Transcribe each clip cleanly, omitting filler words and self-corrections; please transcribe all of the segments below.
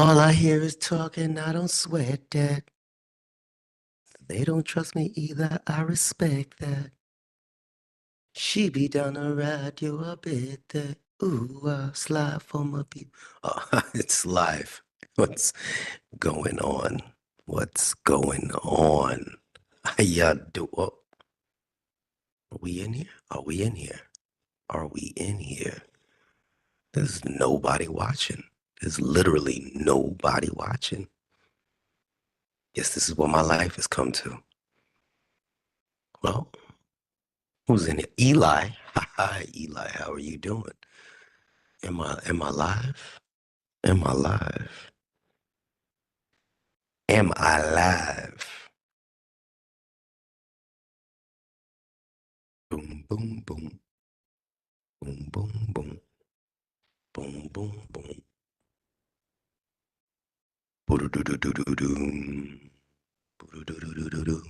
All I hear is talking, I don't sweat that. They don't trust me either, I respect that. She be down the ride, you a bit that. Ooh, slide for my people. Oh, it's live. What's going on? What's going on? How y'all do? Oh, are we in here? Are we in here? Are we in here? There's nobody watching. There's literally nobody watching. Yes, this is what my life has come to. Well, who's in it? Eli. Hi, Eli. How are you doing? Am I live? Am I live? Am I live? Boom, boom, boom. Boom, boom, boom. Boom, boom, boom. Boo-doo-doo-doo-doo-doo. Boo-doo-doo-doo-doo-doo.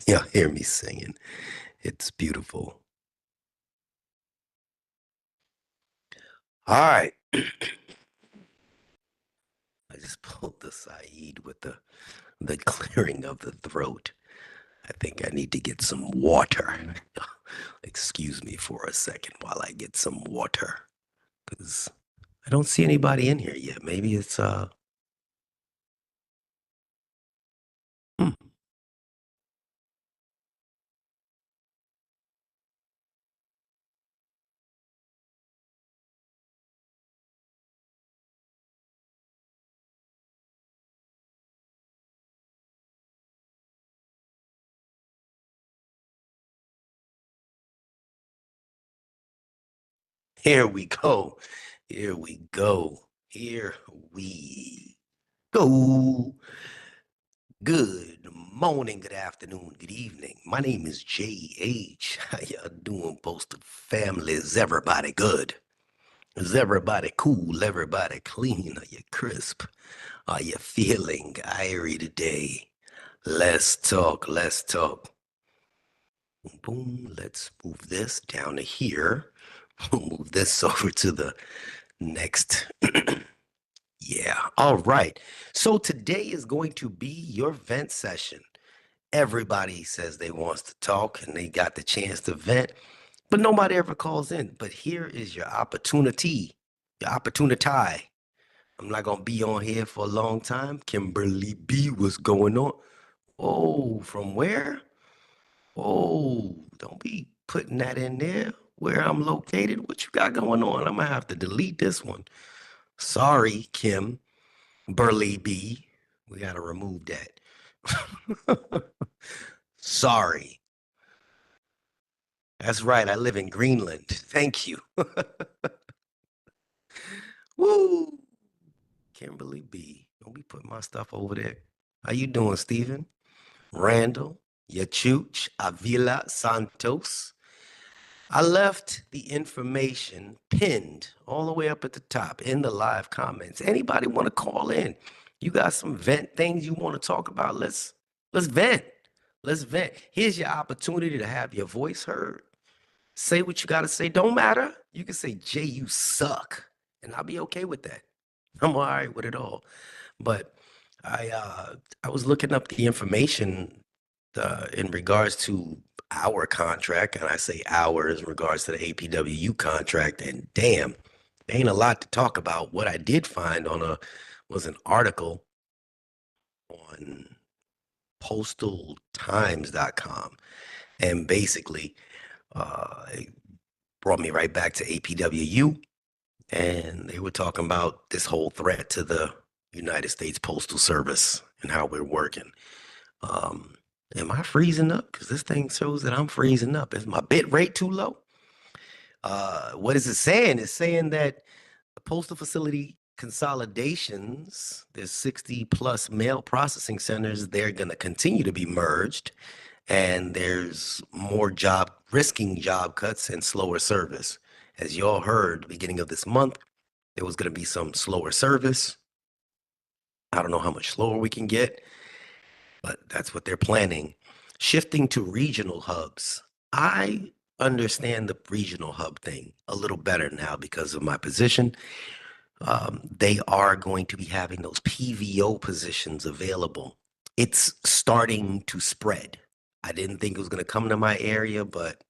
Y'all hear me singing. It's beautiful. All right. I just pulled the Saeed with the clearing of the throat. I think I need to get some water. Excuse me for a second while I get some water, because I don't see anybody in here yet. Maybe it's hmm. Here we go. Here we go. Here we go. Good morning, good afternoon, good evening. My name is JH. How y'all doing, Postal family? Is everybody good? Is everybody cool? Everybody clean? Are you crisp? Are you feeling irie today? Let's talk. Let's talk. Boom, boom. Let's move this down to here. We'll move this over to the next. Yeah. All right. So today is going to be your vent session. Everybody says they wants to talk and they got the chance to vent, but nobody ever calls in. But here is your opportunity. Your opportunity. I'm not gonna be on here for a long time. Kimberly B, what's going on? Oh, from where? Oh, don't be putting that in there. Where I'm located. What you got going on? I'm gonna have to delete this one. Sorry, Kim Burley B. We gotta remove that. Sorry. That's right. I live in Greenland. Thank you. Woo. Kimberly B. Don't be putting my stuff over there. How you doing, Stephen? Randall, Chooch, Avila Santos. I left the information pinned all the way up at the top in the live comments. Anybody want to call in? You got some vent things you want to talk about? Let's vent. Let's vent. Here's your opportunity to have your voice heard. Say what you got to say. Don't matter. You can say, Jay, you suck. And I'll be okay with that. I'm all right with it all. But I was looking up the information in regards to our contract, and I say ours in regards to the APWU contract, and damn, there ain't a lot to talk about. What I did find was an article on postaltimes.com, and basically it brought me right back to APWU, and they were talking about this whole threat to the United States Postal Service and how we're working. Um, am I freezing up? Because this thing shows that I'm freezing up. Is my bit rate too low? What is it saying? It's saying that the postal facility consolidations, there's 60 plus mail processing centers, they're going to continue to be merged. And there's more risking job cuts and slower service. As you all heard, beginning of this month, there was going to be some slower service. I don't know how much slower we can get, but that's what they're planning. Shifting to regional hubs. I understand the regional hub thing a little better now because of my position. They are going to be having those PVO positions available. It's starting to spread. I didn't think it was going to come to my area, but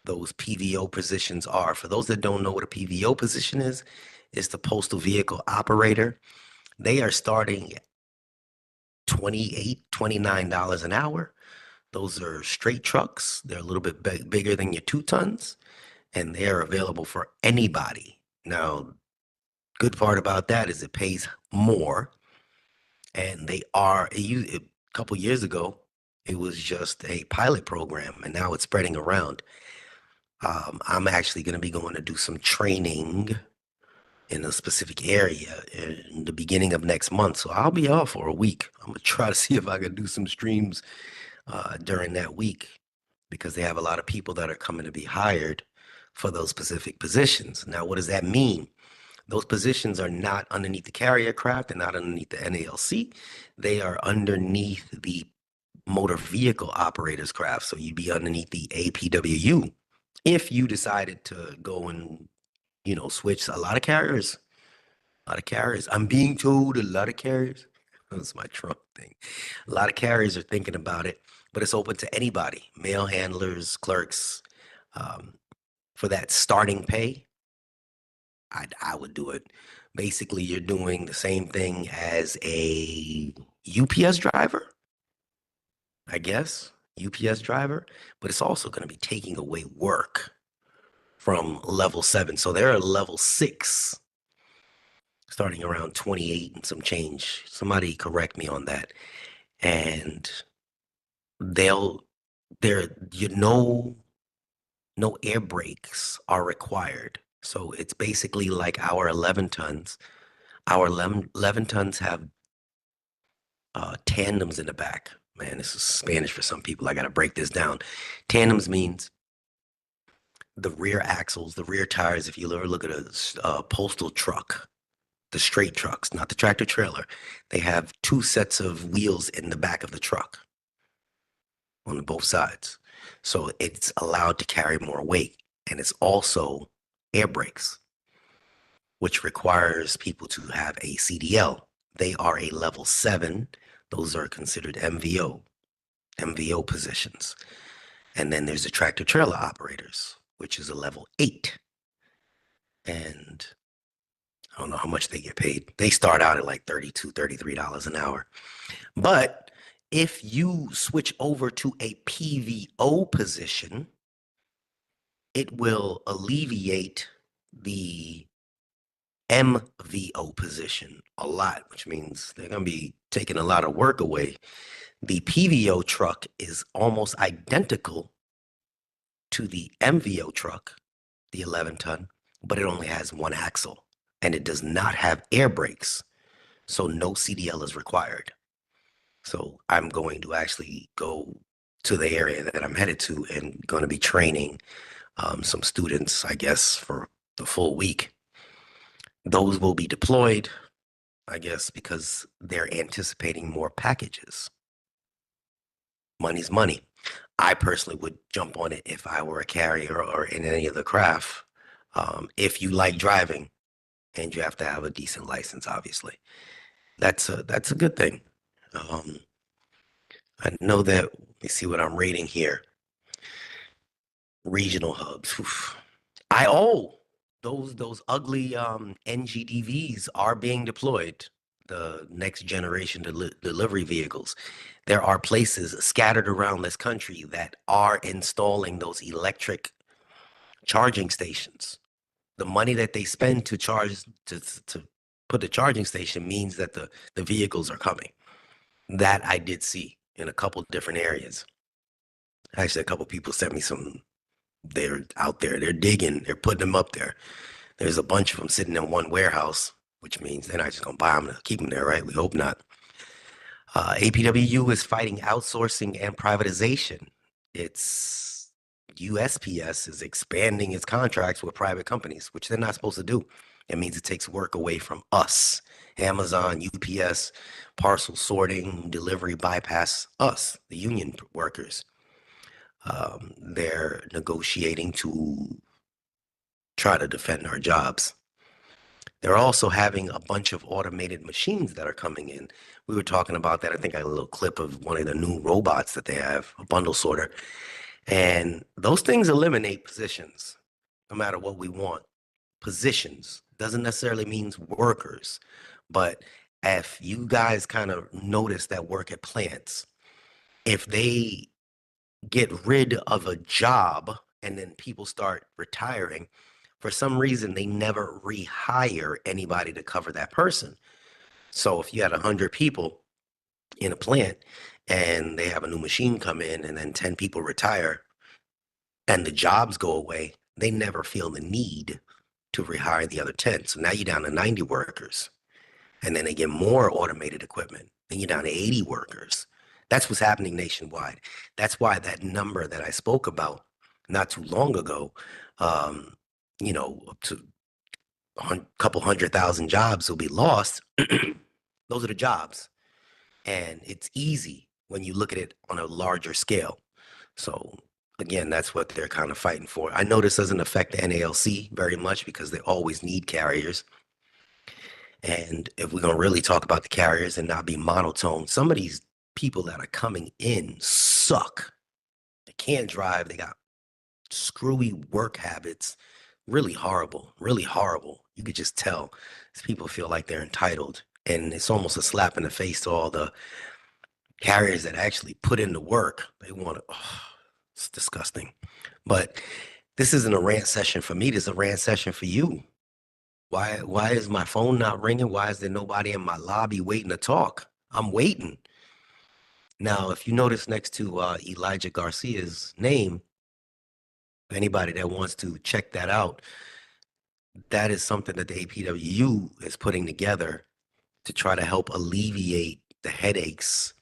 those PVO positions are. For those that don't know what a PVO position is, it's the postal vehicle operator. They are starting at $29 an hour. Those are straight trucks. They're a little bit bigger than your 2 tons, and they're available for anybody. Now, good part about that is it pays more, and they are a couple years ago, it was just a pilot program, and now it's spreading around. I'm actually going to be going to do some training in a specific area in the beginning of next month. So I'll be off for a week. I'm going to try to see if I can do some streams during that week because they have a lot of people that are coming to be hired for those specific positions. Now, what does that mean? Those positions are not underneath the carrier craft and not underneath the NALC. They are underneath the motor vehicle operators craft. So you'd be underneath the APWU. If you decided to go and, switch a lot of carriers, I'm being told a lot of carriers, that's my Trump thing. A lot of carriers are thinking about it, but it's open to anybody, mail handlers, clerks. Um, for that starting pay, I would do it. Basically, you're doing the same thing as a UPS driver, I guess, UPS driver, but it's also going to be taking away work from level 7. So they're at level 6, starting around 28 and some change. Somebody correct me on that. And they'll, there, no air brakes are required. So it's basically like our 11 tons. Our 11 tons have tandems in the back. Man, this is Spanish for some people. I got to break this down. Tandems means the rear axles, the rear tires. If you ever look at a postal truck, the straight trucks, not the tractor trailer, they have 2 sets of wheels in the back of the truck on both sides. So it's allowed to carry more weight. And it's also air brakes, which requires people to have a CDL. They are a level 7. Those are considered MVO positions. And then there's the tractor trailer operators, which is a level 8. And I don't know how much they get paid. They start out at like $32, $33 an hour. But if you switch over to a PVO position, it will alleviate the MVO position a lot, which means they're going to be taking a lot of work away. The PVO truck is almost identical to the MVO truck, the 11 ton, but it only has one axle and it does not have air brakes. So no CDL is required. So I'm going to actually go to the area that I'm headed to and going to be training some students, I guess, for the full week. Those will be deployed, I guess, because they're anticipating more packages. Money's money. I personally would jump on it if I were a carrier or in any other craft. If you like driving, and you have to have a decent license, obviously. That's a good thing. Um, I know that. Let me see what I'm rating here. Regional hubs. Oof. Those ugly NGDVs are being deployed. The next generation delivery vehicles. There are places scattered around this country that are installing those electric charging stations. The money that they spend to charge to put the charging station means that the vehicles are coming. That I did see in a couple different areas. Actually, a couple people sent me some. They're out there. They're digging. They're putting them up there. There's a bunch of them sitting in one warehouse, which means they're not just gonna buy them to keep them there, right? We hope not. APWU is fighting outsourcing and privatization. It's USPS is expanding its contracts with private companies, which they're not supposed to do. It means it takes work away from us. Amazon, UPS, parcel sorting, delivery bypass us, the union workers. They're negotiating to try to defend our jobs. They're also having a bunch of automated machines that are coming in. We were talking about that. I think I got a little clip of one of the new robots that they have, a bundle sorter. And those things eliminate positions, no matter what we want. Positions doesn't necessarily mean workers, but if you guys kind of notice that work at plants, if they get rid of a job and then people start retiring, for some reason they never rehire anybody to cover that person. So if you had 100 people in a plant and they have a new machine come in and then 10 people retire and the jobs go away, they never feel the need to rehire the other 10. So now you're down to 90 workers. And then they get more automated equipment. Then you're down to 80 workers. That's what's happening nationwide. That's why that number that I spoke about not too long ago, um, up to a couple 100,000 jobs will be lost. Those are the jobs. And it's easy when you look at it on a larger scale. So again, that's what they're kind of fighting for. I know this doesn't affect the NALC very much because they always need carriers. And if we're going to really talk about the carriers and not be monotone, some of these people that are coming in suck. They can't drive. They got screwy work habits. Really horrible, really horrible. You could just tell these people feel like they're entitled. And it's almost a slap in the face to all the carriers that actually put in the work. They want to, it's disgusting. But this isn't a rant session for me. This is a rant session for you. Why is my phone not ringing? Why is there nobody in my lobby waiting to talk? I'm waiting. Now, if you notice next to Elijah Garcia's name, anybody that wants to check that out, that is something that the APWU is putting together to try to help alleviate the headaches.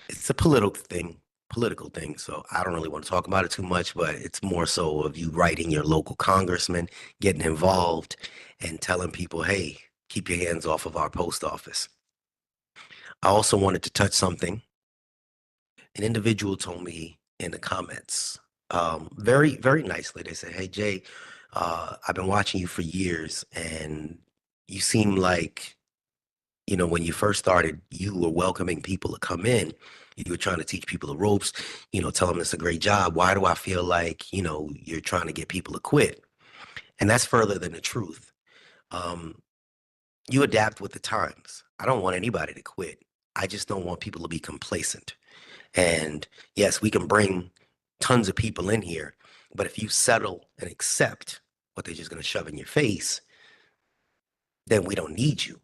It's a political thing. So I don't really want to talk about it too much, but it's more so of you writing your local congressman, getting involved and telling people, hey, keep your hands off of our post office. I also wanted to touch something. An individual told me in the comments, very, very nicely. They said, hey, Jay, I've been watching you for years and you seem like, when you first started, you were welcoming people to come in. You were trying to teach people the ropes, tell them it's a great job. Why do I feel like, you're trying to get people to quit? And that's further than the truth. Um, you adapt with the times. I don't want anybody to quit. I just don't want people to be complacent. And yes, we can bring tons of people in here, but if you settle and accept what they're just going to shove in your face, then we don't need you.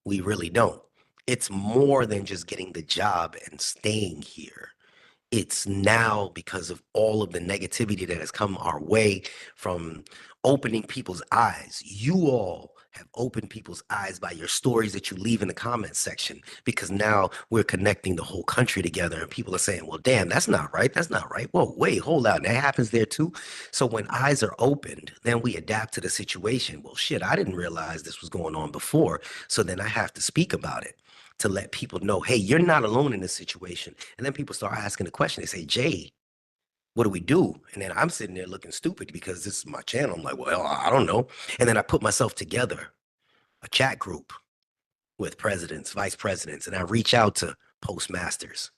We really don't. It's more than just getting the job and staying here. It's now because of all of the negativity that has come our way from opening people's eyes. You all have opened people's eyes by your stories that you leave in the comments section, because now we're connecting the whole country together and people are saying, well, damn, that's not right. That's not right. Whoa, wait, hold on. That happens there too. So when eyes are opened, then we adapt to the situation. Well, shit, I didn't realize this was going on before. So then I have to speak about it to let people know, hey, you're not alone in this situation. And then people start asking the question. They say, Jay, what do we do? And then I'm sitting there looking stupid because this is my channel. I'm like, well, I don't know. And then I put myself together, a chat group with presidents, vice presidents, and I reach out to postmasters,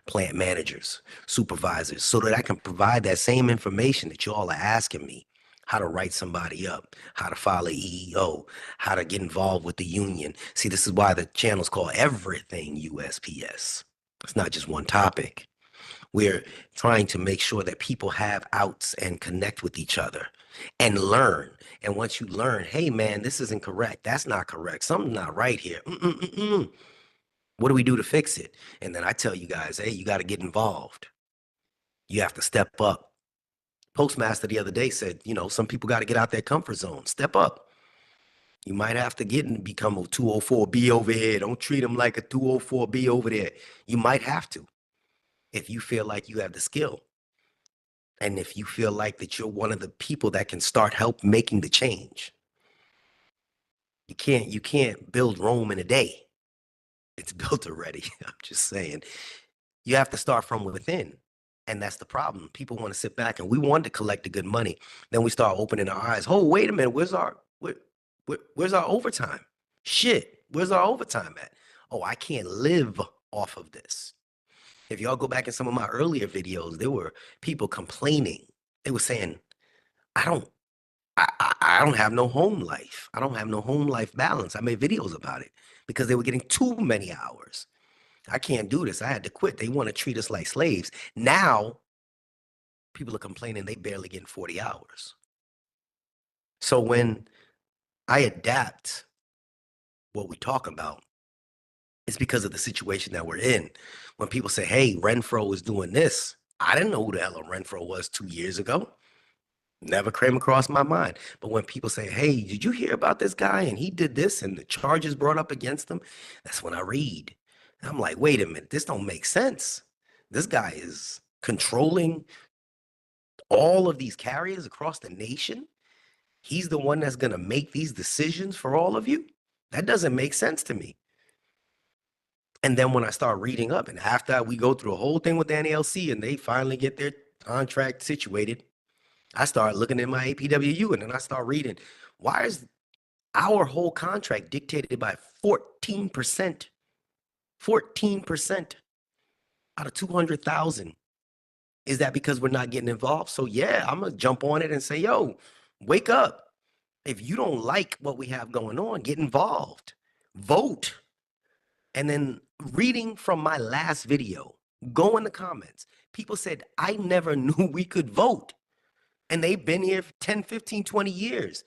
plant managers, supervisors, so that I can provide that same information that you all are asking me. How to write somebody up, how to file a EEO, how to get involved with the union. See, this is why the channel's called Everything USPS. It's not just one topic. We're trying to make sure that people have outs and connect with each other and learn. And once you learn, hey, man, this isn't correct. That's not correct. Something's not right here. What do we do to fix it? And then I tell you guys, hey, you got to get involved. You have to step up. Postmaster the other day said, some people got to get out their comfort zone. Step up. You might have to get and become a 204B over here. Don't treat them like a 204B over there. You might have to if you feel like you have the skill. And if you feel like that you're one of the people that can start help making the change. You can't build Rome in a day. It's built already. I'm just saying. You have to start from within. And that's the problem. People want to sit back and we want to collect the good money. Then we start opening our eyes. Oh, wait a minute. Where's Where's our overtime? Shit, where's our overtime at? Oh, I can't live off of this. If y'all go back in some of my earlier videos, there were people complaining. They were saying, I don't, I don't have no home life. I don't have no home life balance. I made videos about it because they were getting too many hours. I can't do this. I had to quit. They want to treat us like slaves. Now people are complaining they barely getting 40 hours. So when I adapt what we talk about, it's because of the situation that we're in. When people say, hey, Renfro is doing this, I didn't know who the hell a Renfro was 2 years ago. Never came across my mind. But when people say, hey, did you hear about this guy and he did this and the charges brought up against him? That's when I read. And I'm like, wait a minute, this don't make sense. This guy is controlling all of these carriers across the nation. He's the one that's going to make these decisions for all of you. That doesn't make sense to me. And then when I start reading up, and after we go through the whole thing with the NALC and they finally get their contract situated, I start looking at my APWU and then I start reading, why is our whole contract dictated by 14%? 14% out of 200,000. Is that because we're not getting involved? So yeah, I'm gonna jump on it and say, yo, wake up. If you don't like what we have going on, get involved. Vote. And then reading from my last video, go in the comments. People said, I never knew we could vote. And they've been here for 10, 15, 20 years.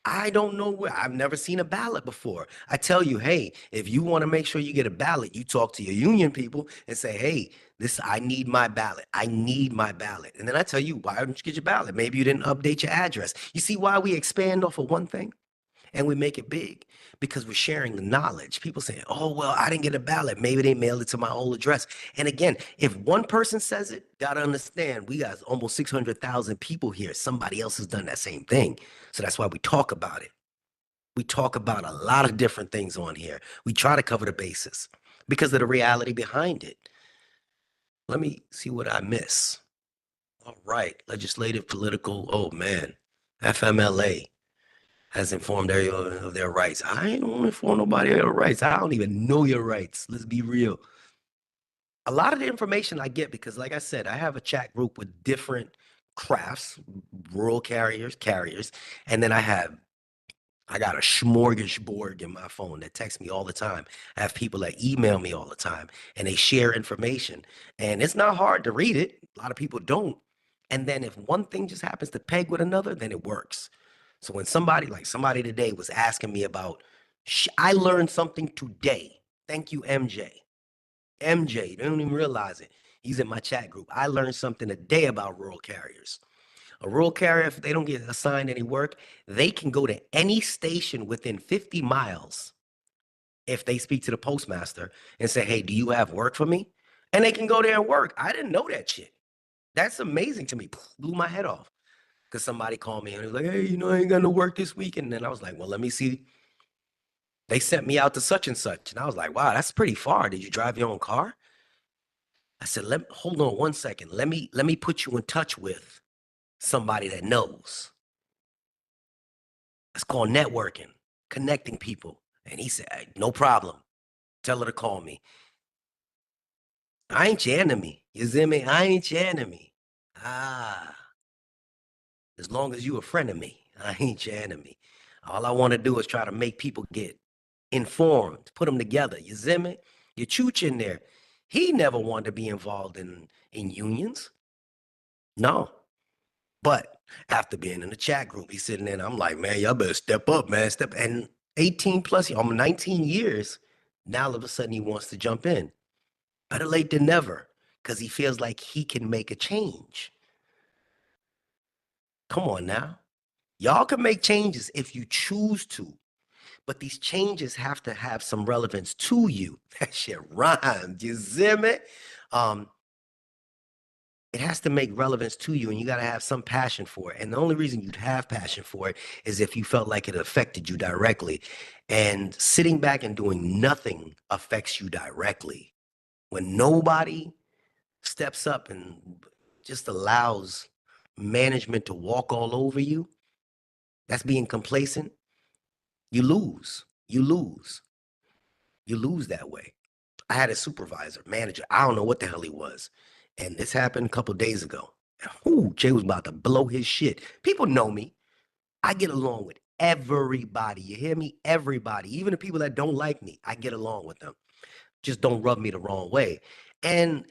I don't know where. I've never seen a ballot before. I tell you, hey, if you want to make sure you get a ballot, you talk to your union people and say, hey, I need my ballot. I need my ballot. And then I tell you, why don't you get your ballot? Maybe you didn't update your address. You see why we expand off of one thing and we make it big? Because we're sharing the knowledge. People saying, oh, well, I didn't get a ballot. Maybe they mailed it to my old address. And again, if one person says it, got to understand, we got almost 600,000 people here. Somebody else has done that same thing. So that's why we talk about it. We talk about a lot of different things on here. We try to cover the bases because of the reality behind it. Let me see what I miss. All right. Legislative, political. Oh, man. FMLA has informed everyone of their rights. I ain't want to inform nobody of their rights. I don't even know your rights. Let's be real. A lot of the information I get because, like I said, I have a chat group with different crafts, rural carriers, and then I got a smorgasbord in my phone that texts me all the time. I have people that email me all the time and they share information. And it's not hard to read it. A lot of people don't. And then if one thing just happens to peg with another, then it works. So when somebody today was asking me about, I learned something today. Thank you, MJ. MJ, they don't even realize it. He's in my chat group. I learned something today about rural carriers. A rural carrier, if they don't get assigned any work, they can go to any station within 50 miles if they speak to the postmaster and say, hey, do you have work for me? And they can go there and work. I didn't know that shit. That's amazing to me. Blew my head off because somebody called me and was like, hey, I ain't got no work this week. And then I was like, well, let me see. They sent me out to such and such. And I was like, wow, that's pretty far. Did you drive your own car? I said, hold on 1 second. Let me put you in touch with somebody that knows. It's called networking, connecting people. And he said, hey, no problem. Tell her to call me. I ain't your enemy. You see me? I ain't your enemy. Ah, as long as you a friend of me, I ain't your enemy. All I want to do is try to make people get informed, put them together. You see me? Your Chooch in there. He never wanted to be involved in unions. No. But after being in the chat group, he's sitting there and I'm like, man, y'all better step up, man. Step. And 18 plus, almost 19 years, now all of a sudden he wants to jump in. Better late than never, because he feels like he can make a change. Come on now. Y'all can make changes if you choose to, but these changes have to have some relevance to you. That shit rhymed. You see me? Um, it has to make relevance to you and you got to have some passion for it. And the only reason you'd have passion for it is if you felt like it affected you directly. And sitting back and doing nothing affects you directly. When nobody steps up and just allows management to walk all over you, that's being complacent. You lose. You lose. You lose that way. I had a supervisor, manager. I don't know what the hell he was. And this happened a couple days ago. Ooh, Jay was about to blow his shit. People know me. I get along with everybody. You hear me? Everybody. Even the people that don't like me, I get along with them. Just don't rub me the wrong way. And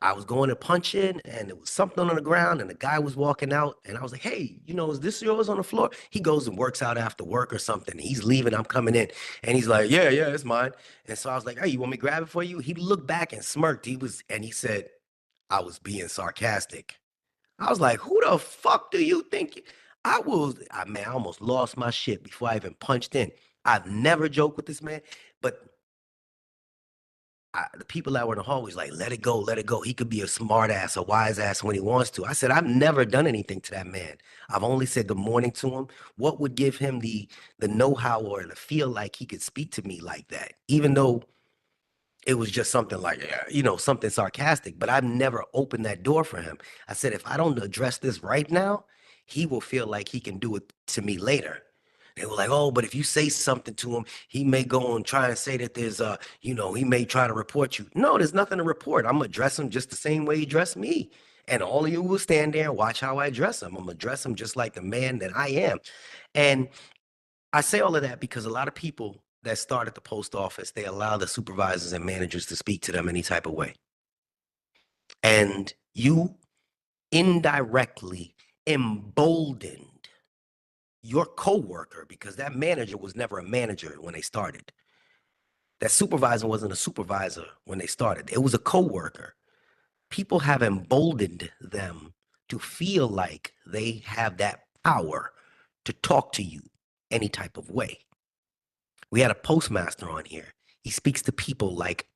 I was going to punch in and there was something on the ground and the guy was walking out and I was like, hey, is this yours on the floor? He goes and works out after work or something. He's leaving, I'm coming in. And he's like, yeah, it's mine. And so I was like, hey, you want me to grab it for you? He looked back and smirked. He said, I was being sarcastic. I was like, who the fuck do you think? Man, I almost lost my shit before I even punched in. I've never joked with this man, but the people that were in the hallways like, let it go, let it go. He could be a smart ass, a wise ass when he wants to. I said, I've never done anything to that man. I've only said good morning to him. What would give him the know-how or the feel like he could speak to me like that? Even though it was just something like, something sarcastic, but I've never opened that door for him. I said, if I don't address this right now, he will feel like he can do it to me later. They were like, oh, but if you say something to him, he may go and try and say that he may try to report you. No, there's nothing to report. I'm gonna address him just the same way he dressed me. And all of you will stand there and watch how I address him. I'm gonna address him just like the man that I am. And I say all of that because a lot of people that start at the post office, they allow the supervisors and managers to speak to them any type of way. And you indirectly emboldened your coworker because that manager was never a manager when they started. That supervisor wasn't a supervisor when they started. It was a coworker. People have emboldened them to feel like they have that power to talk to you any type of way. We had a postmaster on here. He speaks to people, like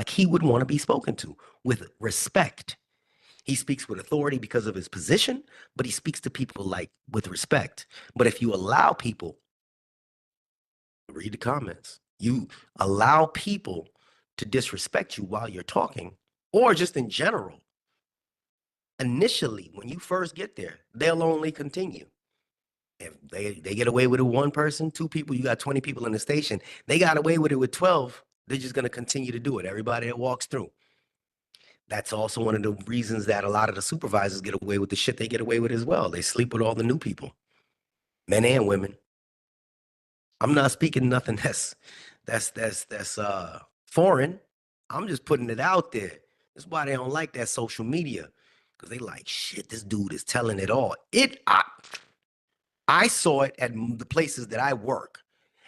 he would want to be spoken to with respect. He speaks with authority because of his position, but he speaks to people like with respect. But if you allow people, read the comments, you allow people to disrespect you while you're talking, or just in general, initially, when you first get there, they'll only continue. If they get away with it with one person, two people, you got 20 people in the station, they got away with it with 12, they're just going to continue to do it. Everybody that walks through. That's also one of the reasons that a lot of the supervisors get away with the shit they get away with as well. They sleep with all the new people, men and women. I'm not speaking nothing that's foreign. I'm just putting it out there. That's why they don't like that social media. Because they like, shit, this dude is telling it all. I saw it at the places that I work.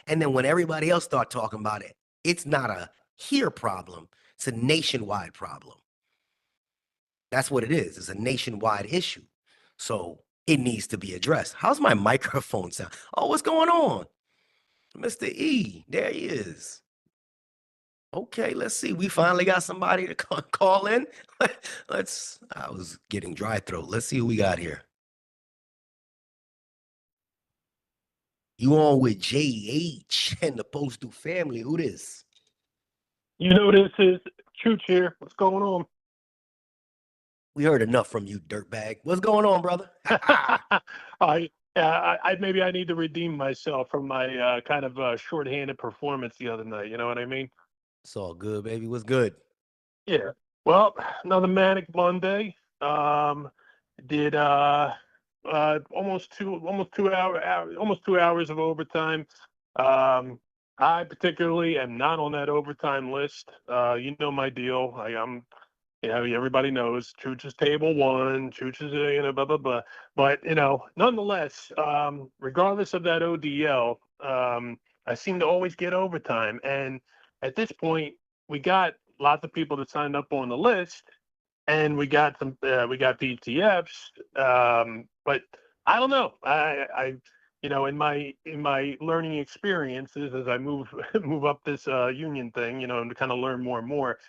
And then when everybody else start talking about it, it's not a here problem. It's a nationwide problem. That's what it is. It's a nationwide issue. So it needs to be addressed. How's my microphone sound? Oh, what's going on? Mr. E, there he is. Okay, let's see. We finally got somebody to call in. I was getting dry throat. Let's see who we got here. You on with JH and the Postal family. Who this? This is Chooch here. What's going on? We heard enough from you, dirtbag. What's going on, brother? Maybe I need to redeem myself from my kind of shorthanded performance the other night. You know what I mean? It's all good, baby. What's good? Yeah. Well, another manic Monday. Did almost 2 hours of overtime. I particularly am not on that overtime list. You know my deal. Everybody knows Chooch is table one, Chooch is, blah, blah, blah. But, nonetheless, regardless of that ODL, I seem to always get overtime. And at this point, we got lots of people that signed up on the list, and we got PTFs. But I don't know. In my learning experiences as I move up this union thing, and to kind of learn more and more,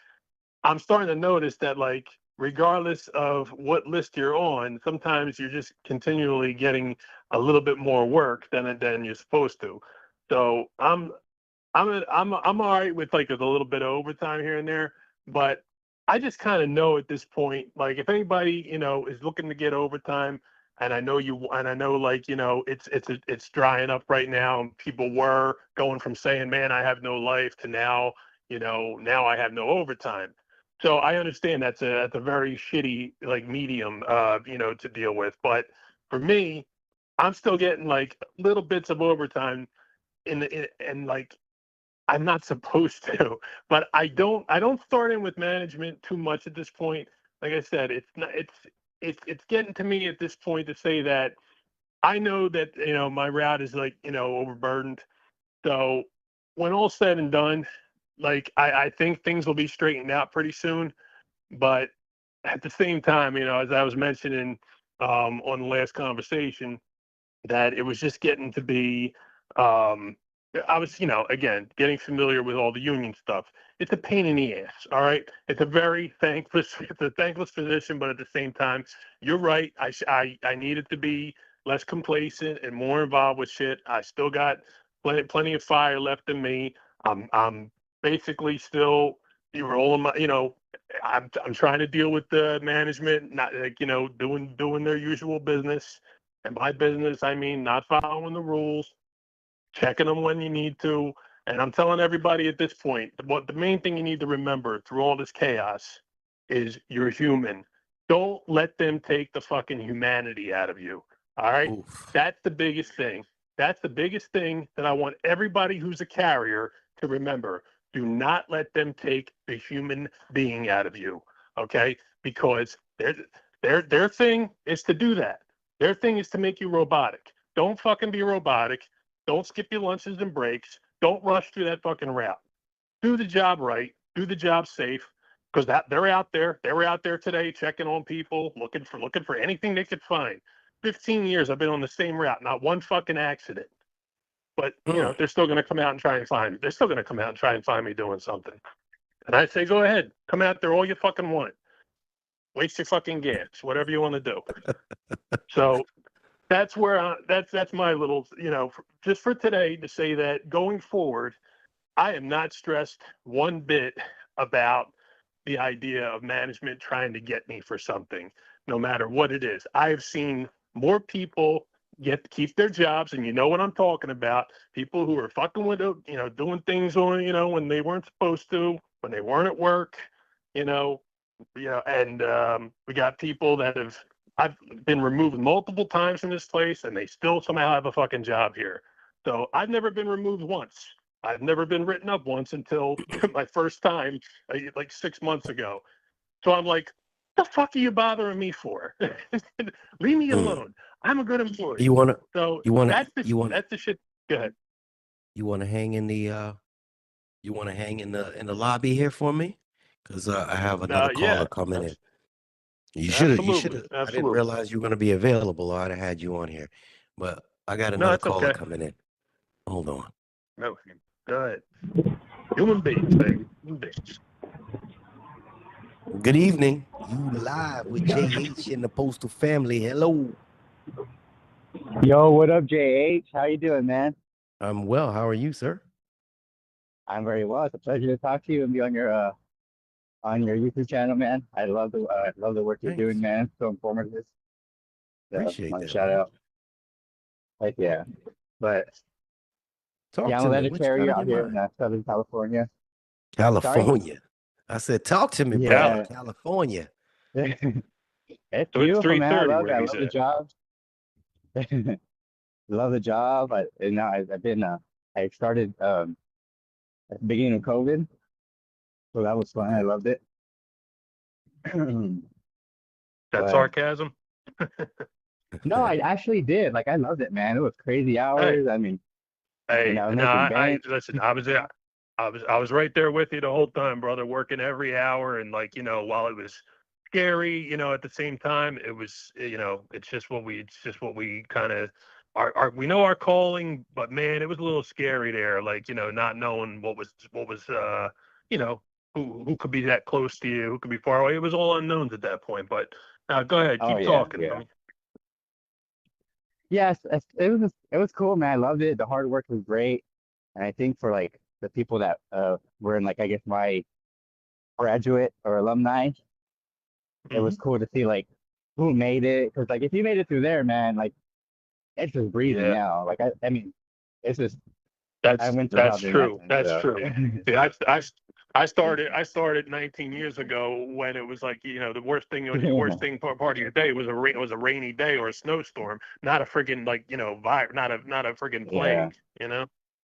I'm starting to notice that, like, regardless of what list you're on, sometimes you're just continually getting a little bit more work than you're supposed to. So I'm all right with like a little bit of overtime here and there, but I just kind of know at this point, like, if anybody is looking to get overtime, And I know like, it's drying up right now, and people were going from saying, man, I have no life, to now, now I have no overtime. So I understand that's a very shitty like medium, to deal with. But for me, I'm still getting like little bits of overtime and like I'm not supposed to, but I don't start in with management too much at this point. Like I said, it's not it's getting to me at this point to say that I know that my route is like overburdened. So when all's said and done, like I think things will be straightened out pretty soon. But at the same time, as I was mentioning on the last conversation, that it was just getting to be um I was, again, getting familiar with all the union stuff. It's a pain in the ass, all right? It's a very thankless it's a thankless position, but at the same time, you're right. I needed to be less complacent and more involved with shit. I still got plenty of fire left in me. I'm basically still rolling my, I'm trying to deal with the management, not like, doing their usual business. And by business, I mean not following the rules, checking them when you need to. And I'm telling everybody at this point, what the main thing you need to remember through all this chaos is you're human. Don't let them take the fucking humanity out of you. All right? Oof. That's the biggest thing. That's the biggest thing that I want everybody who's a carrier to remember. Do not let them take the human being out of you. Okay? Because their thing is to do that. Their thing is to make you robotic. Don't fucking be robotic. Don't skip your lunches and breaks. Don't rush through that fucking route. Do the job right. Do the job safe. Because that they're out there. They were out there today checking on people, looking for anything they could find. 15 years I've been on the same route, not one fucking accident. But Mm. they're still going to come out and try and find me. They're still going to come out and try and find me doing something. And I say, go ahead, come out there all you fucking want. Waste your fucking gas, whatever you want to do. So that's where that's my little, just for today, to say that going forward, I am not stressed one bit about the idea of management trying to get me for something, no matter what it is. I have seen more people keep their jobs, and you know what I'm talking about. People who are fucking with, doing things on, when they weren't supposed to, when they weren't at work, you know, and we got people that I've been removed multiple times from this place, and they still somehow have a fucking job here. So I've never been removed once. I've never been written up once until my first time, like 6 months ago. So I'm like, the fuck are you bothering me for? Leave me Mm. alone. I'm a good employee. You wanna So you wanna that's the you wanna that's the shit. Go ahead. you wanna hang in the you wanna hang in the lobby here for me? Because I have another caller Yeah, coming in. You should absolutely, have. I didn't absolutely. realize you were gonna be available, or I'd have had you on here. But I got No, another it's caller okay. coming in. Hold on. No, go ahead. Human beings, baby. Human beings. Good evening. You live with JH and the Postal family. Hello. Yo, what up, JH? How you doing, man? I'm well. How are you, sir? I'm very well. It's a pleasure to talk to you and be on your YouTube channel, man. I love the work you're doing, Thanks. man. So informative. So, Appreciate want to that, shout man. out. Like, yeah. But Talk yeah, I'm a to me. letter What you got carrier on out your here mind? in Southern California. Sorry? California. I said, talk to me, brother. Cali. Yeah. California. It's So it's beautiful, man. I 3:30 love it. where I he's love the at. job. Love the job. I've been I started at the beginning of COVID, so that was fun. I Okay. loved it. That But sarcasm? no, I actually did. Like I loved it, man. It was crazy Hey, hours. I mean, hey, I was no, making I bank. listen. I was right there with you the whole time, brother. Working every hour, and like while it was scary, at the same time, it was, it's just what we kind of we know our calling, but man, it was a little scary there. Like not knowing what was you know, who could be that close to you, who could be far away. It was all unknowns at that point. But go ahead, Oh keep yeah, talking. I yeah. mean, Yes, it was cool, man. I loved it. The hard work was great. And I think for like the people that were in like I guess my graduate or alumni, it was mhm. cool to see like who made it. Because like if you made it through there, man, like it's just breezy Yeah, now. Like I mean, it's just I that's went through a that's lot during that true. time, That's so true. Yeah, I started 19 years ago when it was like the worst thing on worst thing part of your day was a rainy day or a snowstorm, not a friggin' like not a friggin' yeah, plague.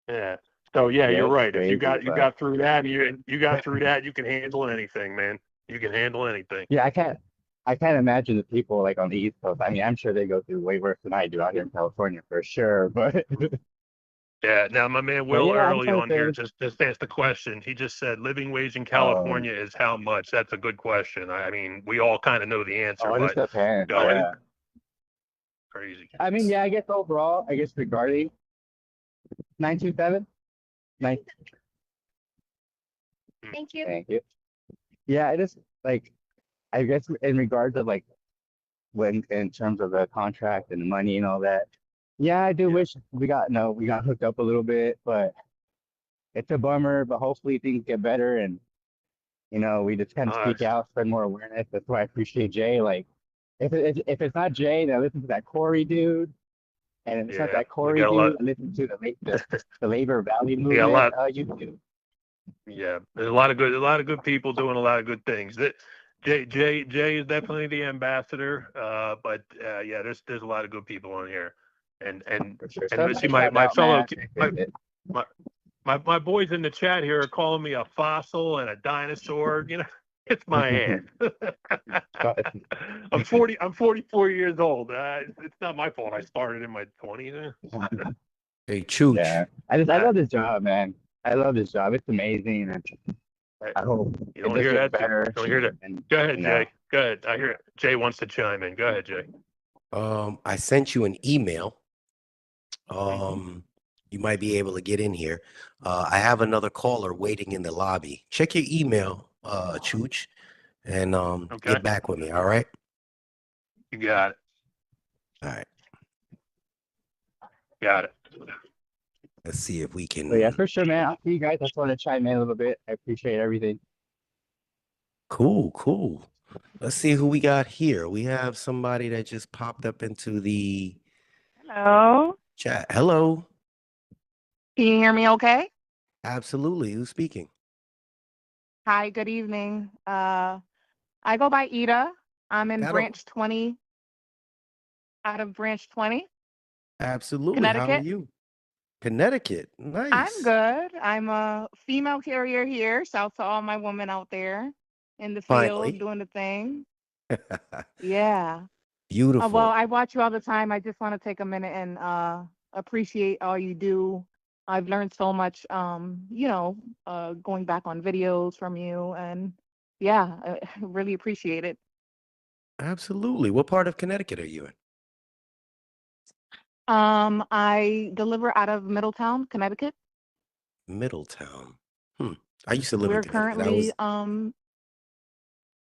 Yeah. So yeah, yeah, you're it's right. If you crazy. got you But got through that, you got through that, you can handle anything, man. You can handle anything. yeah, I can't imagine the people like on the East Coast. I mean, I'm sure they go through way worse than I do out here in California for sure. But Yeah. Now, my man but Will yeah, I just early wanted on here to. just asked the question. He just said, "Living wage in Um, California is how much?" That's a good question. I mean, we all kind of know the answer, oh, it just but depends. go ahead. Yeah, Crazy. I mean, yeah, I guess overall, I guess regarding 927, nine. Mm. Thank you. Thank you. Yeah, I just like I guess in regards of like when in terms of the contract and the money and all that. Yeah, I do Yeah. wish we got hooked up a little bit, but it's a bummer. But hopefully things get better, and we just kind of speak Nice. out, spread more awareness. That's why I appreciate Jay. Like, if it's not Jay, then I listen to that Corey dude, and if it's not Yeah. that We Corey got a dude, lot. I listen to the labor value We got a movement. lot. YouTube. Yeah. There's a lot of good people doing a lot of good things. That Jay is definitely the ambassador. But yeah, there's a lot of good people on here, and and For sure. and So see nice my shout my out, fellow man. my my my boys in the chat here are calling me a fossil and a dinosaur. It's my ass. I'm 44 years old. It's not my fault. I started in my 20s. Hey, Chooch. Yeah, I Uh, love this job, man. I love this job. It's amazing, and I- I hope you it don't just hear gets that? better. Don't hear that? And Go ahead, you Jay. know, Go ahead. I hear it. Jay wants to chime in. Go ahead, Jay. I sent you an email. Hmm. Um, you might be able to get in here. I have another caller waiting in the lobby. Check your email, Chooch, and Okay. get back with me. All right. You got it. All right. Got it. Let's see if we but yeah, can. for sure, man. I'll see you guys. I just want to chime in a little bit. I appreciate everything. Cool, cool. Let's see who we got here. We have somebody that just popped up into the Hello. chat. Hello. Can you hear me okay? Absolutely. Who's speaking? Hi, good evening. I go by Ida. I'm in That'll branch 20, out of branch 20, absolutely. How are Connecticut. you? Connecticut. I'm Nice. good. I'm a female carrier here. Shout to all my women out there in the field Finally. doing the thing. Yeah. Well, Beautiful. I watch you all the time. I just want to take a minute and appreciate all you do. I've learned so much, going back on videos from you, and yeah, I really appreciate it. Absolutely. What part of Connecticut are you in? I deliver out of Middletown, Connecticut. Middletown. Hmm. I used to live in We're Connecticut. I currently was, um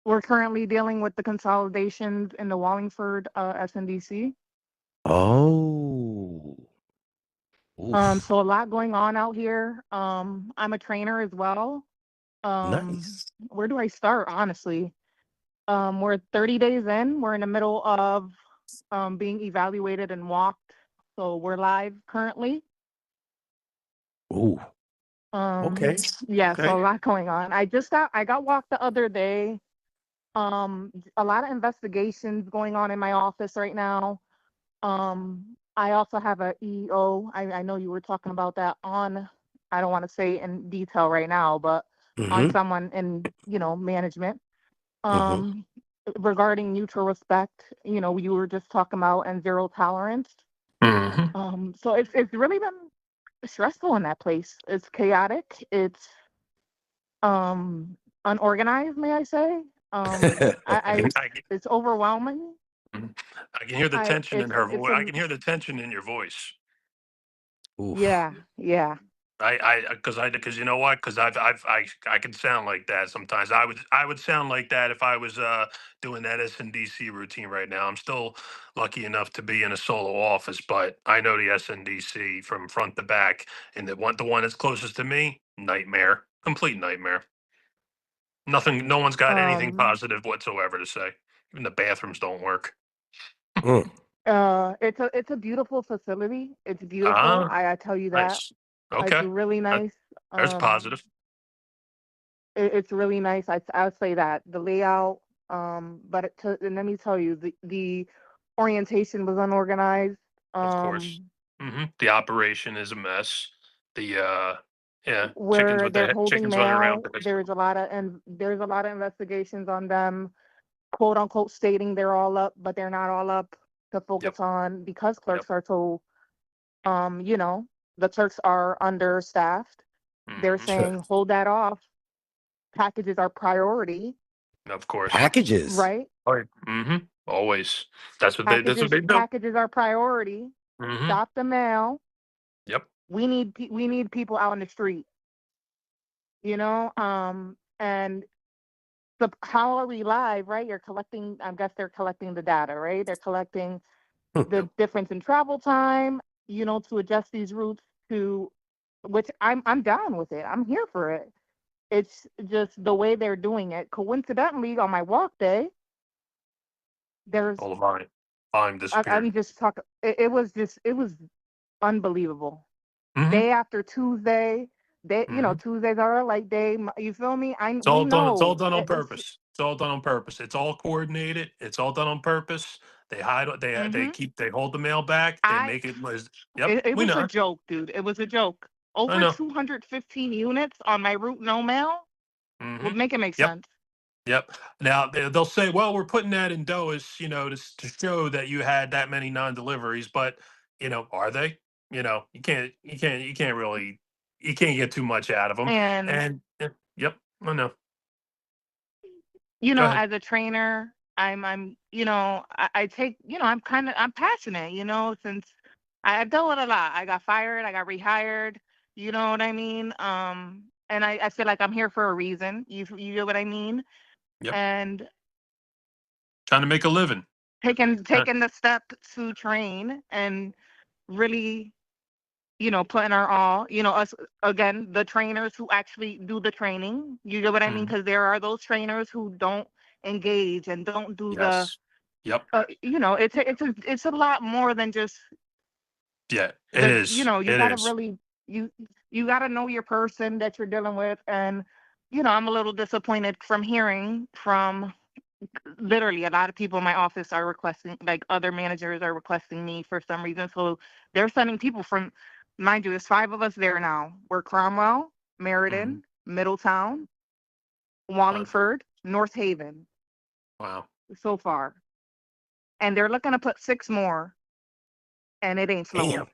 we're currently dealing with the consolidations in the Wallingford SNDC. oh, oof. So a lot going on out here. I'm a trainer as well. Nice. Where do I start, honestly? We're 30 days in. We're in the middle of being evaluated and walked. So we're live currently. Ooh, Um, okay. yeah, Okay. so a lot going on. I got walked the other day. A lot of investigations going on in my office right now. I also have a EO. I know you were talking about that on, I don't want to say in detail right now, but on Mm-hmm. someone in, management. Mm-hmm. Um, Regarding mutual respect, you were just talking about and zero tolerance. Hmm. So it's really been stressful in that place. It's chaotic. It's um unorganized, may I say. I, I I, it's overwhelming. I can hear the I tension in her it's voice. I a can hear the tension in your voice. Oof. Yeah, yeah. Because you know what? Because I can sound like that sometimes. I would sound like that if I was doing that SNDC routine right now. I'm still lucky enough to be in a solo office, but I know the SNDC from front to back, and the one that's closest to me, nightmare, complete nightmare. Nothing, no one's got anything Um positive whatsoever to say. Even the bathrooms don't work. Mm. It's a beautiful facility. It's beautiful. Ah, I tell you that. nice. It's Okay, really that, nice. that's positive. It's really nice. I would say that the layout. And let me tell you, the orientation was unorganized. Of course. The operation is a mess. The yeah, chickens Where with they're their holding chickens running around mail, with their heads. there's a lot of investigations on them, quote unquote, stating they're all up, but they're not all up. To Yep. focus on, because Yep. clerks are told, you know, the clerks are understaffed. They're Mhm. saying hold that off. Packages are priority, Of course. Packages. right? Oh, always. That's what they do. Packages are priority. hmm Stop the mail. Yep. We need people out in the street. And how are we live, right? You're collecting. I guess they're collecting the data, right? They're collecting the Yep. difference in travel time. To adjust these routes to, which I'm down with it. I'm here for it. It's just the way they're doing it. Coincidentally, on my walk day, there's All the volume disappeared. I'm just talking. It was unbelievable. hmm Day after Tuesday, hmm Tuesdays are a light day. You feel me? It's We all done. It's all know done on it's. purpose. It's all done on purpose. It's all coordinated. It's all done on purpose. They hide. Hmm. They hold the mail back. They I make it was. Yep. It We was a know. joke, dude. It was a joke. I Over know. 215 units on my route, no mail. hmm Would make it make Yep. sense. Yep. Now they'll say, "Well, we're putting that in DOAS, to show that you had that many non-deliveries." But are they? You can't really, you can't get too much out of them. And And yep, I know. Go ahead. as a trainer, I take, I'm passionate, since I've dealt with a lot. I got fired, I got rehired, you know what I mean? And I feel like I'm here for a reason. You know what I mean? Yep. And Trying to make a living. taking the step to train and really, putting our all, us, again, the trainers who actually do the training, you know what I mean? Mhm. Because there are those trainers who don't engage and don't do the, Yes. Yep. it's a lot more than just Yeah. It is. you It gotta is. really, you gotta know your person that you're dealing with. And, I'm a little disappointed from hearing from literally a lot of people in my office are requesting, like other managers are requesting me for some reason. So they're sending people from, mind you, there's 5 of us there now. We're Cromwell, Mhm. Meriden, Middletown, Uh, Wallingford, North Haven Wow. so far. And they're looking to put 6 more, and it ain't slowing. Damn.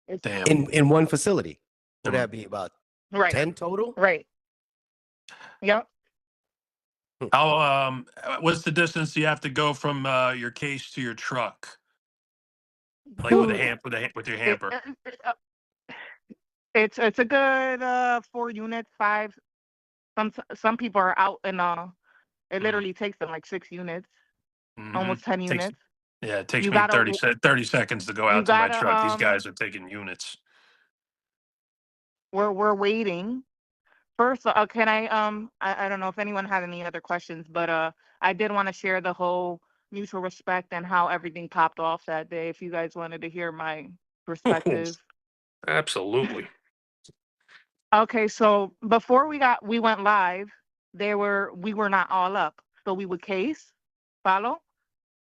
It's Damn. In one facility. Would Mm. that be about right. 10 total? Right. Yep. How what's the distance you have to go from your case to your truck? Like with a Dude, hamp with your it, hamper. it's a good 4 units, 5. Some people are out and it Mm. literally takes them like 6 units, hmm almost 10 Takes units. Yeah, it takes You me gotta 30 seconds to go you out to my gotta truck. These guys are taking units. we're waiting. First, can I don't know if anyone had any other questions, but I did want to share the whole mutual respect and how everything popped off that day. If you guys wanted to hear my perspective. Absolutely. Okay, so before we went live, we were not all up. So we would case, follow,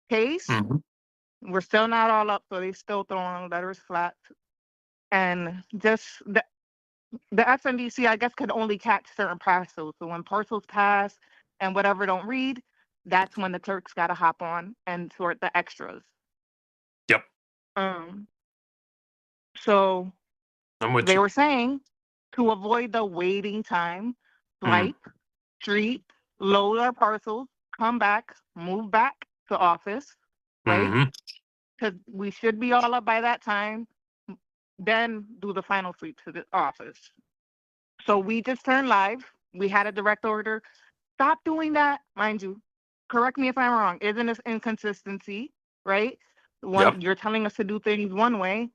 case. hmm We're still not all up, so they still throwing letters flat. And just the FNDC, I guess, could only catch certain parcels. So when parcels pass and whatever don't read, that's when the clerks got to hop on and sort the extras. Yep. Um, so I'm with they you. were saying to avoid the waiting time, Mm. swipe, treat, load our parcels, come back, move back to office, right? hmm Because we should be all up by that time, then do the final sweep to the office. So we just turned live. We had a direct order. Stop doing that, mind you. Correct me if I'm wrong. Isn't this inconsistency, right? Yep. One, you're telling us to do things one way,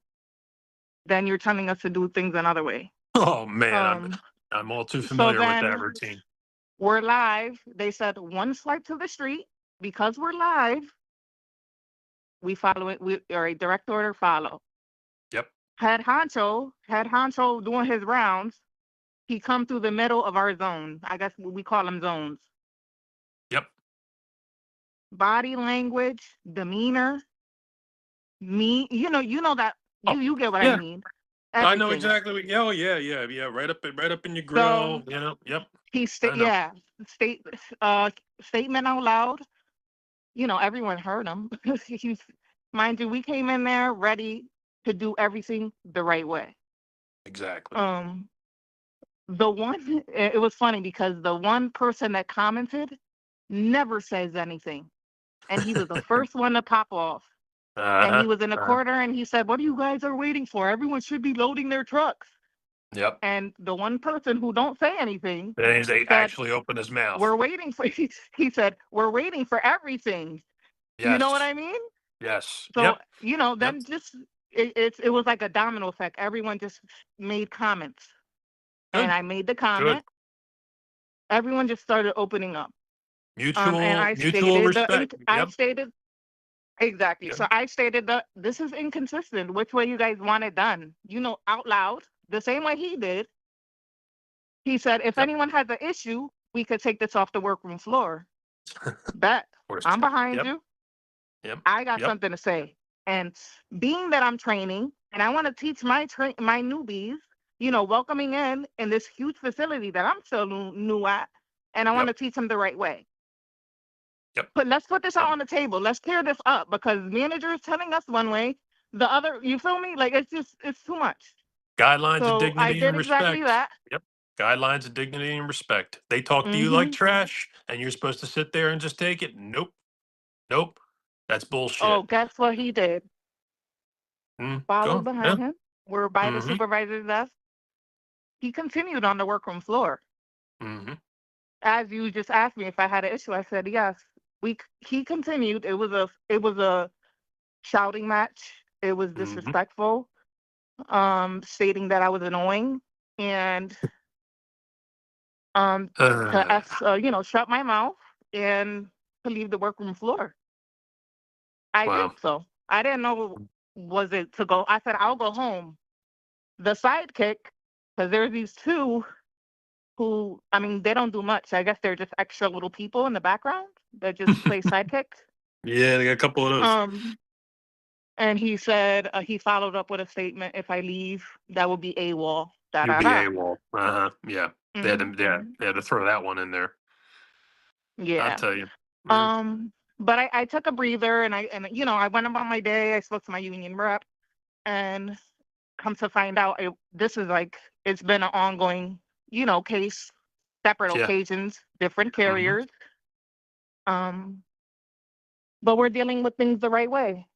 then you're telling us to do things another way. Oh man, Um, I'm all too so familiar with that then routine. we're live. They said 1 swipe to the street, because we're live, we follow it. We or a direct order follow. Yep. Head honcho doing his rounds. He come through the middle of our zone. I guess we call them zones. Yep. Body language, demeanor, you know that Oh, you get what I yeah. mean. I know Everything. exactly what. Oh, yeah. Right up in your So grill. You know. Yep. he I know. state statement out loud. Everyone heard him. He's mind you, we came in there ready to do everything the right way. Exactly. The one it was funny because the one person that commented never says anything. And he was the first one to pop off. And he Uh-huh. was in a corner and he said, "What are you guys are waiting for? Everyone should be loading their trucks." Yep. And the one person who don't say anything And he said, actually opened his mouth. "We're waiting for," he said, "We're waiting for everything." You know what Yes. I mean? Yes. So, Yep. Yep. then just it was like a domino effect. Everyone just made comments. And Good. I made the Good. comment. Everyone just started opening up. And Mutual respect. I Yep. stated exactly. Yep. So I stated that this is inconsistent. Which way you guys want it done? Out loud, the same way he did. He said, if Yep. anyone has an issue, we could take this off the workroom floor. Bet. Of course. I'm behind Yep. you. Yep. I got Yep. something to say. And being that I'm training and I want to teach my newbies, welcoming in this huge facility that I'm still new at, and I want to Yep. teach them the right way. Yep. But let's put this out Yep. on the table. Let's clear this up because managers telling us one way, the other, you feel me? Like it's too much. Guidelines of So I dignity did and exactly respect. that. Yep. Guidelines of dignity and respect. They talk to you like Hmm. trash, and you're supposed to sit there and just take it. Nope. Nope. That's Oh, bullshit. guess what he did? Followed Go. Yeah. behind him. We're by the Mm-hmm. supervisor's desk. He continued on the workroom floor. Mm-hmm. As you just asked me if I had an issue, I said yes. He continued. It was a shouting match. It was Mm-hmm. disrespectful, stating that I was annoying and shut my mouth and to leave the workroom floor. I did Wow. so. I didn't know was it to go. I said I'll go home. The sidekick, because there's these two who, I mean, they don't do much. I guess they're just extra little people in the background that just play sidekicks. Yeah, they got a couple of those. And he said he followed up with a statement: "If I leave, that will be AWOL." Da You'd da be da. AWOL. Uh-huh. Yeah. They had to throw that one in there. I'll Yeah. tell you. Yeah. But I took a breather and I went about my day. I spoke to my union rep, and come to find out, this is like it's been an ongoing, case, separate Yeah. occasions, different Mm-hmm. carriers. But we're dealing with things the right way.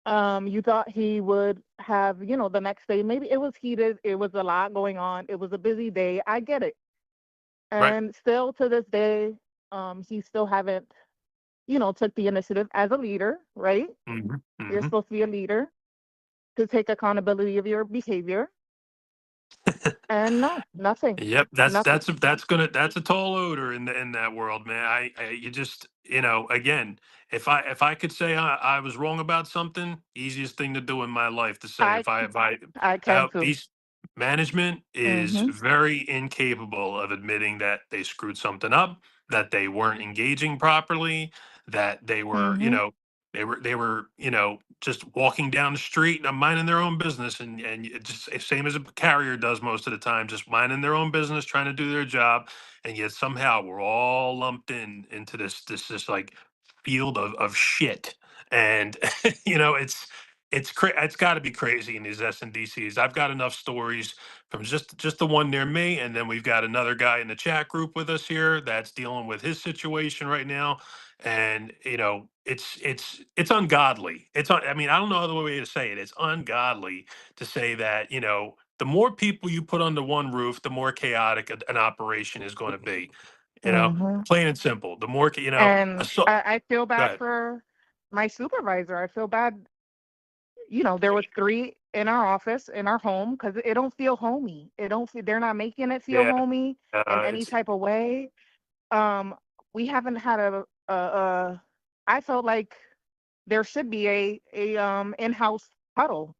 You thought he would have, the next day. Maybe it was heated. It was a lot going on. It was a busy day. I get it. Right. And still to this day, he still haven't, took the initiative as a leader, right? Mm-hmm. You're Mm-hmm. supposed to be a leader to take accountability of your behavior. And no, nothing. Yep, Nothing. that's a tall odor in that world, man. You just again, if I could say I was wrong about something, easiest thing to do in my life to say I if I I can too. these management is Mm-hmm. very incapable of admitting that they screwed something up, that they weren't engaging properly, that they were Mm-hmm. they were just walking down the street and minding their own business, and it just same as a carrier does most of the time, just minding their own business, trying to do their job, and yet somehow we're all lumped into this like field of shit. And it's got to be crazy in these SNDCs. I've got enough stories from just the one near me, and then we've got another guy in the chat group with us here that's dealing with his situation right now. And it's ungodly. I mean, I don't know other way to say it. It's ungodly to say that the more people you put under one roof, the more chaotic an operation is going to be. Mm-hmm. Plain and simple. The more And so I feel go bad ahead. for my supervisor. I feel bad. There was three in our office, in our home, because it don't feel homey. It don't feel, they're not making it feel Yeah, homey in any it's type of way. Um, we haven't had I felt like there should be a in-house huddle.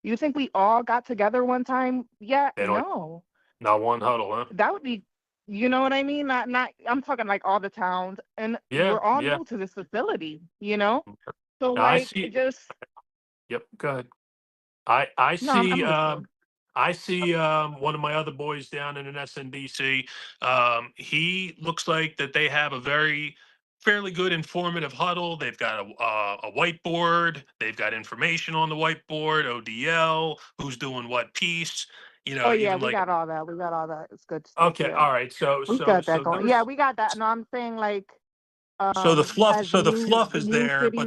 You think we all got together one time? Yeah, They don't, no. not one huddle, huh? That would be, you know what I mean? Not I'm talking like all the towns, and Yeah, we're all yeah. new to this facility, you know? So Now, I like see. just Yep, go ahead. I no, I'm see listening. I see one of my other boys down in an SNDC. He looks like that they have a very fairly good informative huddle. They've got a whiteboard. They've got information on the whiteboard. ODL, who's doing what piece. You Oh know, yeah, even we like got all that. We got all that. It's good stuff. okay, Yeah, all right. So we so got that so going. Yeah, those we got that. No, I'm saying like as so the fluff is new there, cities.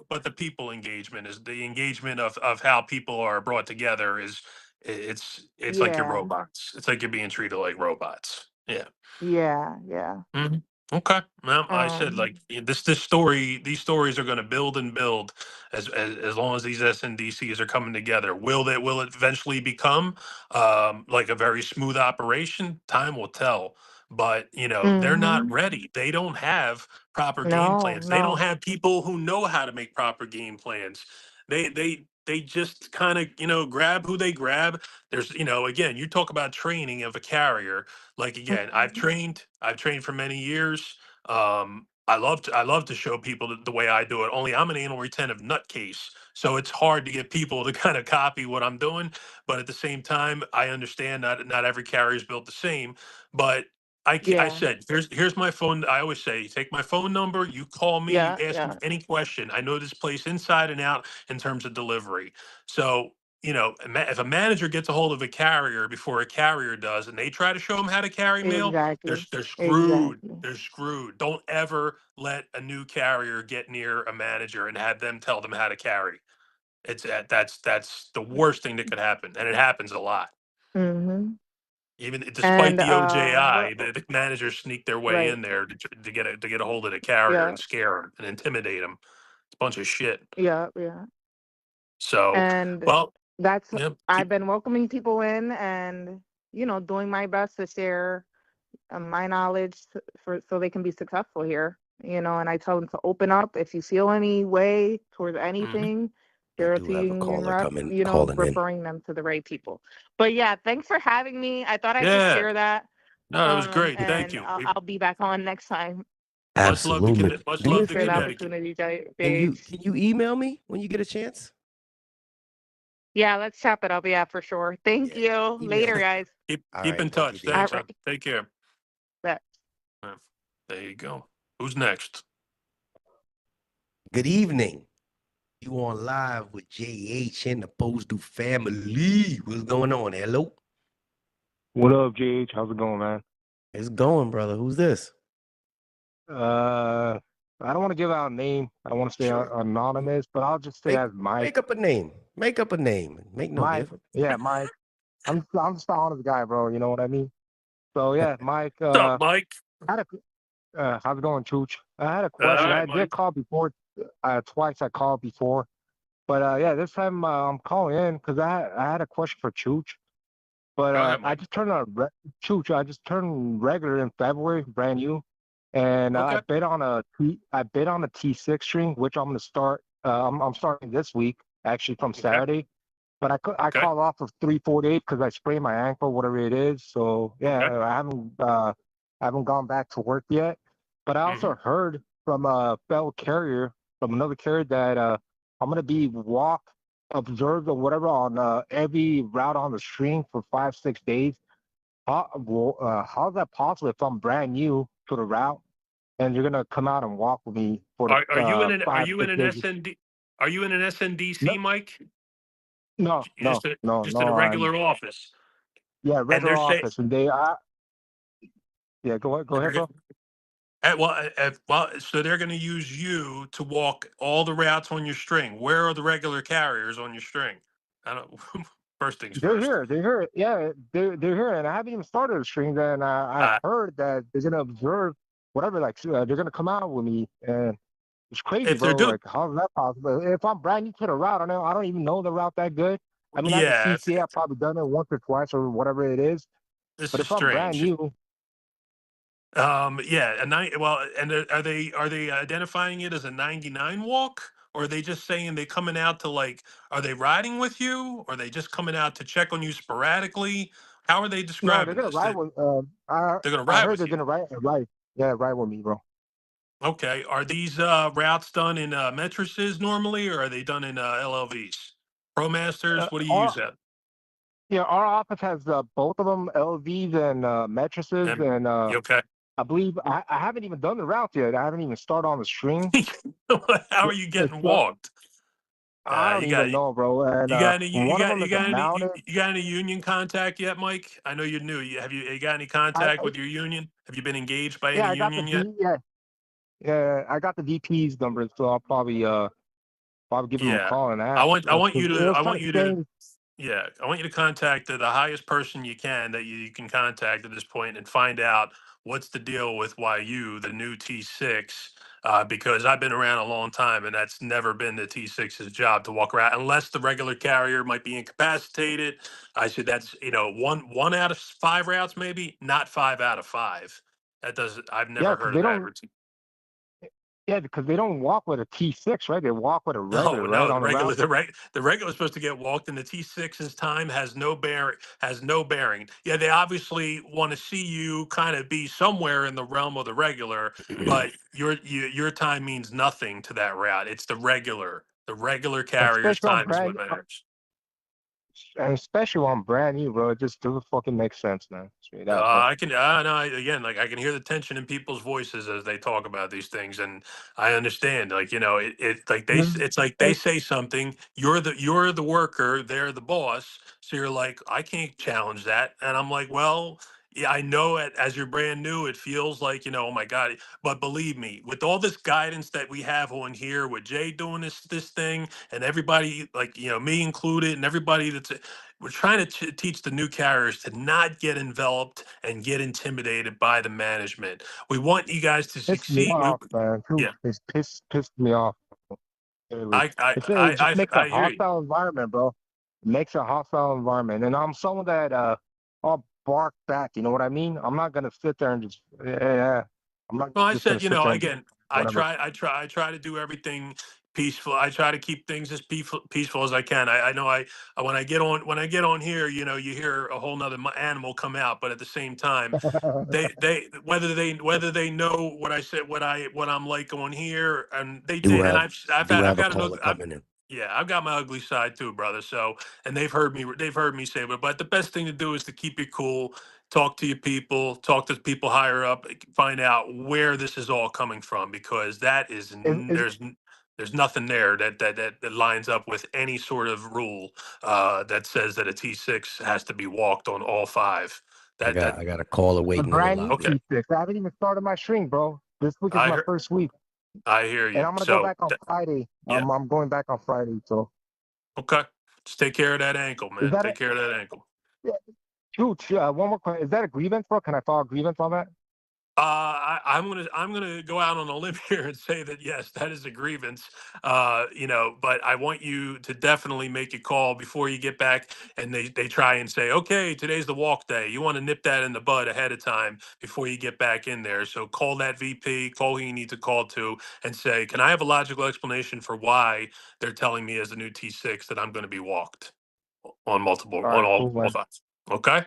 but the people engagement is the engagement of how people are brought together is it's like you're Yeah, robots. It's like you're being treated like robots. Yeah. yeah, yeah. Mhm. Okay. Well, I said like Um, this story. These stories are going to build and build as long as these SNDCs are coming together. Will it eventually become like a very smooth operation? Time will tell. But they're not hmm. ready. They don't have proper game No, plans. They don't no. have people who know how to make proper game plans. They just kind of grab who they grab. There's again, you talk about training of a carrier, like again, Mhm. I've trained for many years. I love to show people the way I do it. Only I'm an anal retentive nutcase, so it's hard to get people to kind of copy what I'm doing. But at the same time, I understand not every carrier is built the same. But I Yeah, said here's my phone. I always say, take my phone number. You call me. You yeah, ask me yeah. any question. I know this place inside and out in terms of delivery. So if a manager gets a hold of a carrier before a carrier does, and they try to show them how to carry mail, Exactly, they're screwed. exactly. They're screwed. Don't ever let a new carrier get near a manager and have them tell them how to carry. That's the worst thing that could happen, and it happens a lot. Hmm. Even despite And the what? OJI, the managers sneak their way Right. in there to get a hold of the carrier Yeah, and scare them and intimidate them. It's a bunch of shit. yeah, yeah. So, And well, that's yeah, I've been welcoming people in and doing my best to share my knowledge for so they can be successful here. And I tell them to open up if you feel any way towards mhm. anything. We Share it do to have a union caller rep, coming, calling in. referring them to the right people. But yeah, thanks for having me. I thought I'd just Yeah, share that. no, that was great. Thank And you. I'll be back on next time. Much love to Absolutely. Much Do me a love to For the favor. Connecticut. opportunity, Can you Gage. can you email me when you get a chance? Yeah, let's chop it up. Yeah, for sure. Thank Yeah. you. Email Later, me. guys. All Keep right. in Thank you, touch. All Thanks, Gage. huh? right. Take care. Bye. Uh, There you go. Who's next? Good evening. You on live with JH and the Postal family. What's going on? Hello. What up, JH? How's it going, man? It's going, brother. Who's this? Uh, I don't want to give out a name. I want to stay Sure. anonymous, but I'll just say Make as Mike. make up a name. Make up a name. Make no Mike, difference. yeah, Mike. I'm just the honest guy, bro. You know what I mean? So yeah, Mike. What's up, Mike? Had how's it going, Chooch? I had a All question. right, I did Mike. call before. Twice I called before, but yeah, this time I'm calling in because I had a question for Chooch. But Go ahead, I Mike. just turned Chooch. I just turned regular in February, brand new, and Okay. I bid on a T6 string, which I'm gonna start. I'm starting this week, actually from Okay. Saturday. But I Okay. called off of 348 because I sprained my ankle, whatever it is. So yeah, Okay. I haven't gone back to work yet. But I Hmm. also heard from a fellow carrier, from another carrier, that I'm gonna be observed or whatever on every route on the string for 5 6 days. How's that possible if I'm brand new to the route and you're gonna come out and walk with me for Are you in the an Are five you in six an days? SND? Are you in an No, SNDC, Mike? no, no, no, Just in a no. I'm regular office, Yeah, and regular they're saying, office, and yeah. Go and ahead, bro. so they're going to use you to walk all the routes on your string. Where are the regular carriers on your string? I don't. First things They're first. here. They're here. Yeah, they're here, and I haven't even started the string. Then I Uh, heard that they're gonna observe whatever. Like they're gonna come out with me, and it's crazy, if they're bro. doing, Like how's that possible? If I'm brand new to the route, I don't even know the route that good. I mean, as a yeah, CCA, I've probably done it once or twice or whatever it is. this But is if I'm brand strange. new, Yeah, well, and are they identifying it as a 99 walk, or are they just saying they coming out to like, are they riding with you, or are they just coming out to check on you sporadically? How are they No, they're describing gonna this? ride with. They're gonna I ride heard with they're you. gonna ride. Yeah, ride with me, bro. Okay. Are these routes done in mattresses normally, or are they done in LLVs? ProMasters, what do you Our use at? Yeah, our office has both of them, LVs and mattresses, And and you okay? I believe I haven't even done the route yet. I haven't even started on the string. How are It- you It's getting walked? I don't You got even know, bro. And you got any one of them you is a got any mounted. you got any union contact yet, Mike? I know you're new. You got any I contact with your union? Have you been engaged by Yeah, any I got the union yet? V. Yeah, yeah, I got the VP's number, so I'll probably give him a Yeah. call and I ask. want I want you 'Cause it to was I kind want of you to strange. Yeah, I want you to contact the highest person you can that you can contact at this point and find out what's the deal with YU, the new T6, because I've been around a long time and that's never been the T6's job to walk around unless the regular carrier might be incapacitated. I said that's one out of five routes, maybe not five out of five. That doesn't. I've Yeah, never because heard of they that don't. routine. Yeah, because they don't walk with a T6, right? They walk with a No, regular, right, no, on the route. the regular is supposed to get walked, and the T6's time has no bearing. Yeah, they obviously want to see you kind of be somewhere in the realm of the regular, but your time means nothing to that route. It's the regular carrier's Especially on time is brand, what matters. and especially on brand new, bro. It just doesn't fucking make sense, man. Straight up, bro. I can, no, again, like I can hear the tension in people's voices as they talk about these things, and I understand. Like like Mhm. it's like they say something. You're the worker, they're the boss, so you're like, I can't challenge that, and I'm like, well, yeah, I know it. As you're brand new, it feels like oh my god, but believe me, with all this guidance that we have on here, with Jay doing this thing, and everybody like me included, and everybody that's we're trying to teach the new carriers to not get enveloped and get intimidated by the management. We want you guys to Pissed me succeed. off, man. Too. Yeah, It's pissed me off. Really. It just makes a I hear you. hostile environment, bro. It makes a hostile environment, and I'm someone that I'll bark back. You know what I mean? I'm not gonna sit there and just yeah. I'm not Well, I just gonna said, sit there and again, whatever. I try to do everything peaceful. I try to keep things as peaceful as I can. I know when I get on here, you hear a whole nother animal come out, but at the same time, they whether they know what I said, what I'm like on here, and Do and have I've a got caller coming in. yeah, I've got my ugly side too, brother. So, and they've heard me say it, but the best thing to do is to keep it cool, talk to your people, talk to people higher up, find out where this is all coming from, because that is Is there's nothing there that lines up with any sort of rule that says that a T6 has to be walked on all five. That I got a caller a waiting in the brand new okay. lobby. T6. I haven't even started my string, bro. This week is I my hear first week, I hear and you. I'm gonna go So back on Friday. yeah, I'm going back on Friday. So okay. Just take care of that ankle, is man. that Take it? care of that ankle. Yeah, Chooch, one more question. Is that a grievance, bro? Can I file a grievance on that? I'm gonna go out on a limb here and say that yes, that is a grievance. But I want you to definitely make a call before you get back, and they try and say, okay, today's the walk day. You want to nip that in the bud ahead of time before you get back in there. So call that VP, call who you need to call to, and say, can I have a logical explanation for why they're telling me as a new T6 that I'm going to be walked All on right, cool, all man. five? Okay.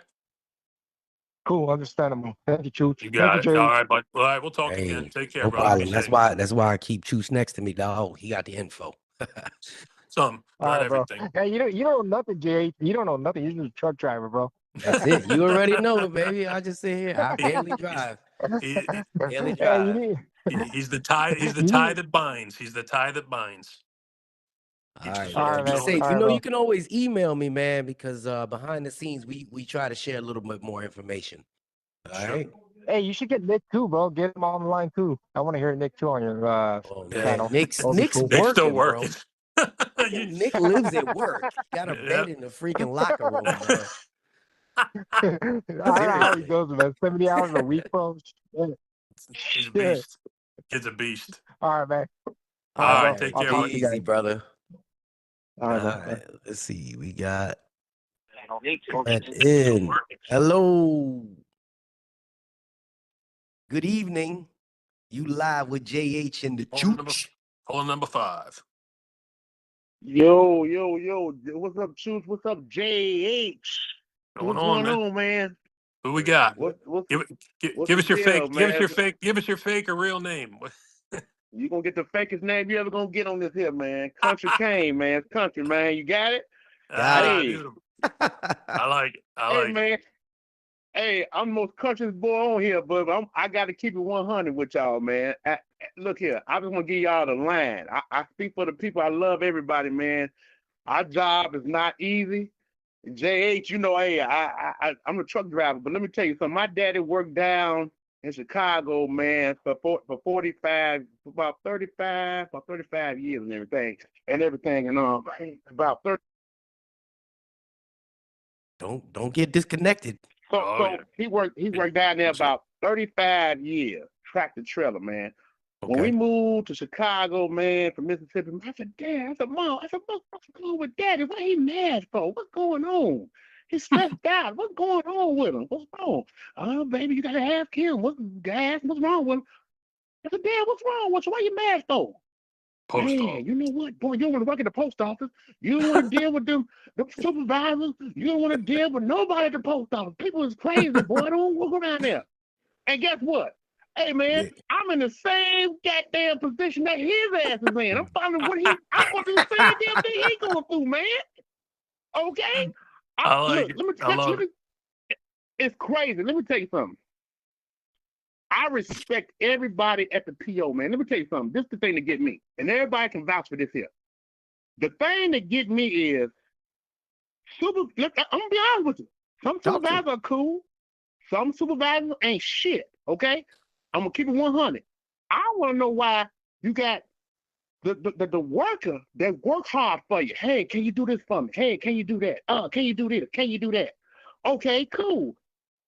Cool, understandable. Thank you, Chooch. You Thank you, got it. All Jay. right, but all right, we'll talk again. Hey, Take care, no brother. Be problem. safe. That's why I keep Chooch next to me, dog. He got the info. Some, All not right, bro. everything. Hey, you don't know nothing, Jay. You don't know nothing. You're just a truck driver, bro. That's it. You already know it, baby. I just sit here. I barely drive. He, Barely Hey, drive. he's the tie. He's the you tie need. that binds. He's the tie that binds. He All just right, All wants man. to right, Be be man. able to. safe. All You right, know, you bro. can always email me, man, because behind the scenes we try to share a little bit more information. All Sure. right. Hey, you should get Nick too, bro. Get him on the line too. I want to hear Nick too on your Oh Yeah. man, channel. That'll be Nick's cool. Nick's still working, bro. working. Nick, You- Nick lives at work. He got a yeah. bed in the freaking locker room, bro. I don't know how he Seriously. does it, man. 70 hours a week, bro. Shit. He's a Shit. beast. Kid's a beast. All right, man. All right, All All right. bro. Take right. I'll care, Be talk bud. to you easy, guys. brother. All All right, bro. right. Let's see. We got let in. Hello. Good evening. You live with JH and the Chooch. Caller number 5. Yo, what's up, Chooch? What's up, JH? Going What's on, going man? on, man? Who we got? What's Give what's give the us your deal, fake. Give us man? your fake. Give us your fake or real name. You gonna get the fakest name you ever gonna get on this here, man? Country Kane, man. It's country, man. You got it? Got Hey. it. Beautiful. I like it. I Hey, like it. man. Hey, I'm the most countryest boy on here, but I got to keep it 100 with y'all, man. Look here, I just want to give y'all the line. I speak for the people. I love everybody, man. Our job is not easy. JH, you know, hey, I'm a truck driver, but let me tell you something. My daddy worked down in Chicago, man, for 45, about 35 years and everything, and about 30. Don't get disconnected. So he worked down there about 35 years, tractor trailer, man. When we Okay. moved to Chicago, man, from Mississippi, I said, Dad, Mom, what's going on with Daddy? Why he mad for? What's going on? He's stressed out. What's going on with him? What's wrong? Oh, baby, you gotta ask him. What's wrong with him? I said, Dad, what's wrong with you? Why you mad for? Postal. Man, you know what, boy, you don't want to work at the post office. You don't want to deal with them supervisors. You don't want to deal with nobody at the post office. People is crazy, boy. Don't walk around there. And guess what? Hey, man, Yeah. I'm in the same goddamn position that his ass is in. I'm following I'm going through the same damn thing he going through, man. Okay? I like it. I love it. It's crazy. Let me tell you something. I respect everybody at the PO, man. Let me tell you something. This is the thing that get me. And everybody can vouch for this here. The thing that get me is, I'm going to be honest with you. Some supervisors are cool. Some supervisors ain't shit, okay? I'm going to keep it 100. I want to know why you got the worker that works hard for you. Hey, can you do this for me? Hey, can you do that? Can you do this? Can you do that? Okay, cool.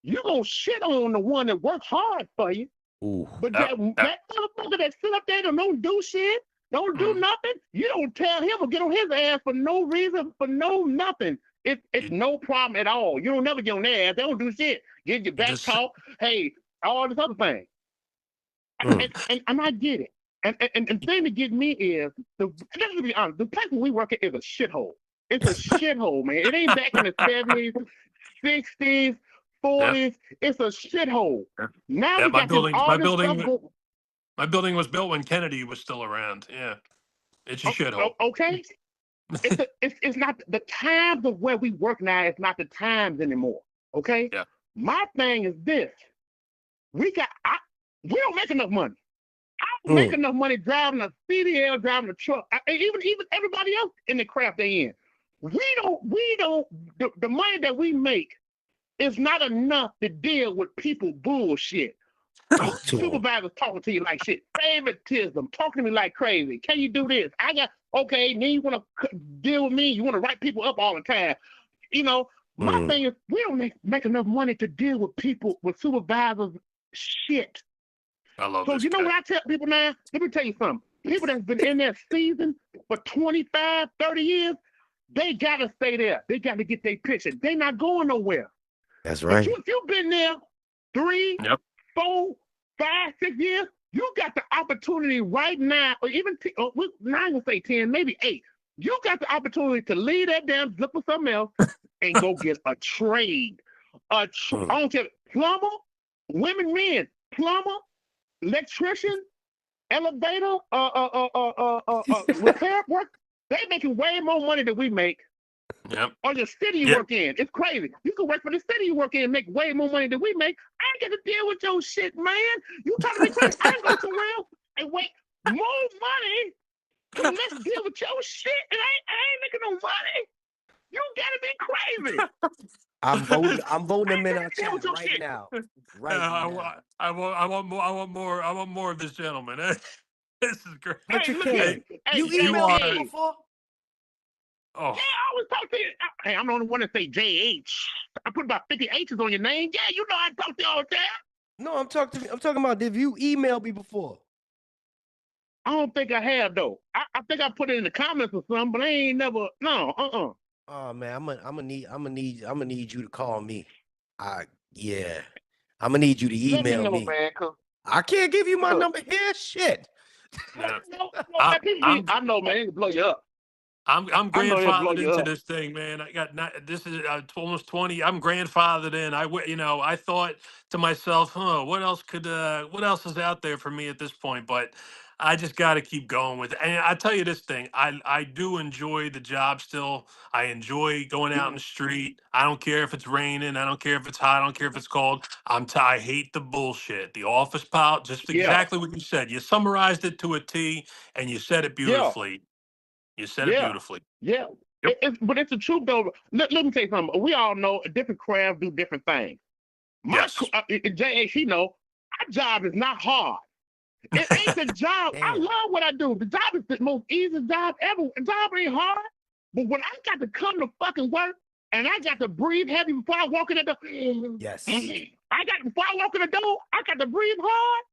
You gonna shit on the one that works hard for you. Ooh. But that motherfucker that sit up there and don't do shit, don't do nothing, you don't tell him or get on his ass for no reason, for no nothing. It's no problem at all. You don't never get on their ass. They don't do shit. Get your back talk. Hey, all this other thing. And I get it. And the thing that get me is, let's be honest, the place where we work at is a shithole. It's a shithole, man. It ain't back in the 70s, 60s, 40s. It's a shithole. Now we got all this stuff going. My building was built when Kennedy was still around. Yeah, it's a shithole. Okay, it's not the times of where we work now. It's not the times anymore. Okay. Yeah. My thing is this: we don't make enough money. I don't make enough money driving a CDL, driving a truck, even everybody else in the craft they in. We don't. The money that we make is not enough to deal with people bullshit. Supervisors talking to you like shit. Favoritism, talking to me like crazy. Can you do this? Okay, then you want to deal with me. You want to write people up all the time. You know, my thing is, we don't make enough money to deal with people, with supervisors shit. I love So this you know guy. what I tell people now? Let me tell you something. People that's been in that season for 25, 30 years, they got to stay there. They got to get their picture. They not going nowhere. That's right. But if you've been there 3, 4, 5, 6 years, you got the opportunity right now, or even, not even say 10, maybe 8. You got the opportunity to leave that damn, look for something else, and go get a trade. I don't care, plumber, women, men, plumber, electrician, elevator, repair work. They making way more money than we make. Yep. Or the city you work in. It's crazy. You can work for the city you work in and make way more money than we make. I ain't got to deal with your shit, man. You trying to be crazy? I ain't go somewhere else and make more money to let's deal with your shit, and I ain't making no money. You gotta be crazy. I'm voting them in our chat right now. Right now. I want more of this gentleman. This is great. Country look King, here. you Hey, emailed hey. me before? Oh, Yeah, I always talk to you. Hey, I'm the only one that say JH. I put about 50 H's on your name. Yeah, you know I talk to you all the time. No, I'm talking about, if you emailed me before. I don't think I have though. I think I put it in the comments or something, but I ain't never. No, Oh man, I'm gonna need you to call me. I'm gonna need you to Let me email know, me. man. Cause I can't give you my Look, number here. Shit. Yeah. no, I, man, I'm I know, man, it blow you up. I'm I know it'll blow grandfathered you into up. this thing, man. I got not, this is almost 20. I'm grandfathered in. I thought to myself, what else what else is out there for me at this point? But I just got to keep going with it. And I tell you this thing, I do enjoy the job still. I enjoy going out in Yeah, the street. I don't care if it's raining. I don't care if it's hot. I don't care if it's cold. I hate the bullshit. The office pile, just yeah, exactly what you said. You summarized it to a T, and you said it yeah, beautifully. You said it yeah, beautifully. yeah. Yep. But it's the truth, though. Let me tell you something. We all know different crafts do different things. Yes. JH, know, our job is not hard. It ain't the job. I Damn. love what I do. The job is the most easiest job ever. The job ain't hard. But when I got to come to fucking work and I got to breathe heavy before I walk in the door, Yes. before I walk in the door, I got to breathe hard.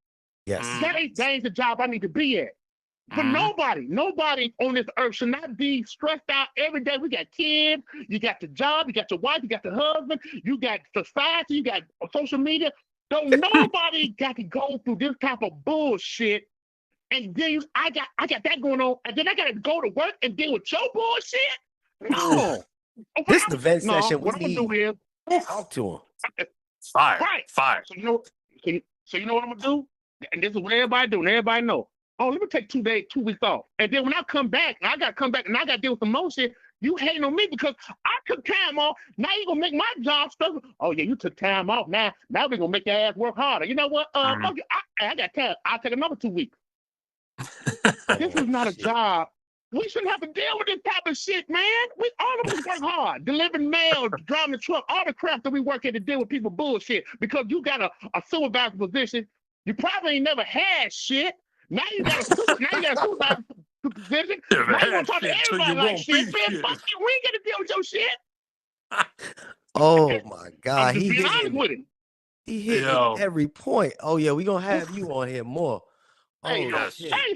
Yes. That ain't the job I need to be at. For nobody on this earth should not be stressed out every day. We got kids, you got the job, you got your wife, you got the husband, you got society, you got social media. Don't nobody got to go through this type of bullshit. And then I got that going on, and then I got to go to work and deal with your bullshit. No, This is the vent session we what I'm gonna do need. is Talk to him. Fire. right. Fire. So you know what I'm gonna do? And this is what everybody do, and everybody know. Oh, let me take 2 days, 2 weeks off. And then when I come back, and I gotta come back and I gotta deal with some more shit, you hating on me because I took time off. Now you're gonna make my job struggle. Oh yeah, you took time off. Now we're gonna make your ass work harder. You know what? Fuck you. I got time. I'll take another 2 weeks. This is not a job. We shouldn't have to deal with this type of shit, man. We all of us work hard, delivering mail, driving the truck, all the crap that we work here to deal with people bullshit. Because you got a supervisor position, you probably ain't never had shit. Now you got a supervisor position. Never Now you had want to talk to shit, so everybody you like won't be shit, man. shit. Fuck you. We ain't got to deal with your shit. Oh my I'm God. just He being honest hitting with it. he hitting Yo. every point. Oh yeah, we gonna have you on here more. Hey, Oh Yes. shit.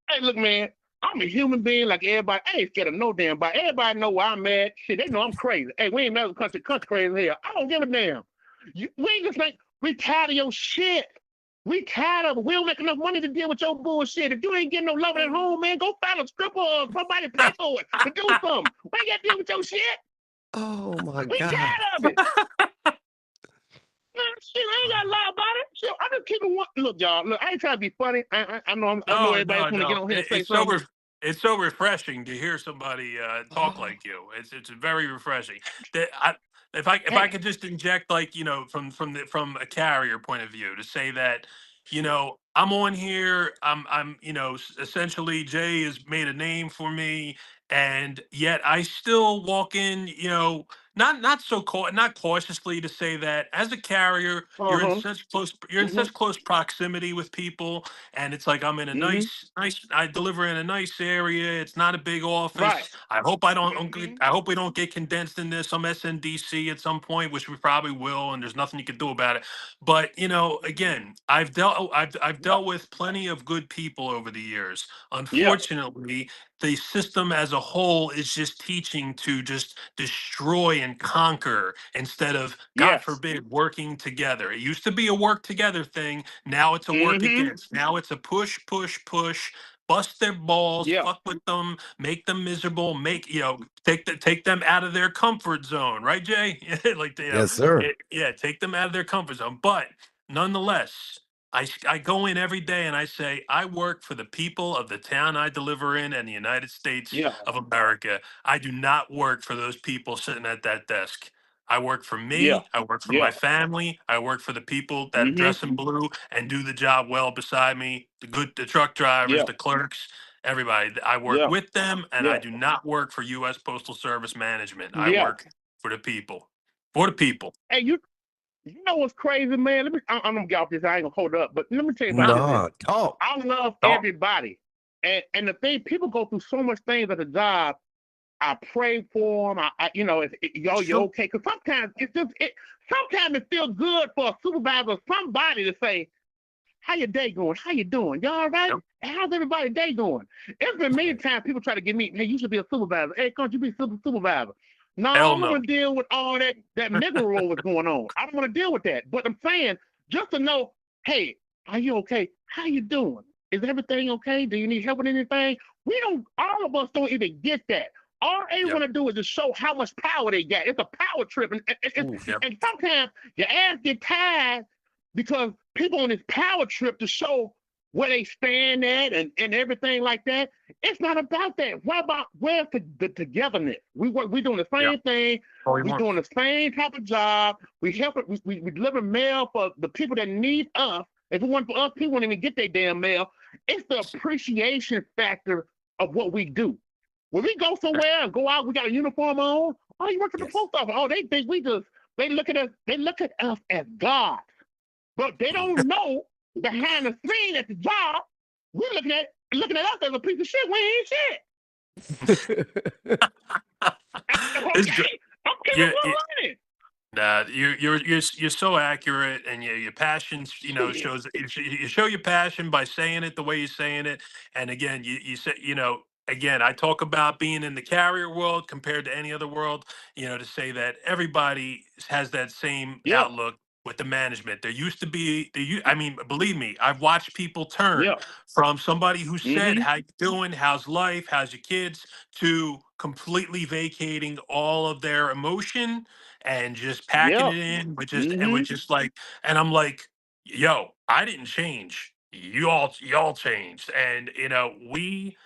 hey, look, man. I'm a human being like everybody. I ain't scared of no damn body. Everybody know where I'm at. Shit, they know I'm crazy. Hey, we ain't never country crazy here. I don't give a damn. We ain't just like, we tired of your shit. We tired of it. We don't make enough money to deal with your bullshit. If you ain't getting no love at home, man, go find a stripper or somebody pay for it to do something. We ain't got to deal with your shit. Oh my We God. tired of it. Man, shit, I ain't got to lie about it. Shit, I'm just keeping one. Look, y'all. Look, I ain't trying to be funny. I know No, everybody's going to get no. on here and say It's so something. it's so refreshing to hear somebody talk like you. It's very refreshing. That if I Hey, could just inject, like, from a carrier point of view, to say that, I'm on here. I'm essentially, Jay has made a name for me, and yet I still walk in, not cautiously, to say that as a carrier, uh-huh. you're in Mm-hmm. such close proximity with people, and it's like I'm in a Mm-hmm. I deliver in a nice area. It's not a big Right. office. I hope we don't get condensed in this, some SNDC at some point, which we probably will, and there's nothing you can do about it. But, again, I've Yeah. dealt with plenty of good people over the years. Yeah. Unfortunately, the system as a whole is just teaching to just destroy and conquer, instead of, God Yes. forbid, working together. It used to be a work together thing. Now it's a work Mm-hmm. against. Now it's a push, push, push. Bust their balls, Yeah. fuck with them, make them miserable, take them out of their comfort zone, right, Jay? Like, Yes, sir. yeah, take them out of their comfort zone. But nonetheless, I go in every day and I say, I work for the people of the town I deliver in and the United States Yeah. of America. I do not work for those people sitting at that desk. I work for Yeah. me. I work for Yeah. my family. I work for the people that Mm-hmm. dress in blue and do the job well beside me. The truck drivers, Yeah. the clerks, everybody. I work Yeah. with them, and I Yeah. do not work for U.S. Postal Service management. I Yeah. work for the people. For the people. Hey, you know what's crazy, man? I'm gonna get off this. I ain't gonna hold up, but let me tell you about this here. Nah, talk. I love Talk. everybody, and the thing, people go through so much things at the job. I pray for them. Yo, you True. okay? Because sometimes sometimes it feels good for a supervisor or somebody to say, "How your day going? How you doing? You all right? Yep. How's everybody's day going?" It's been many times people try to get me, "Hey, you should be a supervisor. Hey, can't you be supervisor?" No, I Hell don't no. want to deal with all that rigmarole was going on. I don't want to deal with that. But I'm saying, just to know, hey, Are you okay? How you doing? Is everything okay? Do you need help with anything? We don't. All of us don't even get that. All they want to do is just show how much power they got. It's a power trip, and sometimes your ass get tired because people on this power trip to show where they stand at and everything like that. It's not about that. What about where's the togetherness? We doing the same thing. We doing the same type of job. We help it. We deliver mail for the people that need us. If it weren't for us, people wouldn't even get their damn mail. It's the appreciation factor of what we do. When we go somewhere and go out, we got a uniform on. Oh, you work at the post office. Oh, they think they look at us as God. But they don't know behind the scene at the job, we're looking at us as a piece of shit. We ain't shit. Okay. Yeah, you're so accurate, and your passion, shows. You show your passion by saying it the way you're saying it, and again, you say, again, I talk about being in the carrier world compared to any other world. To say that everybody has that same outlook with the management. There used to be I mean, believe me, I've watched people turn from somebody who said, "How you doing? How's life? How's your kids?" to completely vacating all of their emotion and just packing it in with just like, and I'm like, yo, I didn't change. Y'all changed. And we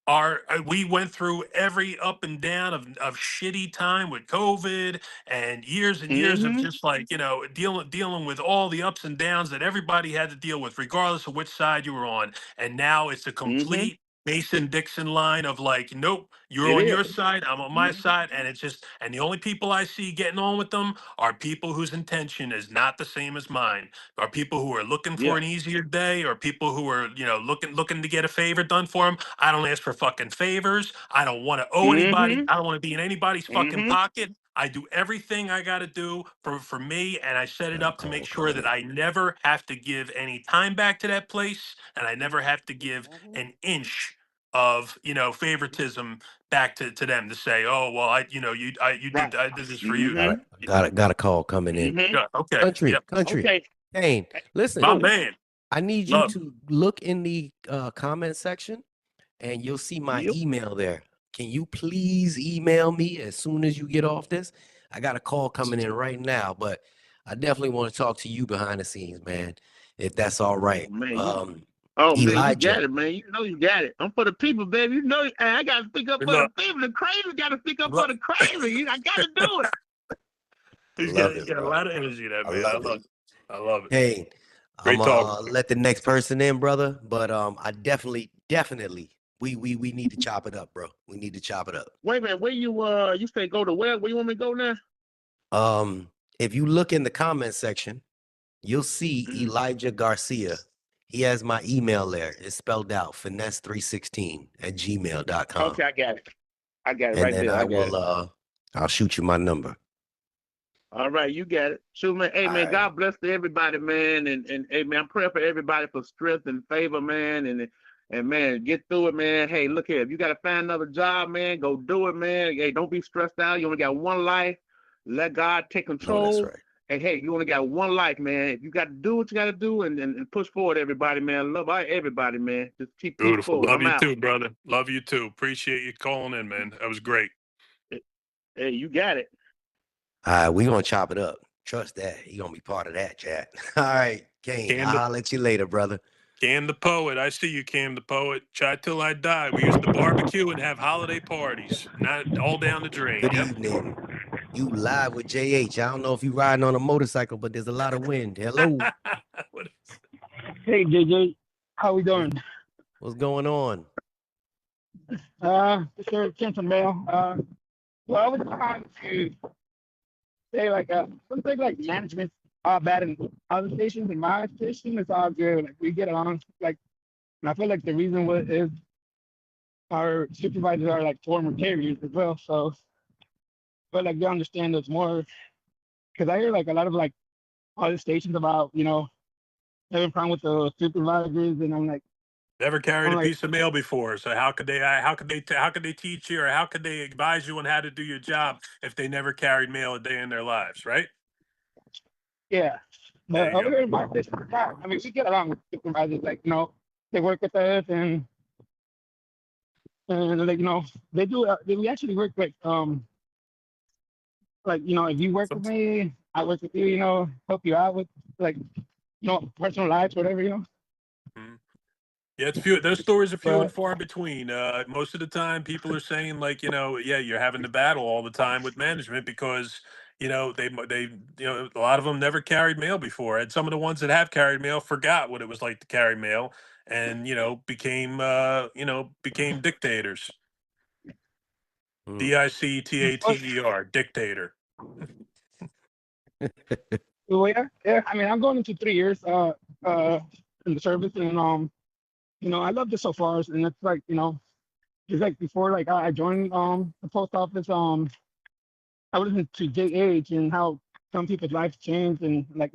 went through every up and down of shitty time with COVID and years of just like, dealing with all the ups and downs that everybody had to deal with, regardless of which side you were on. And now it's a complete Mason Dixon line of like, nope, you're on your side, I'm on my side. And it's just, and the only people I see getting on with them are people whose intention is not the same as mine, are people who are looking for an easier day, or people who are, looking to get a favor done for them. I don't ask for fucking favors. I don't want to owe anybody. I don't want to be in anybody's fucking pocket. I do everything I got to do for me, and I set it up to make sure that I never have to give any time back to that place, and I never have to give an inch of favoritism back to them to say, oh well, did this for you. Got a call coming in. Yeah, okay. Country. Okay. Kane, listen. My man. I need you to look in the comment section, and you'll see my email there. Can you please email me as soon as you get off this? I got a call coming in right now, but I definitely want to talk to you behind the scenes, man, if that's all right. Man, Elijah. man, you got it, man. You know you got it. I'm for the people, baby. You know, I got to speak up for the people. The crazy got to speak up for the crazy. I got to do it. He's got a lot of energy, that man. I love it. Hey, I'm gonna let the next person in, brother. But I definitely, we need to chop it up, bro. We need to chop it up. Wait a minute, where you say go to where? Where you want me to go now? If you look in the comment section, you'll see Elijah Garcia. He has my email there. It's spelled out finesse316@gmail.com. Okay, I got it. I got it and right then there. I'll shoot you my number. All right, you got it. Shoot, man. Hey, man, God bless to everybody, man. And hey, man, I'm praying for everybody for strength and favor, man. And man, get through it, man. Hey, look here. If you got to find another job, man, go do it, man. Hey, don't be stressed out. You only got one life. Let God take control. That's right. And hey, you only got one life, man. If you got to do what you got to do and push forward, everybody, man. Love everybody, man. Just keep Beautiful. forward. Love you too, brother. Love you too. Appreciate you calling in, man. That was great. Hey, you got it. All right, we gonna chop it up. Trust that. He gonna be part of that, chat. All right, Kane. I'll let you later, brother. Cam the Poet. I see you, Cam the Poet. Try till I die. We used to barbecue and have holiday parties. Not all down the drain. Good evening. You live with JH. I don't know if you riding on a motorcycle, but there's a lot of wind. Hello. Hey, JJ. How we doing? What's going on? Sure, sent some mail. Well, I was trying to say something like management bad in other stations. In my station, it's all good. Like we get along. Like, and I feel like the reason is our supervisors are like former carriers as well. So, but like they understand us more. Because I hear like a lot of like other stations about having problem with the supervisors, and I'm like. Never carried a piece of mail before, so how could they teach you, or how could they advise you on how to do your job if they never carried mail a day in their lives, right? Yeah, But There you over go. here in my district, I mean, we get along with supervisors. Like, they work with us, and like, they do. We actually work like, if you work with Some- me, I work with you. Help you out with like, personal lives, whatever. Mhm. Yeah, it's few. Those stories are few and But far between. Most of the time, people are saying like, yeah, you're having to battle all the time with management because a lot of them never carried mail before, and some of the ones that have carried mail forgot what it was like to carry mail, and became dictators. Dictater, dictator. well, yeah. I mean, I'm going into 3 years in the service, and I loved it so far. And it's like, it's like before, like I joined the post office. I was into age and how some people's lives changed, and like,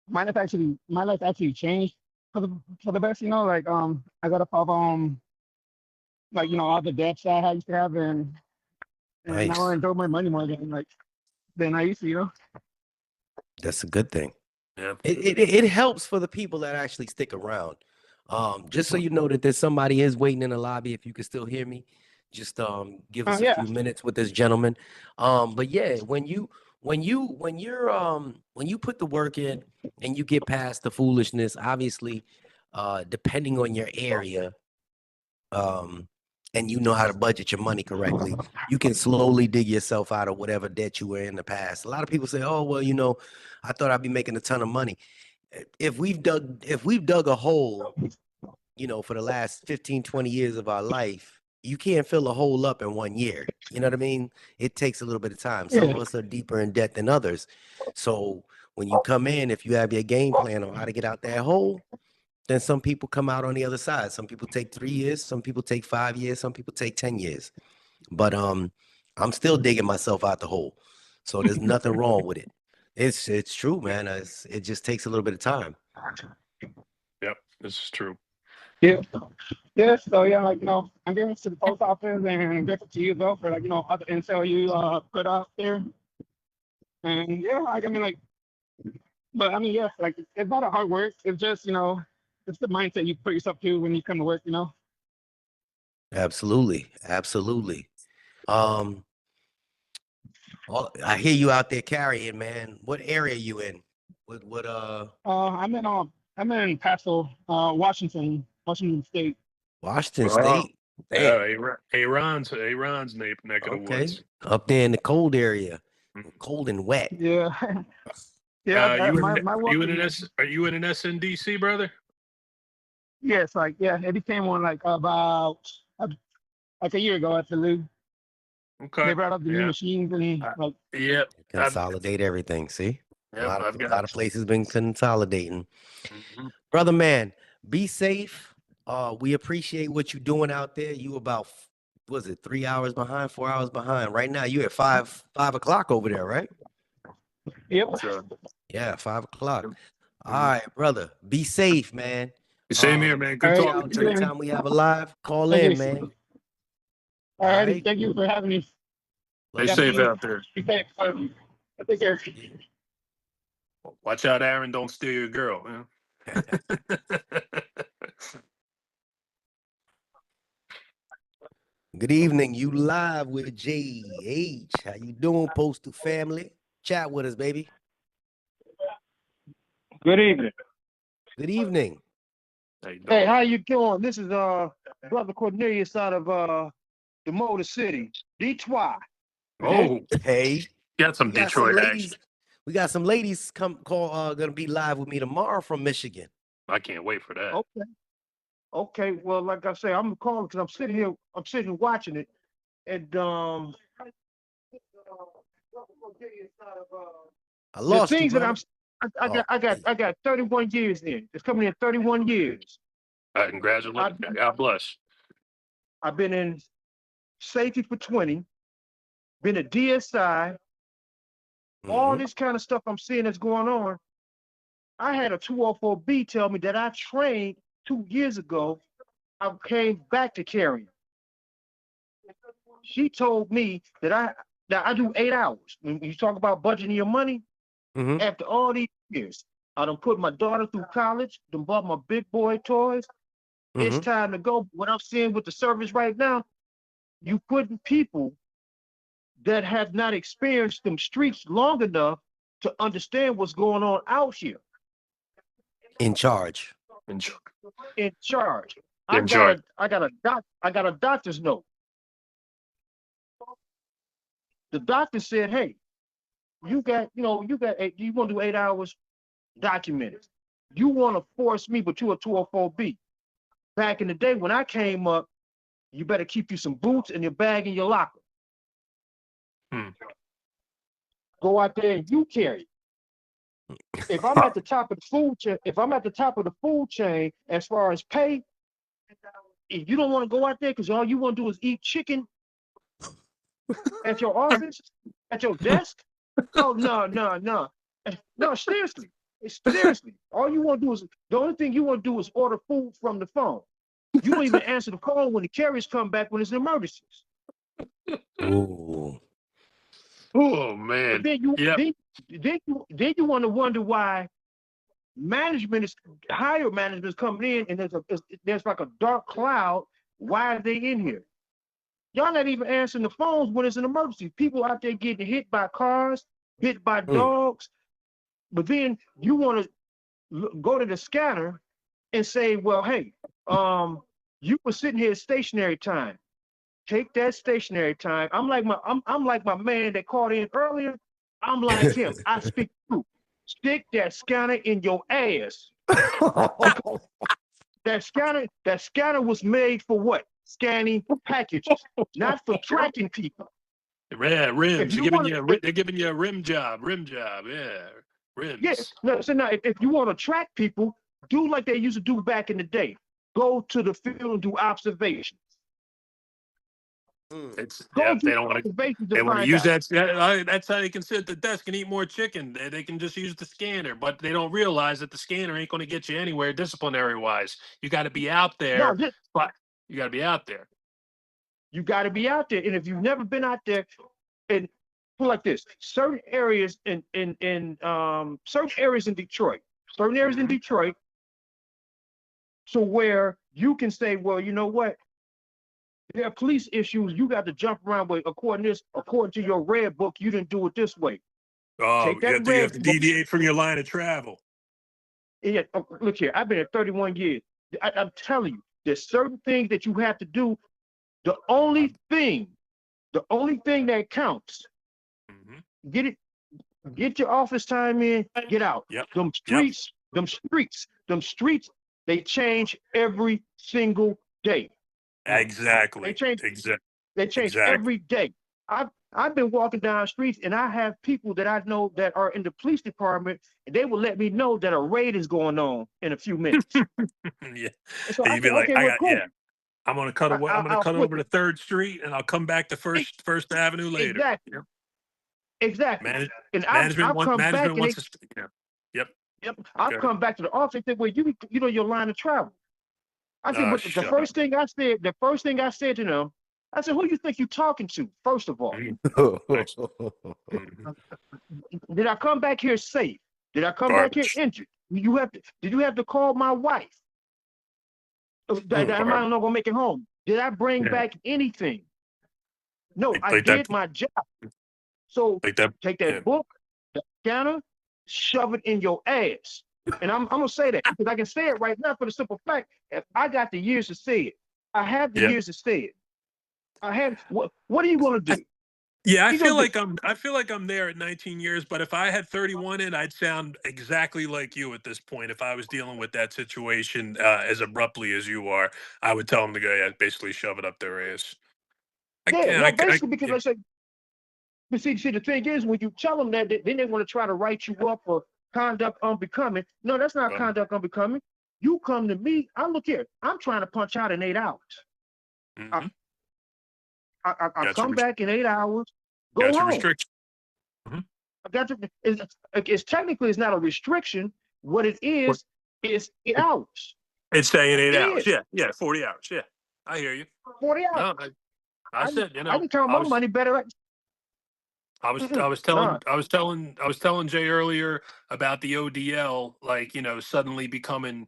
my life actually changed for the best. Like I got up of like, all the debts that I used to have, and now I Nice. enjoy my money more than I used to. That's a good thing. Yeah. It helps for the people that actually stick around. Just so you know that there's somebody is waiting in the lobby. If you can still hear me, just give us a Yeah. few minutes with this gentleman. But yeah, when you put the work in and you get past the foolishness, obviously, depending on your area, and you know how to budget your money correctly, you can slowly dig yourself out of whatever debt you were in the past. A lot of people say, "Oh, well, I thought I'd be making a ton of money." If we've dug a hole, for the last 15, 20 years of our life, you can't fill a hole up in 1 year. You know what I mean? It takes a little bit of time. Some Yeah. of us are deeper in debt than others. So when you come in, if you have your game plan on how to get out that hole, then some people come out on the other side. Some people take 3 years, some people take 5 years, some people take 10 years. But I'm still digging myself out the hole. So there's nothing wrong with it. It's true, man. It just takes a little bit of time. Yep, this is true. Yeah. Yeah. So yeah, like, I'm giving to the post office and grateful to you though for, like, other intel you put out there. And yeah, like, I mean, like, but I mean, yeah, like, it's not a hard work. It's just, it's the mindset you put yourself to when you come to work. Absolutely, absolutely. Um, I hear you out there carrying, man. What area you in? What I'm in Postal, Washington State. Washington Well, State? Damn. Aaron's neck of the Okay. woods. Up there in the cold area, Mhm. cold and wet. Yeah. Yeah, my work You in is, are you in an SNDC, brother? yeah, it's like, yeah, it became one like about like a year ago at the Lou. Okay. They brought up the new Yeah. machines and Uh, like, yep. Consolidate everything. See, a Yep. lot of I've a lot got. of places been consolidating. Mhm. Brother man, be safe. We appreciate what you're doing out there. You about was it 3 hours behind, 4 hours behind? Right now, you at five o'clock over there, right? yep. So, Yeah, 5 o'clock. All mhm. right, brother. Be safe, man. Same here, man. All Good right, talking Out to you. anytime we have a live, call thank in, you. man. All All righty, right. thank you for having me. Stay Love Yeah, you safe too. out there. be safe. Take care. Watch out, Aaron. Don't steal your girl. Good evening. You live with JH. How you doing, Postal family? Chat with us, baby. Good evening. Good evening. How you Hey, doing? how you doing? This is brother Cornelius out of the Motor City, Detroit. Oh, Hey, got we some got some Detroit ladies. action. We got some ladies gonna be live with me tomorrow from Michigan. I can't wait for that. Okay. Okay. Well, like I say, I'm calling because I'm sitting watching it, and I the lost you, things that brother. Oh, I got 31 years in. It's coming in 31 years. Congratulations. God bless. I've been in safety for 20, been a DSI, all hmm this kind of stuff I'm seeing that's going on. I had a 204B tell me that I trained 2 years ago. I came back to carrying. She told me that I do 8 hours. When you talk about budgeting your money, hmm after all these years, I done put my daughter through college, done bought my big boy toys. It's Mm-hmm. time to go. What I'm seeing with the service right now, you putting people that have not experienced them streets long enough to understand what's going on out here In charge. in charge. I In got charge. I got a doctor's note. The doctor said, hey, you got, you want to do 8 hours documented. You want to force me, but you're a 204B. Back in the day when I came up, you better keep you some boots and your bag in your locker. Go out there and you carry it. If I'm at the top of the food chain, as far as pay, if you don't want to go out there because all you want to do is eat chicken at your office, at your desk, oh no. No, seriously. Seriously. All you want to do is the only thing you want to do is order food from the phone. You don't even answer the phone when the carriers come back when it's an emergency. Ooh. Oh man. But then you Yep. then you want to wonder why higher management is coming in and there's like a dark cloud. Why are they in here? Y'all not even answering the phones when it's an emergency. People out there getting hit by cars, hit by dogs. But then you want to go to the scanner and say, well, hey, you were sitting here stationary time. Take that stationary time. I'm like my man that called in earlier. I'm like him. I speak true. Stick that scanner in your ass. That scanner was made for what? Scanning packages, not for tracking people. Yeah, rims. They're giving you a rim job. Yeah, rims. Yes. No, so now if you want to track people, do like they used to do back in the day. Go to the field and do observations. They don't want to. They want to use that. That's how they can sit at the desk and eat more chicken. They can just use the scanner, but they don't realize that the scanner ain't going to get you anywhere disciplinary wise. You got to be out there. But you got to be out there. You got to be out there, and if you've never been out there, and put like this, certain areas in Detroit, so where you can say, well, you know what? There are police issues. You got to jump around with according to your red book. You didn't do it this way. Oh, you have to deviate from your line of travel. Yeah, look here. I've been here 31 years. I'm telling you, there's certain things that you have to do. The only thing that counts. Get your office time in. Get out. Yep. Them streets. They change every single day. Exactly. They change every day. I've been walking down streets and I have people that I know that are in the police department and they will let me know that a raid is going on in a few minutes. Yeah. So you'd be like, cool. I'm gonna cut away. I'm gonna cut over to 3rd Street and I'll come back to First Avenue later. Exactly. Yep. Exactly. Management wants to. Yep. I've come back to the office and said, well, you know your line of travel. I said, but the first thing I said to them, I said, who do you think you're talking to, first of all? Did I come back here safe? Did I come back here injured? Did you have to call my wife? That I'm not gonna make it home. Did I bring back anything? No, I did my job. So take that book, the scanner, shove it in your ass. And I'm gonna say that because I can say it right now for the simple fact, if I got the years to say it, I have the years to say it. I have. What are you gonna do? Yeah, I feel like I'm there at 19 years, but if I had 31 in, I'd sound exactly like you at this point. If I was dealing with that situation as abruptly as you are, I would tell them to go, basically shove it up their ass. Because I said, but see, the thing is, when you tell them that, then they want to try to write you up for conduct unbecoming. No, that's not conduct unbecoming. You come to me, look here, I'm trying to punch out in 8 hours. I come back in 8 hours, go home. Restriction. It's technically it's not a restriction. What it is 8 hours. It's saying 8 hours. Yeah, 40 hours. Yeah, I hear you. 40 hours. No, I said, I can count my money better. I was Mm-mm, I was telling none. I was telling I was telling Jay earlier about the ODL, like, suddenly becoming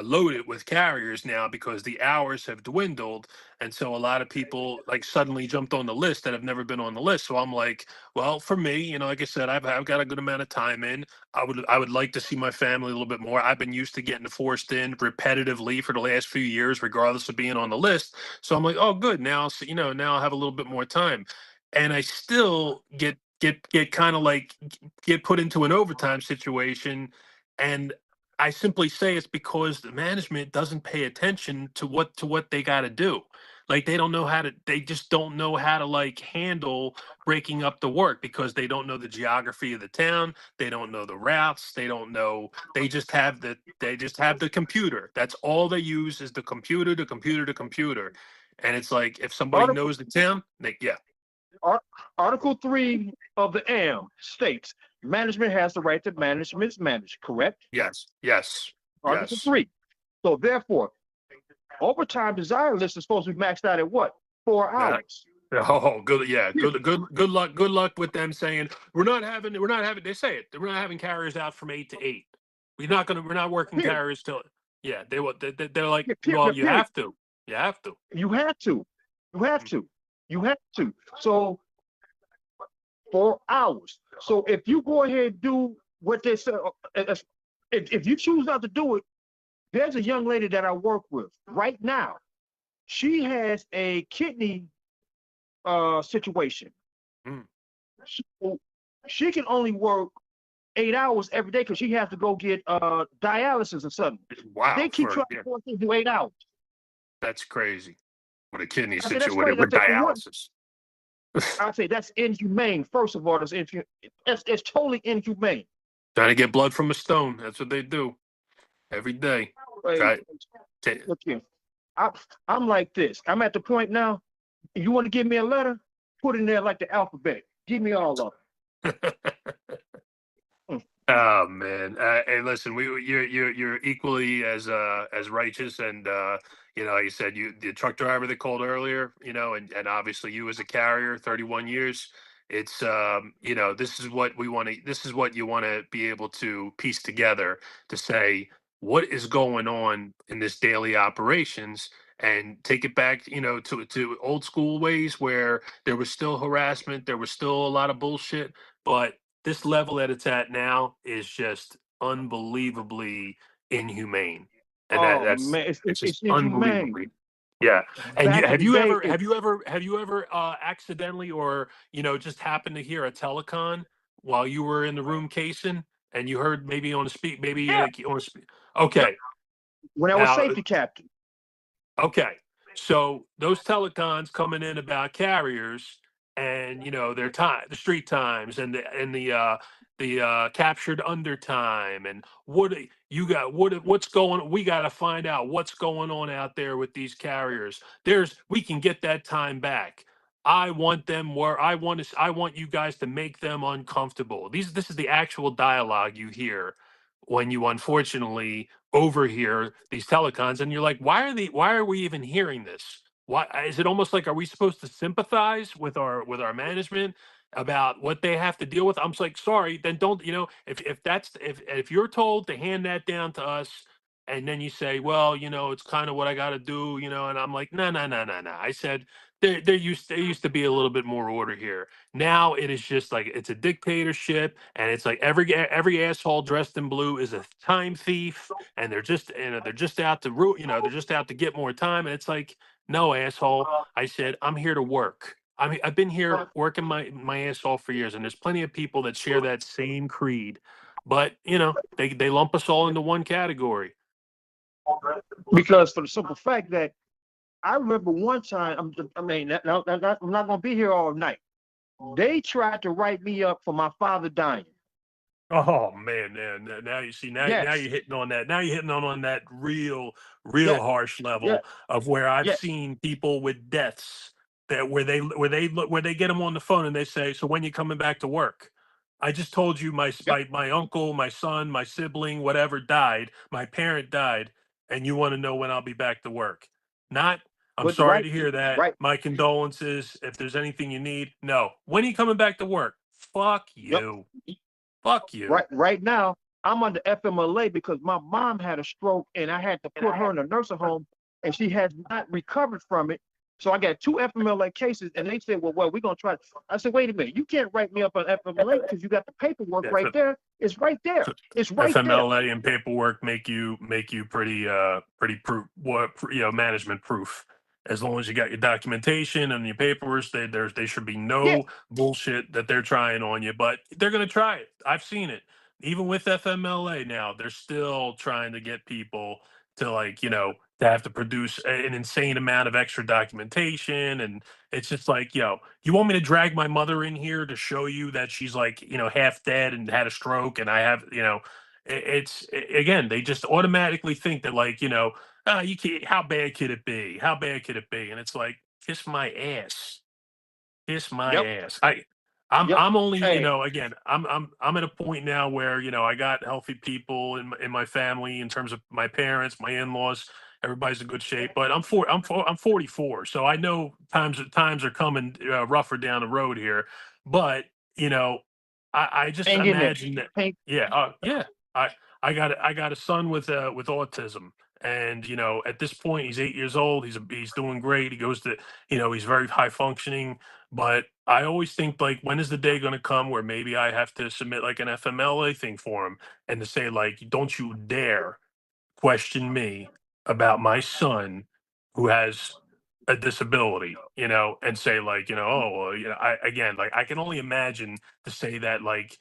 loaded with carriers now because the hours have dwindled, and so a lot of people like suddenly jumped on the list that have never been on the list. So I'm like, well, for me, like I said, I've got a good amount of time in. I would like to see my family a little bit more. I've been used to getting forced in repetitively for the last few years, regardless of being on the list. So I'm like, oh, good. Now, so, now I have a little bit more time, and I still get kind of like get put into an overtime situation, and I simply say it's because the management doesn't pay attention to what they got to do. Like they just don't know how to like handle breaking up the work because they don't know the geography of the town, they don't know the routes, they don't know, they just have the computer. That's all they use is the computer, the computer, the computer. And it's like if somebody Article knows the town, yeah. Ar- Article 3 of the AM states management has the right to manage mismanage, correct? Yes, yes, Article yes. 3. So therefore, overtime desire list is supposed to be maxed out at what? 4 Yeah. hours. Oh, good. Yeah, Yeah, good luck. Good luck with them saying we're not having. They say it. We're not having carriers out from 8 to 8. We're not working period. carriers till. Yeah, they're like, Yeah, well, you period. have to. You have to. You have to. You have Mm. to. You have to. So 4 hours. So if you go ahead and do what they said, if you choose not to do it, there's a young lady that I work with right now. She has a kidney situation. Mm. So she can only work 8 hours every day because she has to go get dialysis or something. Wow, They keep trying to yeah, force her to do 8 hours. that's crazy. With a kidney I say that's situation crazy. I with say for what? dialysis. I say that's inhumane. First of all, it's totally inhumane. Trying to get blood from a stone. That's what they do every day. Hey, Try. look here. I, I'm like this. I'm at the point now. You want to give me a letter? Put in there like the alphabet. Give me all of T- them. Oh man! Hey, listen, you're equally as righteous, and like you said, you the truck driver that called earlier, and obviously you as a carrier, 31 years. It's this is what we want to. This is what you want to be able to piece together to say what is going on in this daily operations, and take it back, to old school ways where there was still harassment, there was still a lot of bullshit, but this level that it's at now is just unbelievably inhumane, and Oh that's man, it's just it's inhumane. unbelievably. Yeah. And Back in have the you day, ever accidentally, or just happened to hear a telecon while you were in the room casing, and you heard maybe on a speak, maybe yeah, like on a speak? yeah. Okay. When I was Now, safety captain, okay. So those telecons coming in about carriers, and their time, the street times, and the captured under time, and you got, what's going, we got to find out what's going on out there with these carriers. We can get that time back. I want them where I want you guys to make them uncomfortable. This is the actual dialogue you hear when you unfortunately overhear these telecons, and you're like, why are we even hearing this? Why is it almost like, are we supposed to sympathize with our management about what they have to deal with? I'm just like, sorry, then don't, if you're told to hand that down to us, and then you say, well, it's kind of what I got to do, and I'm like, no, no, no, no, no. I said there used to be a little bit more order here. Now it is just like it's a dictatorship, and it's like every asshole dressed in blue is a time thief, and they're just out to they're just out to get more time, and it's like, no, asshole. I said, I'm here to work. I mean, I've been here working my ass off for years, and there's plenty of people that share that same creed, but they lump us all into one category. because for the simple fact that I remember one time, I'm not going to be here all night. They tried to write me up for my father dying. Oh man, now you see, now Yes, you're hitting on that. Now you're hitting on that real yes, harsh yes, level of where I've yes. seen people with deaths that where they get them on the phone and they say, "So when you coming back to work?" I just told you Yep. my uncle, my son, my sibling, whatever died, my parent died, and you want to know when I'll be back to work. Not, I'm But sorry right, to hear that. right. My condolences. If there's anything you need, no. When are you coming back to work? Fuck Yep. you. Fuck you. Right now, I'm under FMLA because my mom had a stroke and I had to put her in a nursing home, and she has not recovered from it. So I got 2 FMLA cases, and they said, well, we're gonna try. I said, wait a minute, you can't write me up on FMLA because you got the paperwork right there. It's right there. It's right there. FMLA and paperwork make you pretty proof, management proof. As long as you got your documentation and your papers, they should be no bullshit that they're trying on you. But they're gonna try it. I've seen it. Even with FMLA now, they're still trying to get people to to have to produce an insane amount of extra documentation. And it's just like, you want me to drag my mother in here to show you that she's half dead and had a stroke, and I have, again, they just automatically think that you can't, how bad could it be? How bad could it be? And it's like, kiss my ass. Kiss my ass. I'm only, again, I'm at a point now where, I got healthy people in my family in terms of my parents, my in-laws, everybody's in good shape, but I'm 44. So I know times are coming rougher down the road here, but I just imagine that. Yeah. I got a son with autism, and at this point he's 8 years old. He's doing great. He goes to, he's very high functioning. But I always think, like, when is the day going to come where maybe I have to submit like an FMLA thing for him, and to say, like, don't you dare question me about my son who has a disability, and say, like, oh, well, I can only imagine to say that, like,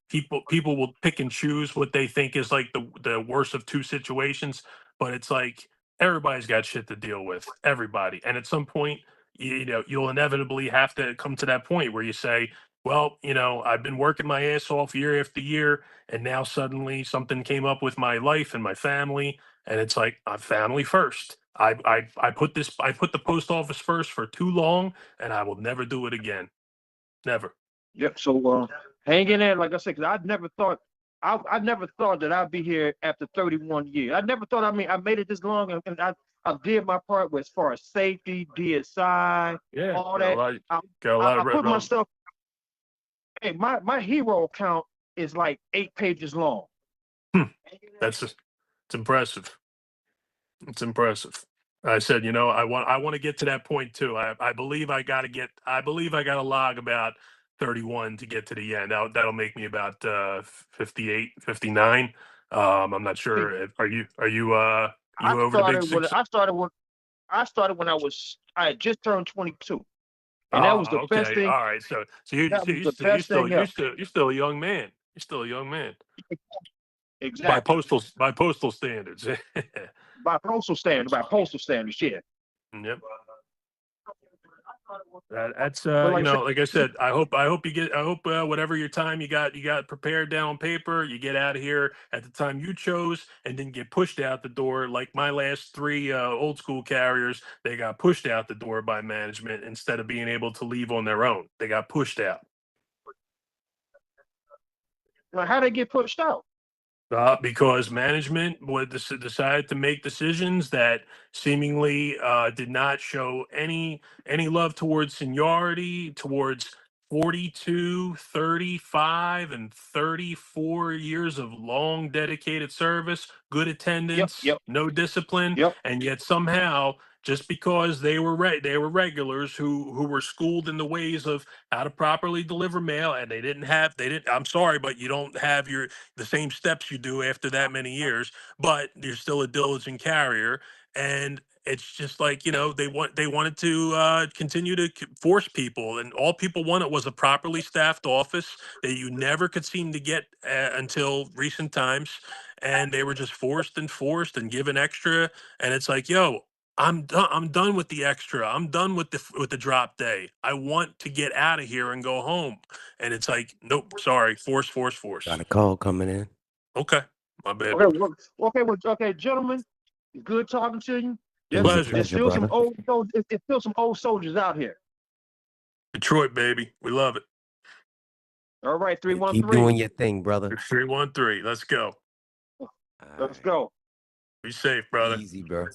people will pick and choose what they think is like the worst of two situations, but it's like everybody's got shit to deal with, everybody. And at some point, you'll inevitably have to come to that point where you say, well, I've been working my ass off year after year, and now suddenly something came up with my life and my family, and it's like, I'm family first. I put the post office first for too long, and I will never do it again. Never. Yep. So hang in there, like I said, because I never thought that I'd be here after 31 years. I never thought. I mean, I made it this long, and I did my part as far as safety, DSI, all that. I put myself. Hey, my hero account is like 8 pages long. It's impressive. It's impressive. I said, I want to get to that point too. I believe I got to log about 31 to get to the end. That'll make me about 58, 59. I'm not sure. Are you over the big 6? I started when I had just turned 22. And that was the best thing. All right. So you're still a young man. You're still a young man. Exactly. By postal standards. By postal standards, yeah. Yep. That's like I said, I hope whatever your time you got prepared down on paper, you get out of here at the time you chose, and then get pushed out the door. Like my last 3 old school carriers, they got pushed out the door by management instead of being able to leave on their own. They got pushed out. Well, how they get pushed out? Because management decided to make decisions that seemingly did not show any love towards seniority, towards 42, 35, and 34 years of long dedicated service, good attendance, no discipline, and yet somehow, just because they were regulars who were schooled in the ways of how to properly deliver mail, and they didn't. I'm sorry, but you don't have the same steps you do after that many years, but you're still a diligent carrier. And it's just like, they wanted to continue to force people, and all people wanted was a properly staffed office that you never could seem to get until recent times. And they were just forced and given extra. And it's like, I'm done with the extra. I'm done with the drop day. I want to get out of here and go home. And it's like, nope, sorry, force. Got a call coming in. Okay, my bad. Okay, gentlemen, good talking to you. There's still some old soldiers out here. Detroit, baby, we love it. All right, 313. Keep doing your thing, brother. 313. Let's go. Let's go. Be safe, brother. Easy, bro.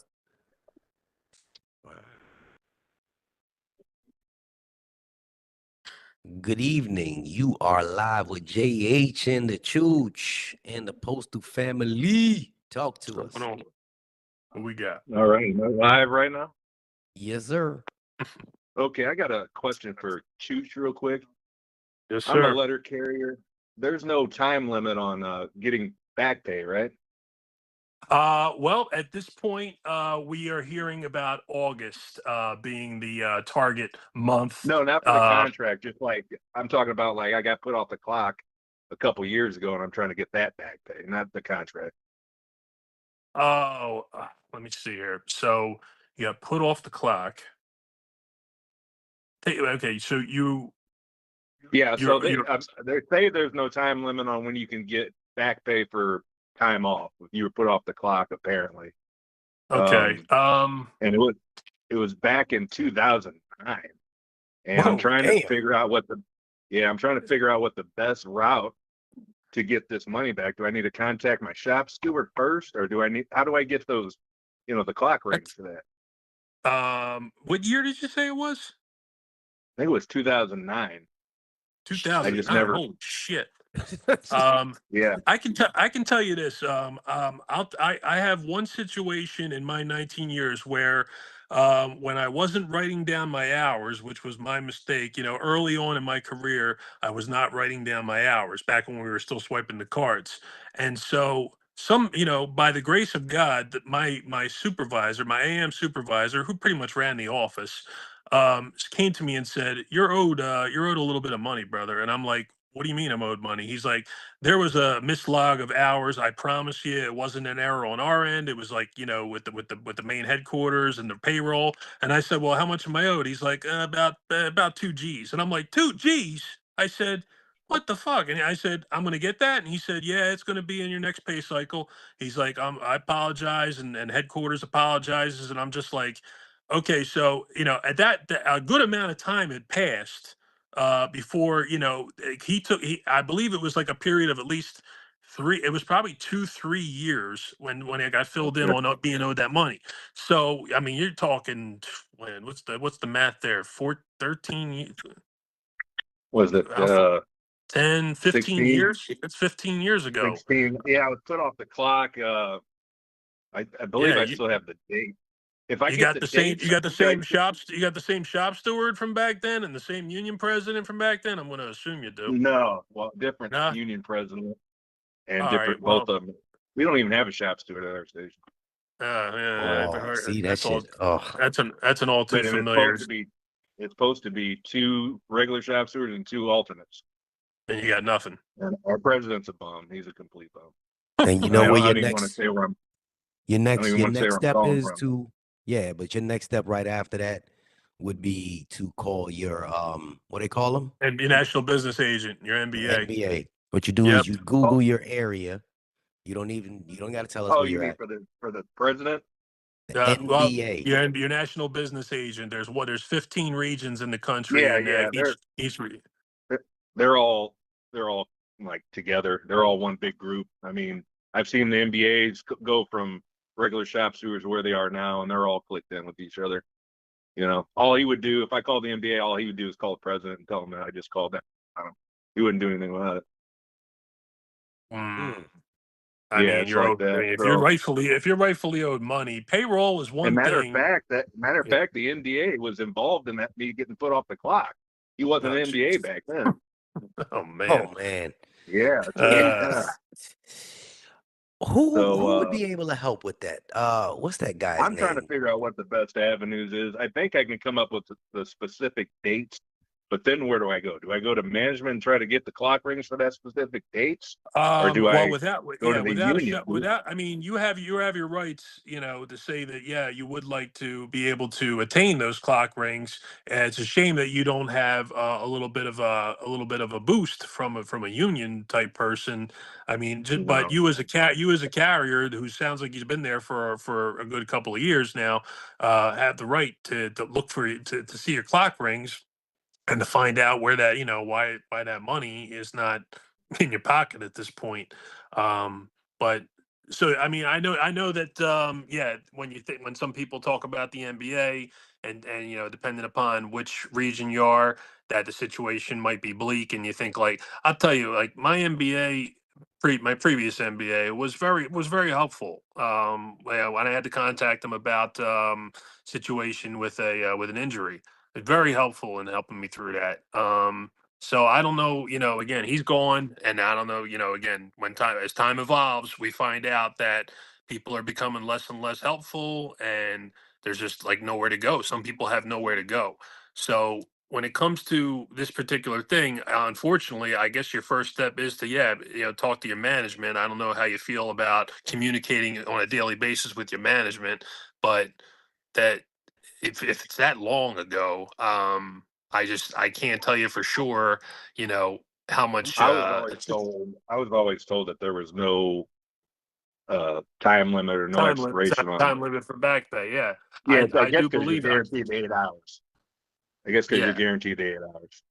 Good evening. You are live with JH and the Chooch and the Postal family. Talk to What's us. going on? What we got? All right, am I live right now? Yes, sir. Okay, I got a question for Chooch real quick. Yes, I'm a sir. letter carrier. There's no time limit on getting back pay, right? Well, at this point, we are hearing about August being the target month. No, not for the contract. Just like I'm talking about, like I got put off the clock a couple years ago, and I'm trying to get that back pay, not the contract. Oh, let me see here. So you got put off the clock. Okay, so Yeah, so you're they say there's no time limit on when you can get back pay for time off. If you were put off the clock, apparently. okay. And it was back in 2009. And I'm Whoa, trying to damn. figure out what the best route to get this money back. Do I need to contact my shop steward first, or how do I get those, the clock rings for that? what year did you say it was? I think it was 2009. I just 2009. never, Holy shit. yeah. I can tell you this. I have one situation in my 19 years where when I wasn't writing down my hours, which was my mistake, early on in my career, I was not writing down my hours back when we were still swiping the cards. And so by the grace of God, that my supervisor, my AM supervisor, who pretty much ran the office, came to me and said, you're owed a little bit of money, brother. And I'm like, what do you mean I'm owed money? He's like, there was a mislog of hours. I promise you, it wasn't an error on our end. It was like, with the main headquarters and the payroll. And I said, well, how much am I owed? He's like, about 2 G's. And I'm like, 2 G's? I said, what the fuck? And I said, I'm gonna get that. And he said, yeah, it's gonna be in your next pay cycle. He's like, I apologize, and headquarters apologizes, and I'm just like, okay, so at a good amount of time had passed before I believe it was like a period of at least three. It was probably 2-3 years when I got filled in Okay. on being owed that money. So I mean, you're talking when what's the math there? 13 Was it about 10, 15 16? years. It's 15 years ago. 16? Yeah, I was put off the clock. I believe Yeah, I you, still have the date. If I you get got the the same dates, you got the same shops you got the same shop steward from back then and the same union president from back then. I'm going to assume you do. no, well, different Nah. union president and All right. different, Well, both of them. We don't even have a shop steward at our station. yeah, I've Oh, heard see that that's all. shit. Oh, That's an all too But and familiar. it's supposed to be two regular shop stewards and two alternates. And you got nothing. And our president's a bum. He's a complete bum. and you I know don't, where I don't even want to say where I'm. I don't even your want to say next where I'm step calling is from. to, yeah, but your next step right after that would be to call your what they call them? And your national business agent, your MBA. NBA. What you do Yep. is you Google your area. You don't got to tell us Oh, where you you're mean at. for the president? Well, NBA. your national business agent. There's 15 regions in the country, Yeah, and yeah. each re- They're all like together. They're all one big group. I mean, I've seen the NBAs go from regular shop stewards to where they are now, and they're all clicked in with each other. All he would do if I called the NBA, all he would do is call the president and tell him that I just called them. He wouldn't do anything about it. Mm. Hmm. I Yeah, mean, it's like that. if So, you're rightfully owed money, payroll is and one thing. matter of fact, the NBA was involved in that me getting put off the clock. He wasn't Oh, an NBA Jesus. back then. Oh man. Oh man. Yeah. Uh, Who would So be able to help with that? What's that guy's I'm trying to name? figure out what the best avenues is. I think I can come up with the specific dates, but then where do I go? Do I go to management and try to get the clock rings for that specific dates, or do well, I go to the without a union? shot, without, I mean, you have your rights, to say that, yeah, you would like to be able to attain those clock rings. And it's a shame that you don't have a little bit of a boost from a union type person. I mean, but No. you as a carrier who sounds like he's been there for a good couple of years now, have the right to look for to see your clock rings and to find out where that why that money is not in your pocket at this point. But so I mean, I know that yeah, when some people talk about the NBA and depending upon which region you are, that the situation might be bleak, and you think like, I'll tell you, like my MBA, my previous MBA was very helpful. When I had to contact him about situation with an injury, very helpful in helping me through that. So I don't know, again, he's gone, and I don't know, again, as time evolves, we find out that people are becoming less and less helpful, and there's just like nowhere to go. Some people have nowhere to go. So when it comes to this particular thing, unfortunately, I guess your first step is to, talk to your management. I don't know how you feel about communicating on a daily basis with your management, but that if it's that long ago, I can't tell you for sure, how much I was always told that there was no time limit or no expiration on. time limit for back pay. Yeah, Yeah, I I guess do because you're believe that. guaranteed 8 hours. I guess because you're Yeah, guaranteed 8 hours.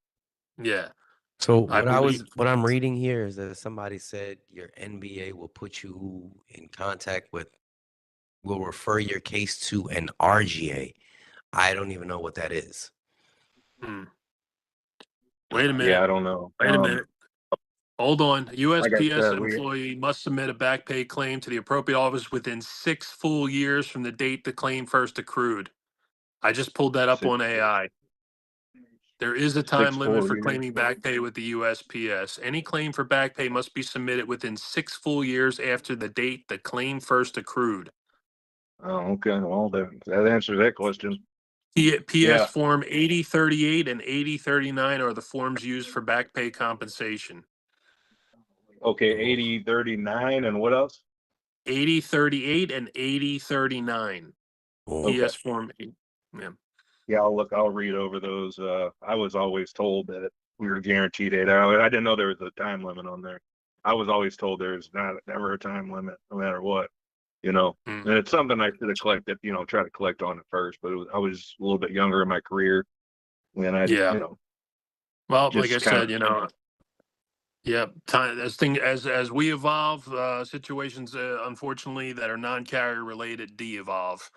yeah, So I believe. what I'm reading here is that somebody said your NBA will put you in contact with, will refer your case to an RGA. I don't even know what that is. Hmm. Wait a Yeah, minute. I don't know. Wait a minute. Hold on. Like I USPS said, we employee must submit a back pay claim to the appropriate office within 6 full years from the date the claim first accrued. I just pulled that up six on AI. There is a six time limit full for years. claiming back pay with the USPS. Any claim for back pay must be submitted within 6 full years after the date the claim first accrued. Oh, okay. Well, that answers that question. PS Yeah. Form 8038 and 8039 are the forms used for back pay compensation. Okay. Oh, 8039 and what else? 8038 and 8039. oh. Okay. PS Form 8. Yeah. Yeah, I'll read over those. I was always told that we were guaranteed 8 hours. I didn't know there was a time limit on there. I was always told there's never a time limit, no matter what, you know. Mm. And it's something I should have collected, try to collect on it first. But I was a little bit younger in my career when I, Yeah. Well, like I just kind of. said, yeah, time as we evolve, situations unfortunately that are non-carrier related de-evolve,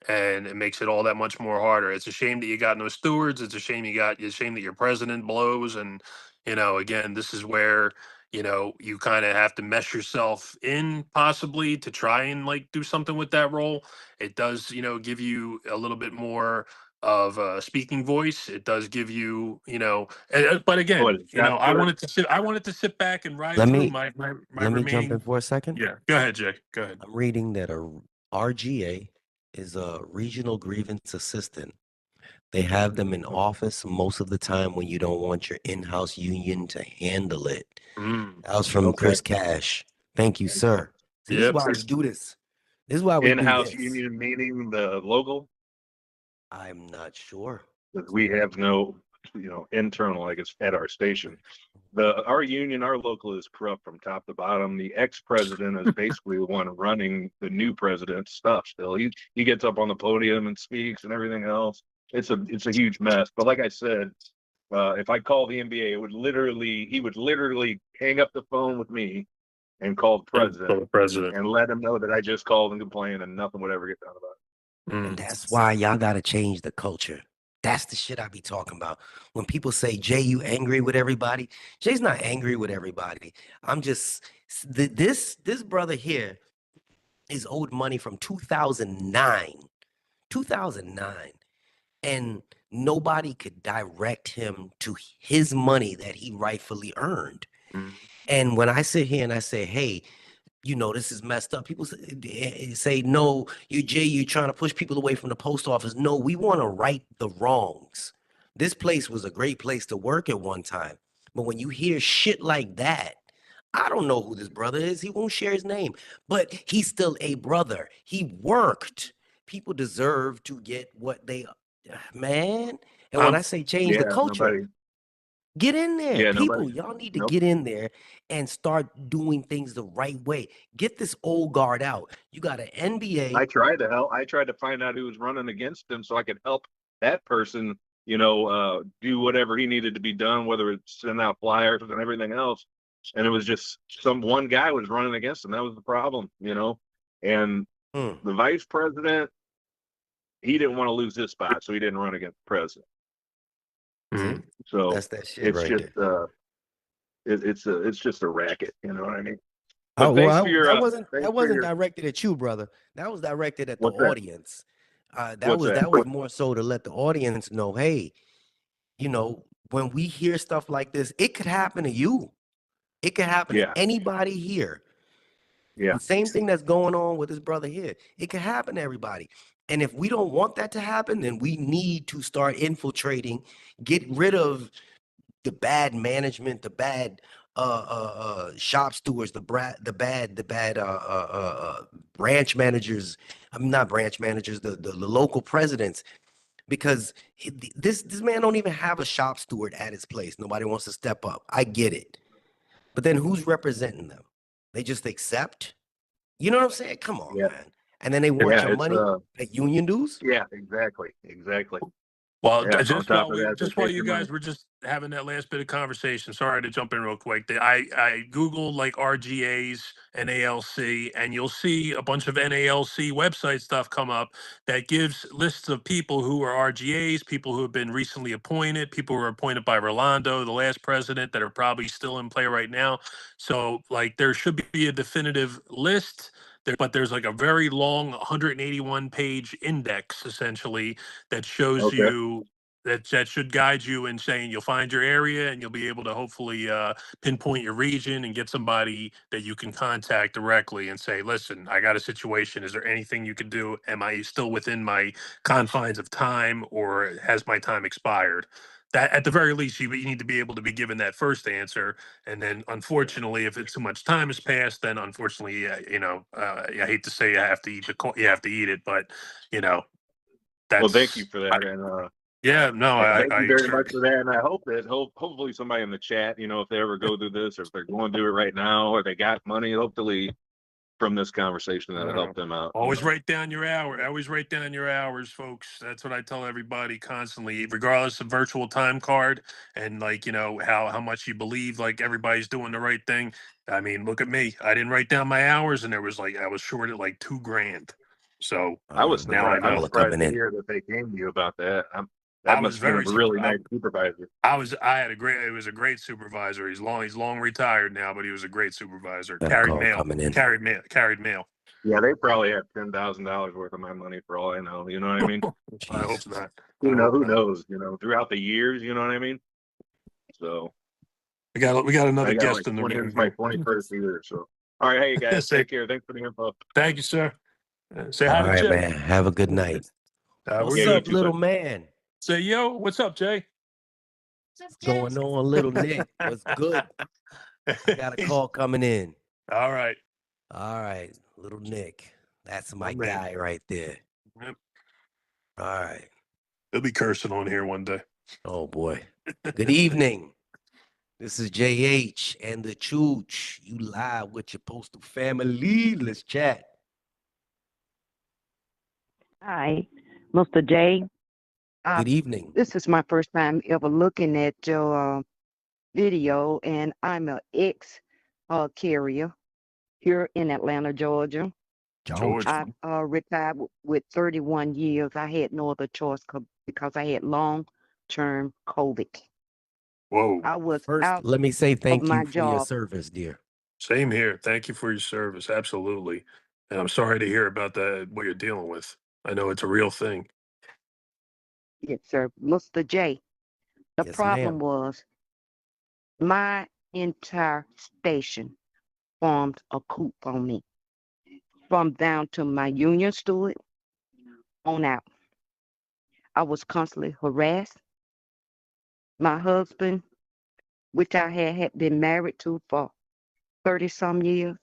and it makes it all that much more harder. It's a shame that you got no stewards. It's a shame it's a shame that your president blows, and again, this is where you kind of have to mesh yourself in possibly to try and like do something with that role. It does give you a little bit more of a speaking voice. It does give you, but What again, is that, sir? I wanted to sit back and ride Let through me my let me jump in remaining. for a second. Yeah, go ahead, Jay. Go ahead. I'm reading that a RGA is a regional grievance assistant. They have them in office most of the time when you don't want your in-house union to handle it. Mm, That was from Okay. Chris Cash. Thank you, sir. See, this is yep. why we do this. This is why we do In-house this. union meaning the local, I'm not sure. because we have no, internal, like it's at our station. Our union, our local is corrupt from top to bottom. The ex-president is basically the one running the new president's stuff still. He gets up on the podium and speaks and everything else. It's a huge mess. But like I said, if I call the NBA, he would literally hang up the phone with me and call the And president for the president. and let him know that I just called and complained and nothing would ever get done about And Mm. that's why y'all gotta change the culture. That's the shit I be talking about. When people say, Jay, you angry with everybody? Jay's not angry with everybody. I'm just this brother here is owed money from 2009. 2009. And nobody could direct him to his money that he rightfully earned. Mm. And when I sit here and I say, hey, this is messed up. People say, no, Jay, you're trying to push people away from the post office. No, we want to right the wrongs. This place was a great place to work at one time. But when you hear shit like that, I don't know who this brother is. He won't share his name, but he's still a brother. He worked. People deserve to get what they, man. And when Um, I say change it. the culture, get in there. Nobody. People, y'all need to Nope. get in there and start doing things the right way. Get this old guard out. You got an NBA. I tried to help. I tried to find out who was running against him so I could help that person, do whatever he needed to be done, whether it's send out flyers and everything else. And it was just one guy was running against him. That was the problem. And Hmm. the vice president, he didn't want to lose his spot, so he didn't run against the president. See, So that's that shit it's right just there. it's just a racket, you know what I mean? Oh But thanks for well, your that wasn't directed at you, brother. That was directed at the what's that? audience. What's that? That was more so to let the audience know, hey, you know, when we hear stuff like this, it could happen to you. It could happen to Yeah, anybody here. yeah. The same thing that's going on with his brother here. It could happen to everybody. And if we don't want that to happen, then we need to start infiltrating, get rid of the bad management, the bad shop stewards, the bad branch managers. I mean, not branch managers, the local presidents, because this man don't even have a shop steward at his place. Nobody wants to step up. I get it, but then who's representing them? They just accept. You know what I'm saying? Come on, Yeah, man. And then they want yeah. your It's money, like union dues. yeah, exactly, exactly. Well, Yeah. On top of that, they just while take you your money. guys were just having that last bit of conversation, sorry to jump in real quick. I googled like RGAs, NALC, and you'll see a bunch of NALC website stuff come up that gives lists of people who are RGAs, people who have been recently appointed, people who were appointed by Rolando, the last president, that are probably still in play right now. So like there should be a definitive list. But there's like a very long 181 page index essentially that shows Okay. you that should guide you in saying you'll find your area and you'll be able to hopefully pinpoint your region and get somebody that you can contact directly and say, listen, I got a situation. Is there anything you can do? Am I still within my confines of time, or has my time expired? That at the very least, you need to be able to be given that first answer. And then unfortunately, if it's too much time has passed, then unfortunately, I hate to say you have to eat it, but you know, Well, thank you that's for that, and yeah, no, thank I you very agree. much for that. And I hope that hopefully somebody in the chat, you know, if they ever go through this, or if they're going to do it right now, or they got money, hopefully from this conversation that'll help them out. You Always know. write down your hour. Always write down your hours, folks. That's what I tell everybody constantly, regardless of virtual time card and like, how much you believe like everybody's doing the right thing. I mean, look at me. I didn't write down my hours and there was like I was short at like $2,000. So now I I was know. Caller coming surprised to in. hear that they came to you about that. I That was must have been very a really surprised. nice supervisor. I had a great, it was a great supervisor. He's long retired now, but he was a great supervisor. Got a call coming in. Carried mail. Yeah, they probably have $10,000 worth of my money for all I know. You know what I mean? I hope Jesus. not. Who knows? You know, throughout the years, you know what I mean? So We got another I got like guest in the 20. room It's my here. 21st year. So all right, hey guys, Say, take care. Thanks for the info. thank you, sir. Say All hi to right, Jay. man. Have a good night. We're What's Yeah, you good. up, too, little bud. man? Say, yo, what's up, Jay? What's going on, little Nick? What's good? I got a call coming in. All right. All right, little Nick. That's My my man. guy right there. Yep. All right. He'll be cursing on here one day. Oh boy. Good evening. This is JH and the Chooch. You live with your postal family. Let's chat. Hi, Mr. J. Good evening. This is my first time ever looking at your video, and I'm an ex carrier here in Atlanta, Georgia. George. I retired with 31 years. I had no other choice because I had long-term COVID. Whoa. I was First, out let me say of thank my you for your job. service, dear. Same here. Thank you for your service. Absolutely. And I'm sorry to hear about that, what you're dealing with. I know it's a real thing. Yes, sir. Mr. J, the Yes, problem ma'am. was my entire station formed a coup on me, from down to my union steward on out. I was constantly harassed. My husband, which I had been married to for 30 some years,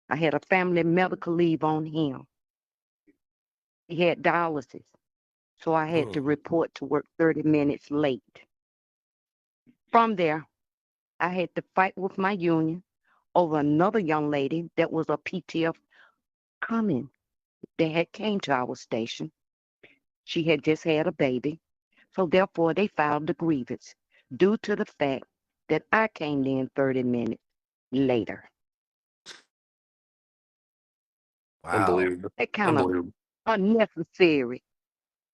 I had a family medical leave on him. He had dialysis, so I had to report to work 30 minutes late. From there, I had to fight with my union over another young lady that was a PTF coming that had came to our station. She had just had a baby, so therefore they filed the grievance due to the fact that I came in 30 minutes later. Wow. Unbelievable. That kind of Unbelievable. unnecessary.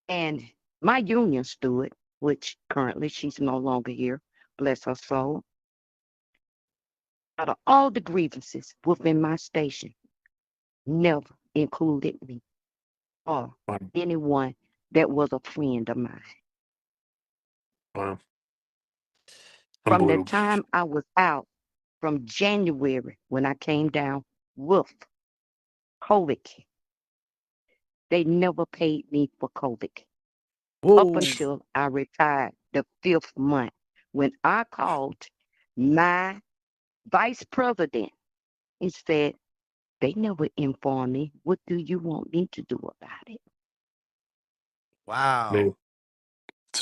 And my union steward which currently she's no longer here, bless her soul. Out of all the grievances within my station, never included me or Wow. anyone that was a friend of mine. Wow. From the Unbelievable. time I was out, from January when I came down with COVID, they never paid me for COVID up Whoa. until I retired the 5th month when I called my vice president and said, they never informed me. What do you want me to do about it? Wow. Man,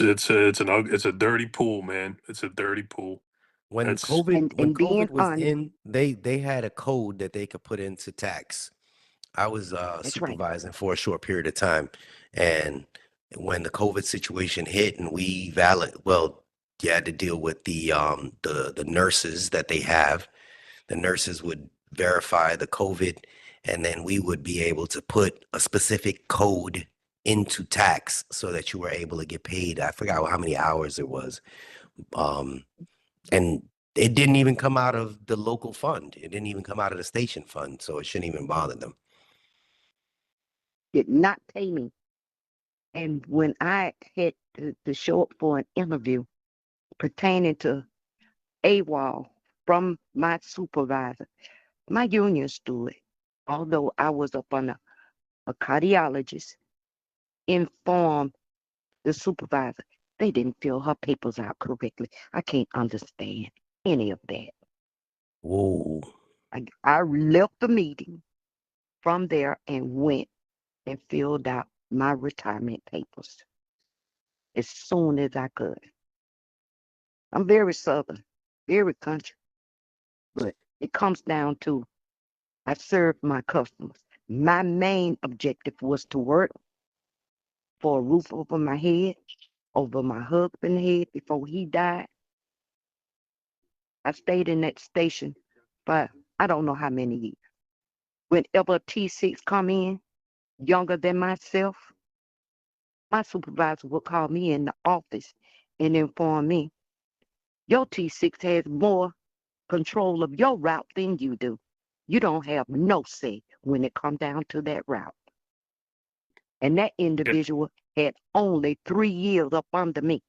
it's a dirty pool, man. It's a dirty pool. When That's COVID when And being COVID was honest, in, they had a code that they could put into tax. I was that's right. supervising for a short period of time, and when the COVID situation hit, and you had to deal with the nurses that they have. The nurses would verify the COVID, and then we would be able to put a specific code into tax so that you were able to get paid. I forgot how many hours it was. Um, and it didn't even come out of the local fund. It didn't even come out of the station fund, so it shouldn't even bother them. Did not pay me. And when I had to show up for an interview pertaining to AWOL from my supervisor, my union steward, although I was up on a cardiologist, informed the supervisor they didn't fill her papers out correctly. I can't understand any of that. Whoa. I left the meeting from there and went and filled out my retirement papers as soon as I could. I'm very southern, very country, but it comes down to I serve my customers. My main objective was to work for a roof over my head, over my husband's head before he died. I stayed in that station for I don't know how many years. Whenever a T6 come in, younger than myself, my supervisor would call me in the office and inform me, your T6 has more control of your route than you do. You don't have no say when it comes down to that route. And that individual had only 3 years up under me.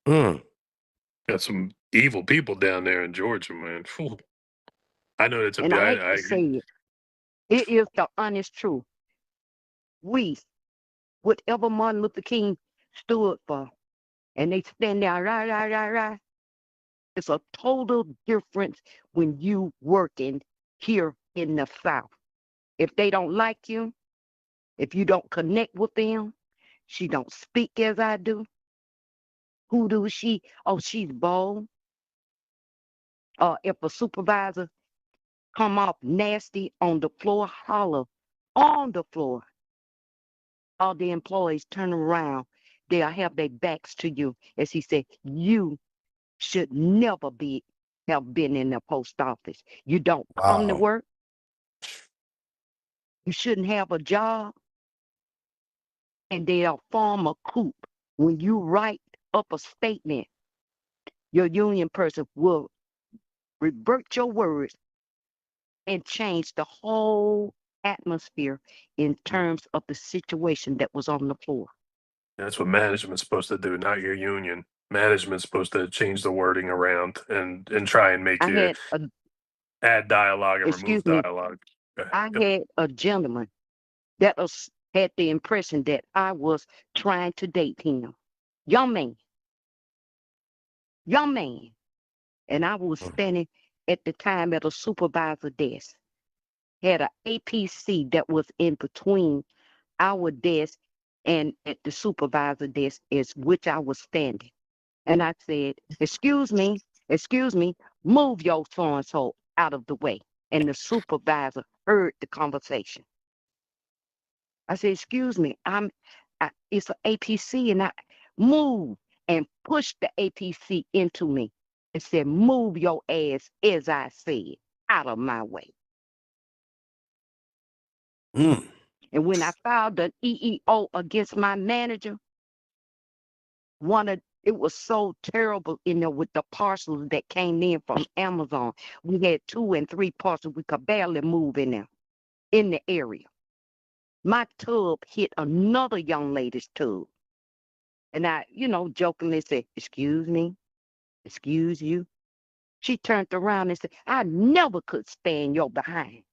Mm. got some evil people down there in Georgia, man. Phew. I know that's And I hate I to say it, it is the honest truth. We, whatever Martin Luther King stood for, and they stand there, rah, rah, rah, rah. It's a total difference when you working here in the South. If they don't like you, if you don't connect with them, she don't speak as I do. Who do she? Oh, she's bold. If a supervisor come off nasty on the floor, holler on the floor. All the employees turn around. They'll have their backs to you. As he said, you should never have been in the post office. You don't come to Wow. work. You shouldn't have a job. And they'll form a coup. When you write up a statement, your union person will revert your words and change the whole atmosphere in terms of the situation that was on the floor. That's what management's supposed to do, not your union. Management's supposed to change the wording around and try and make I you had a, add dialogue and remove excuse me, dialogue. I had a gentleman that had the impression that I was trying to date him. Young man, young man. And I was standing at the time at a supervisor desk, had an APC that was in between our desk and at the supervisor desk is which I was standing. And I said, excuse me, move your so-and-so out of the way. And the supervisor heard the conversation. I said, excuse me, it's an APC and I move and push the APC into me and said, move your ass, as I said, out of my way. Mm. And when I filed an EEO against my manager, It was so terrible in there with the parcels that came in from Amazon. We had 2 and 3 parcels. We could barely move in there, in the area. My tub hit another young lady's tub. And I, jokingly said, "Excuse me, excuse you." She turned around and said, "I never could stand your behind.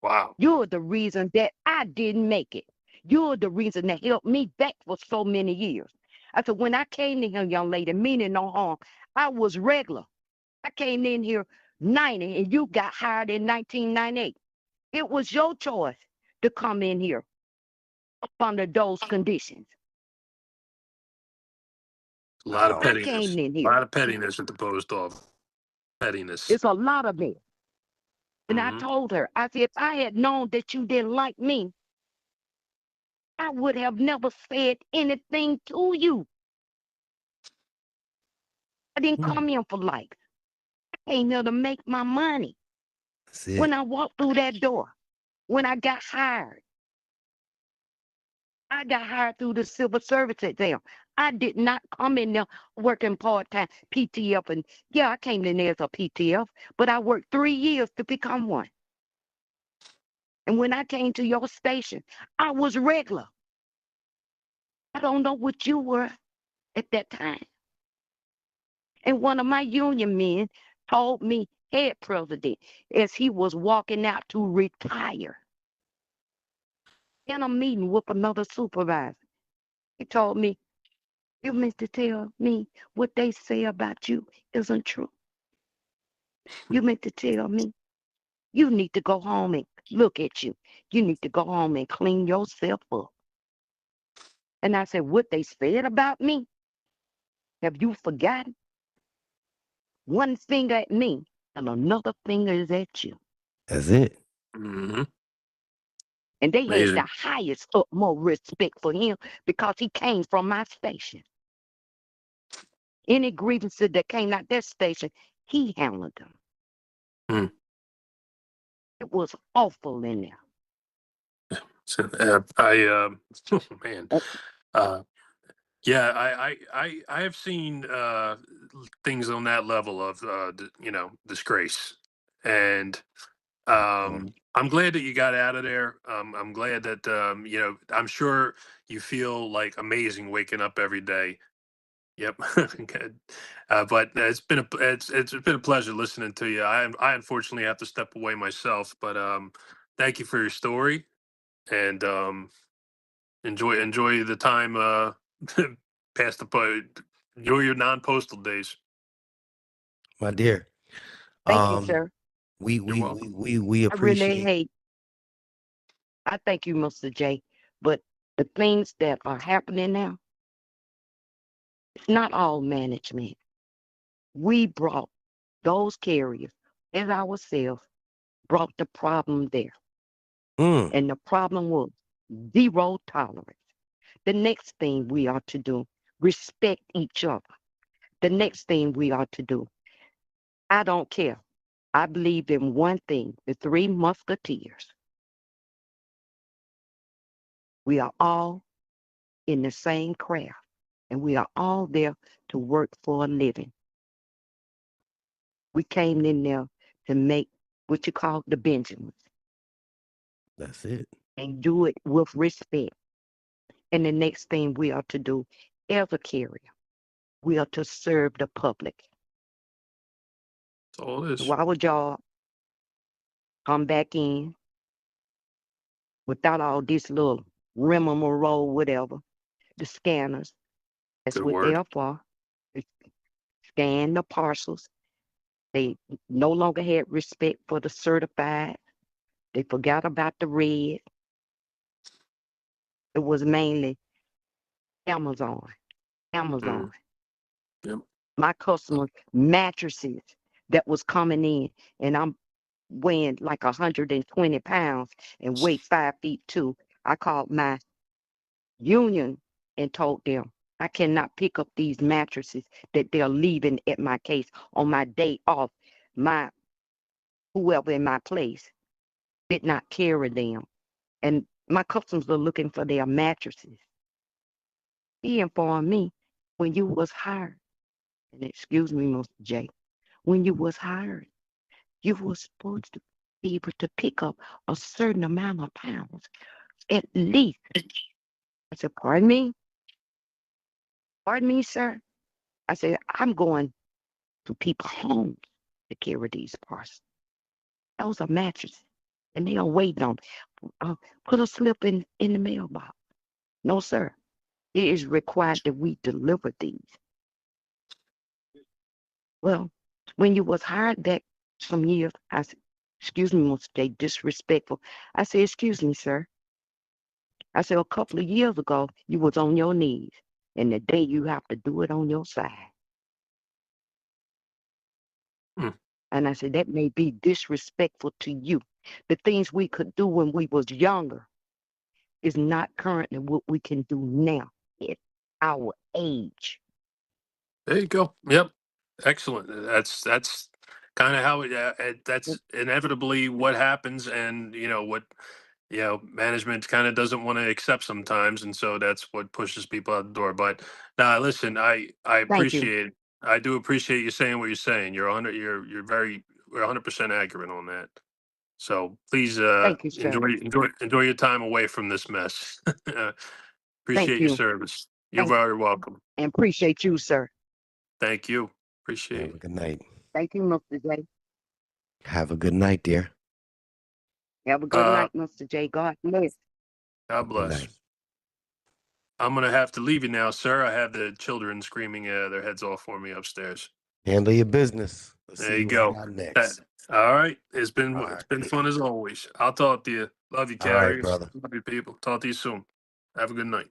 Wow. You're the reason that I didn't make it. You're the reason that helped me back for so many years." I said, "When I came in here, young lady, meaning no harm, I was regular. I came in here 90 and you got hired in 1998. It was your choice to come in here up under those conditions. A lot of Wow. I pettiness. came in A here. lot of pettiness at the post office. Pettiness. It's a lot of it." And I Mhm. told her, I said, "If I had known that you didn't like me, I would have never said anything to you. I didn't come in for likes. I came here to make my money." That's it. When I walked through that door, when I got hired through the civil service exam. I did not come in there working part-time PTF. And yeah, I came in there as a PTF, but I worked 3 years to become one. And when I came to your station, I was regular. I don't know what you were at that time. And one of my union men told me, head president, as he was walking out to retire, in a meeting with another supervisor, he told me, "You meant to tell me what they say about you isn't true. You meant to tell me you need to go home and look at you. You need to go home and clean yourself up." And I said, "What they said about me? Have you forgotten? One finger at me and another finger is at you." That's it. Mhm. And they had the Amazing. highest, utmost respect for him because he came from my station. Any grievances that came out that station, he handled them. Mm. It was awful in there. So, oh, man. Uh, yeah, I have seen things on that level of disgrace, and I'm glad that you got out of there. I'm glad that I'm sure you feel like amazing waking up every day. Yep. Good. But it's been a pleasure listening to you. I unfortunately have to step away myself, but thank you for your story, and enjoy the time past enjoy your non-postal days. My dear. Thank you, Um, sir. we You're we we welcome. we we I really appreciate. hate, I thank you, Mr. J, but the things that are happening now, it's not all management. We brought those carriers and ourselves brought the problem there. Mm, And the problem was zero tolerance. The next thing we are to do, respect each other. The next thing we are to do, I don't care. I believe in one thing, the 3 musketeers. We are all in the same craft, and we are all there to work for a living. We came in there to make what you call the Benjamins that's it. and do it with respect. And the next thing we are to do as a carrier, we are to serve the public. That's all it So is. why would y'all come back in without all this little rigmarole, whatever, the scanners? That's Good what they word. are for. They scan the parcels. They no longer had respect for the certified. They forgot about the red. It was mainly Amazon. Mm. Amazon. Yep. My customers, mattresses that was coming in, and I'm weighing like 120 pounds and weigh 5'2". I called my union and told them I cannot pick up these mattresses that they're leaving at my case on my day off. My whoever in my place did not carry them. And my customers are looking for their mattresses. He informed me when you was hired, and excuse me, Mr. J, when you was hired, you were supposed to be able to pick up a certain amount of pounds, at least. I said, pardon me, sir. I said, I'm going to people's homes to carry these parcels. Those are mattresses, and they are waiting on. Put a slip in the mailbox. No, sir. It is required that we deliver these. Well, when you was hired back some years, I said, excuse me, Mr. J, disrespectful. I said, excuse me, sir. I said, a couple of years ago, you was on your knees, and today you have to do it on your side. And I said, that may be disrespectful to you. The things we could do when we was younger is not currently what we can do now at our age. There you go. Yep. Excellent. That's kind of how that's inevitably what happens, and what management kind of doesn't want to accept sometimes, and so that's what pushes people out the door. But now, listen, I Thank you. appreciate I do appreciate you saying what you're saying. We're 100% accurate on that. So please Thank you, sir. enjoy your time away from this mess. Thank Appreciate your you. service. You're Thank very welcome. and appreciate you, sir. Thank you. Appreciate Have it. a good night. Thank you, Mr. J. Have a good night, dear. Have a good Uh, night, Mr. J. God bless. God Good bless. night. I'm gonna have to leave you now, sir. I have the children screaming their heads off for me upstairs. Handle your business. Let's There see you what I go. got That- next. all right. It's All right. been fun as always. I'll talk to you. Love you, All right, carriers. brother. Love you, people. Talk to you soon. Have a good night.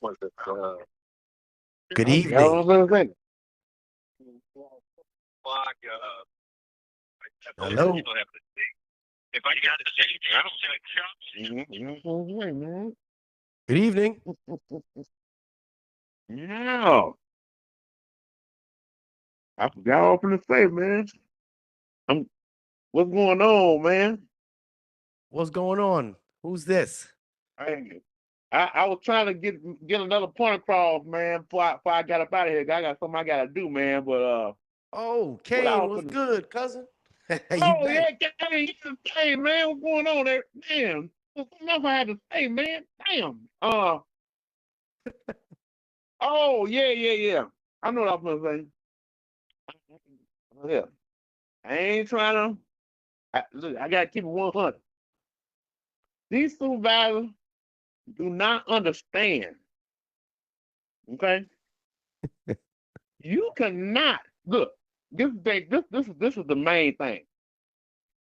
Was it, Good Y'all evening. know what I'm saying? Hello. if I got the same, I don't like chops. You know what I'm saying, man? Good evening. Yeah. I forgot what I'm finna say, man. What's going on, man? What's going on? Who's this? I was trying to get another point across, man, before I got up out of here. I got something I gotta do, man. But Oh, what I Kane, was what's finna good, cousin? You Oh back? yeah, hey man, what's going on there? Damn, something else I had to say, man. Damn. Oh yeah. I know what I was gonna say. Yeah, I ain't trying to. Look, I gotta keep it 100. These supervisors do not understand. Okay, you cannot look. This is the main thing.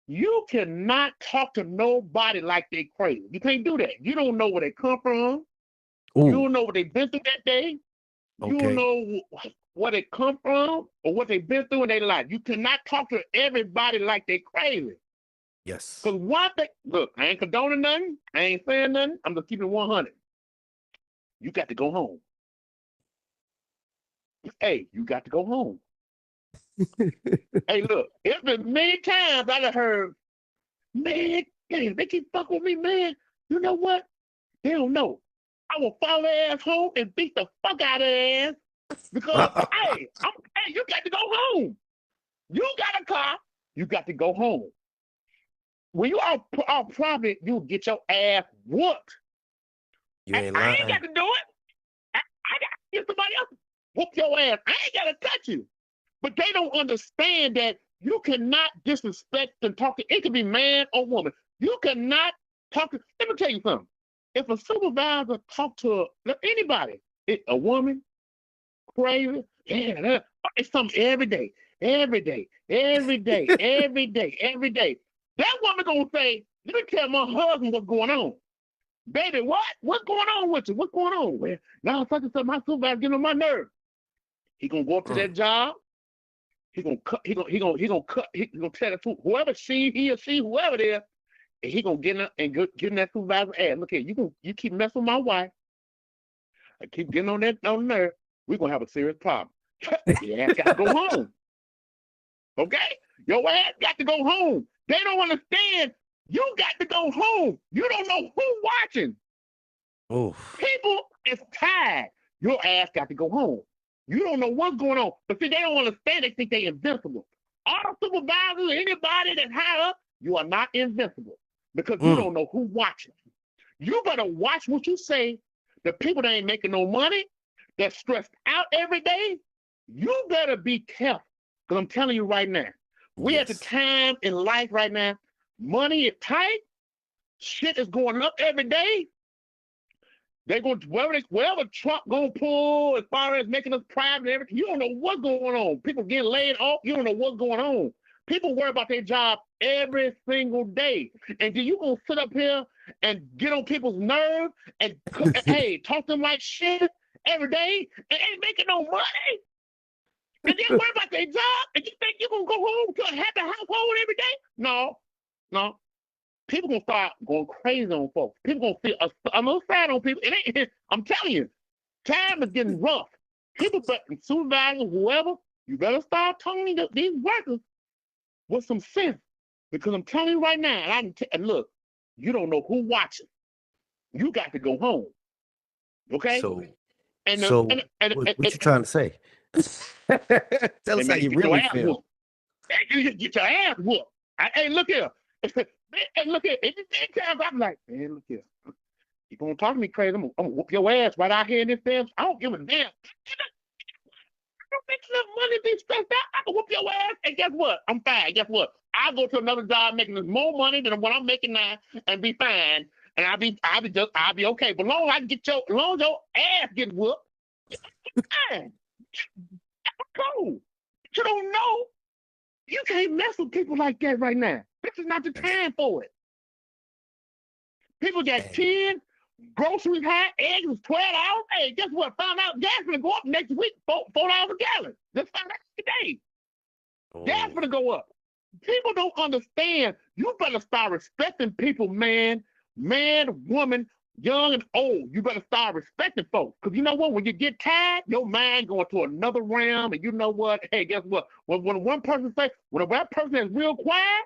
You cannot talk to nobody like they crazy. You can't do that. You don't know where they come from. You Ooh, don't know what they've been through that day. You don't okay. know where they come from or what they've been through in their life. You cannot talk to everybody like they crazy. Yes. Because one thing, look, I ain't condoning nothing. I ain't saying nothing. I'm just keeping it 100. You got to go home. Hey, you got to go home. Hey, look, it's been many times I done heard, man, they keep fucking with me, man. You know what? They don't know. I will follow their ass home and beat the fuck out of their ass because, hey, you got to go home. You got a car. You got to go home. When you are probably you'll get your ass whooped. You ain't I ain't lying. got to do it. I got to get somebody else whoop your ass. I ain't got to touch you. But they don't understand that you cannot disrespect and talk to it could be man or woman. You cannot talk to. Let me tell you something. If a supervisor talk to anybody, a woman, crazy, yeah, it's something every day. That woman gonna say, let me tell my husband what's going on. Baby, what? What's going on with you? What's going on? Well, now such and such, my supervisor getting on my nerve. He gonna go up to that job. He gonna cut. He gonna cut. He gonna tell the whoever he or she, whoever it is, and he gonna get in and get in that supervisor's ass. Look here, you keep messing with my wife. I keep getting on that nerve. We're gonna have a serious problem. Your ass got to go home. Okay? Your ass got to go home. They don't understand. You got to go home. You don't know who's watching. Oof. People is tired. Your ass got to go home. You don't know what's going on. But see, they don't understand. They think they're invincible. All supervisors, anybody that's high up, you are not invincible because you don't know who's watching. You better watch what you say. The people that ain't making no money, that's stressed out every day, you better be careful. Because I'm telling you right now, we at the time in life right now, money is tight, shit is going up every day. They're going to wherever Trump gonna pull as far as making us private and everything. You don't know what's going on. People getting laid off. You don't know what's going on. People worry about their job every single day. And then you gonna sit up here and get on people's nerves and hey, talk to them like shit every day and ain't making no money. And then worry about their job and you think you're gonna go home to a happy household every day? No, no. People gonna start going crazy on folks. People gonna feel a little sad on people. It ain't. I'm telling you, time is getting rough. People, but supervisors, whoever, you better start telling these workers with some sense, because I'm telling you right now, and look, you don't know who watching. You got to go home. Okay. So, And what you trying to say? Tell us how you really feel. You get your ass whooped. Hey, look here. Hey, look here. Anytime I'm like, man, look here. You gonna talk to me crazy? I'm gonna whoop your ass right out here in this damn. I don't give a damn. I don't make enough money to be stressed out. I can whoop your ass, and guess what? I'm fine. Guess what? I'll go to another job making more money than what I'm making now, and be fine. And I'll be okay. But long as long as your ass gets whooped, fine. Cool. You don't know. You can't mess with people like that right now. This is not the time for it. People got 10, groceries high, eggs was $12. Hey, guess what? Found out gas gonna go up next week, $4 a gallon. Just found out today. Gas gonna go up. People don't understand. You better start respecting people, man, woman, young and old. You better start respecting folks. Because you know what? When you get tired, your mind going to another realm. And you know what? Hey, guess what? When one person say, when that person is real quiet,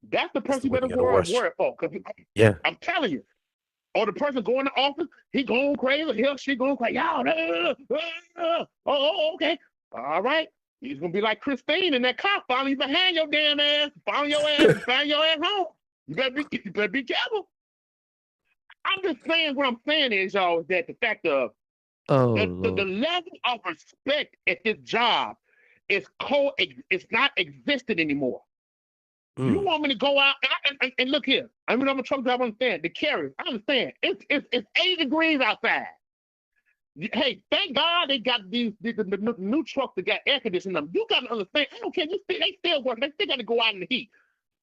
that's the person you better worry for. Because I'm telling you, or the person going to office, he going crazy, he or she going crazy. Y'all, okay. All right. He's going to be like Christine in that car following you behind your damn ass, following your ass, find your ass home. You better be careful. I'm just saying what I'm saying is, y'all, is that the fact of the level of respect at this job it's not existing anymore. You want me to go out and look here. I mean, I'm a truck driver. I understand the carriers. I understand. It's 80 degrees outside. Hey, thank God they got the new trucks that got air conditioning them. You got to understand. I don't care. They still work. They still got to go out in the heat.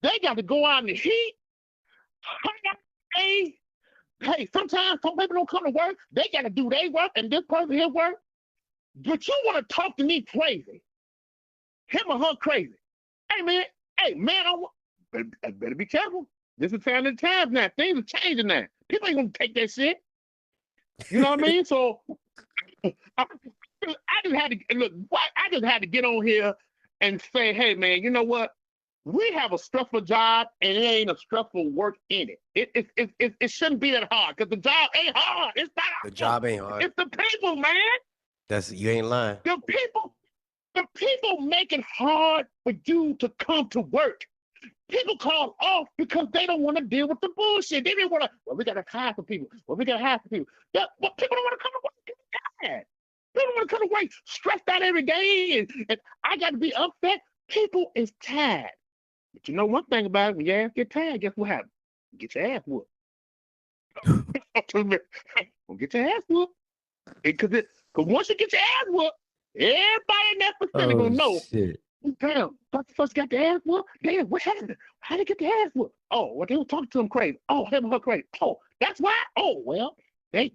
They got to go out in the heat. Hey, sometimes some people don't come to work. They got to do their work and this person here work. But you want to talk to me crazy? Him or her crazy? Hey, man, I better be careful. This is kind of times now. Things are changing now. People ain't gonna take that shit. You know what I mean? So I just had to look. I just had to get on here and say, hey, man, you know what? We have a stressful job, and it ain't a stressful work in it. It shouldn't be that hard because the job ain't hard. It's not. The job ain't hard. It's the people, man. You ain't lying. The people make it hard for you to come to work. People call off because they don't want to deal with the bullshit. They didn't want to, well, we got to hire for people. Yeah, well, people don't want to come to work. People don't want to come to work stressed out every day and I got to be upset. People is tired. But you know one thing about it, when your ass get tired, guess what happens? You get your ass whooped. Get your ass whooped. Because once you get your ass whooped, everybody in that facility gonna know. Shit. Damn, Dr. First got the ass whooped. Damn, what happened? How did they get the ass whooped? Oh, well, they were talking to him crazy. Oh, him and her crazy. Oh, that's why. Oh, well, they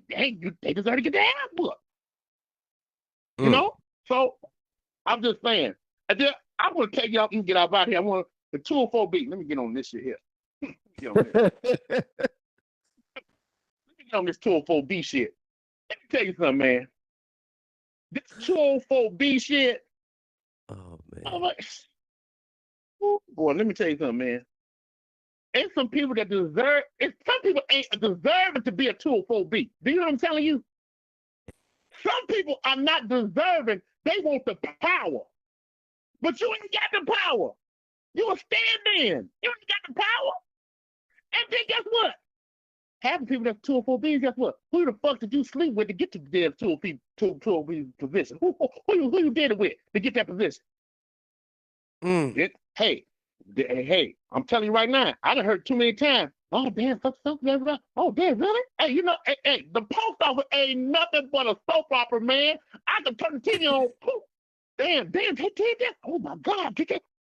deserve to get the ass whooped. You know? So I'm just saying. And then I'm gonna take y'all and get out of here. I want the 204B. Let me get on this shit here. Let me get on this 204B shit. Let me tell you something, man. This 204B shit. Oh man. Oh, boy, let me tell you something, man. It's some people that deserve. It's some people ain't deserving to be a 204B. Do you know what I'm telling you? Some people are not deserving. They want the power, but you ain't got the power. You a stand-in. You ain't got the power. And then guess what? Half the people that's 204Bs, guess what? Who the fuck did you sleep with to get to the 204B position? Who you did it with to get that position? Hey, I'm telling you right now, I done heard too many times. Oh, damn, oh, damn, really? Hey, you know, hey, the post office ain't nothing but a soap opera, man. I can turn the TV on. Damn, they did that. Oh, my God.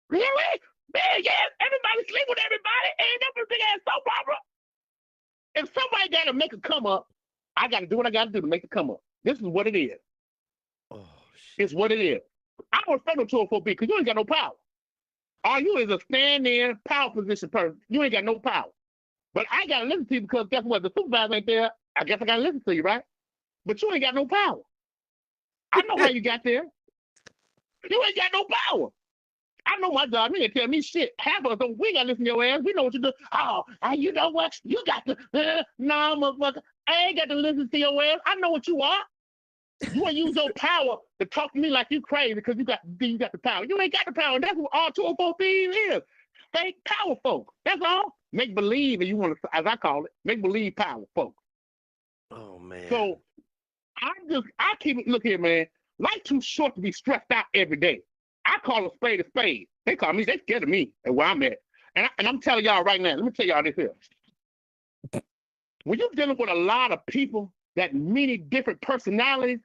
Really? Man, yeah, everybody sleep with everybody. Ain't no big ass soap opera. If somebody got to make a come up, I got to do what I got to do to make the come up. This is what it is. Oh, shit. It's what it is. I don't respect no 204B because you ain't got no power. All you is a stand-in power position person. You ain't got no power. But I got to listen to you because guess what? The supervisor ain't there. I guess I got to listen to you, right? But you ain't got no power. I know how you got there. You ain't got no power. I know my job. You ain't tell me shit. Half of us, we got to listen to your ass. We know what you do. Oh, you know what? You got to, nah, motherfucker. I ain't got to listen to your ass. I know what you are. You want to use your power to talk to me like you crazy because you got the power. You ain't got the power. That's what all 204 is. Fake power folk. That's all. Make believe, and you want to, as I call it, make believe power folk. Oh man. So I keep it. Look here, man. Life too short to be stressed out every day. I call a spade a spade. They call me. They scared of me and where I'm at. And I'm telling y'all right now. Let me tell y'all this here. When you're dealing with a lot of people that many different personalities,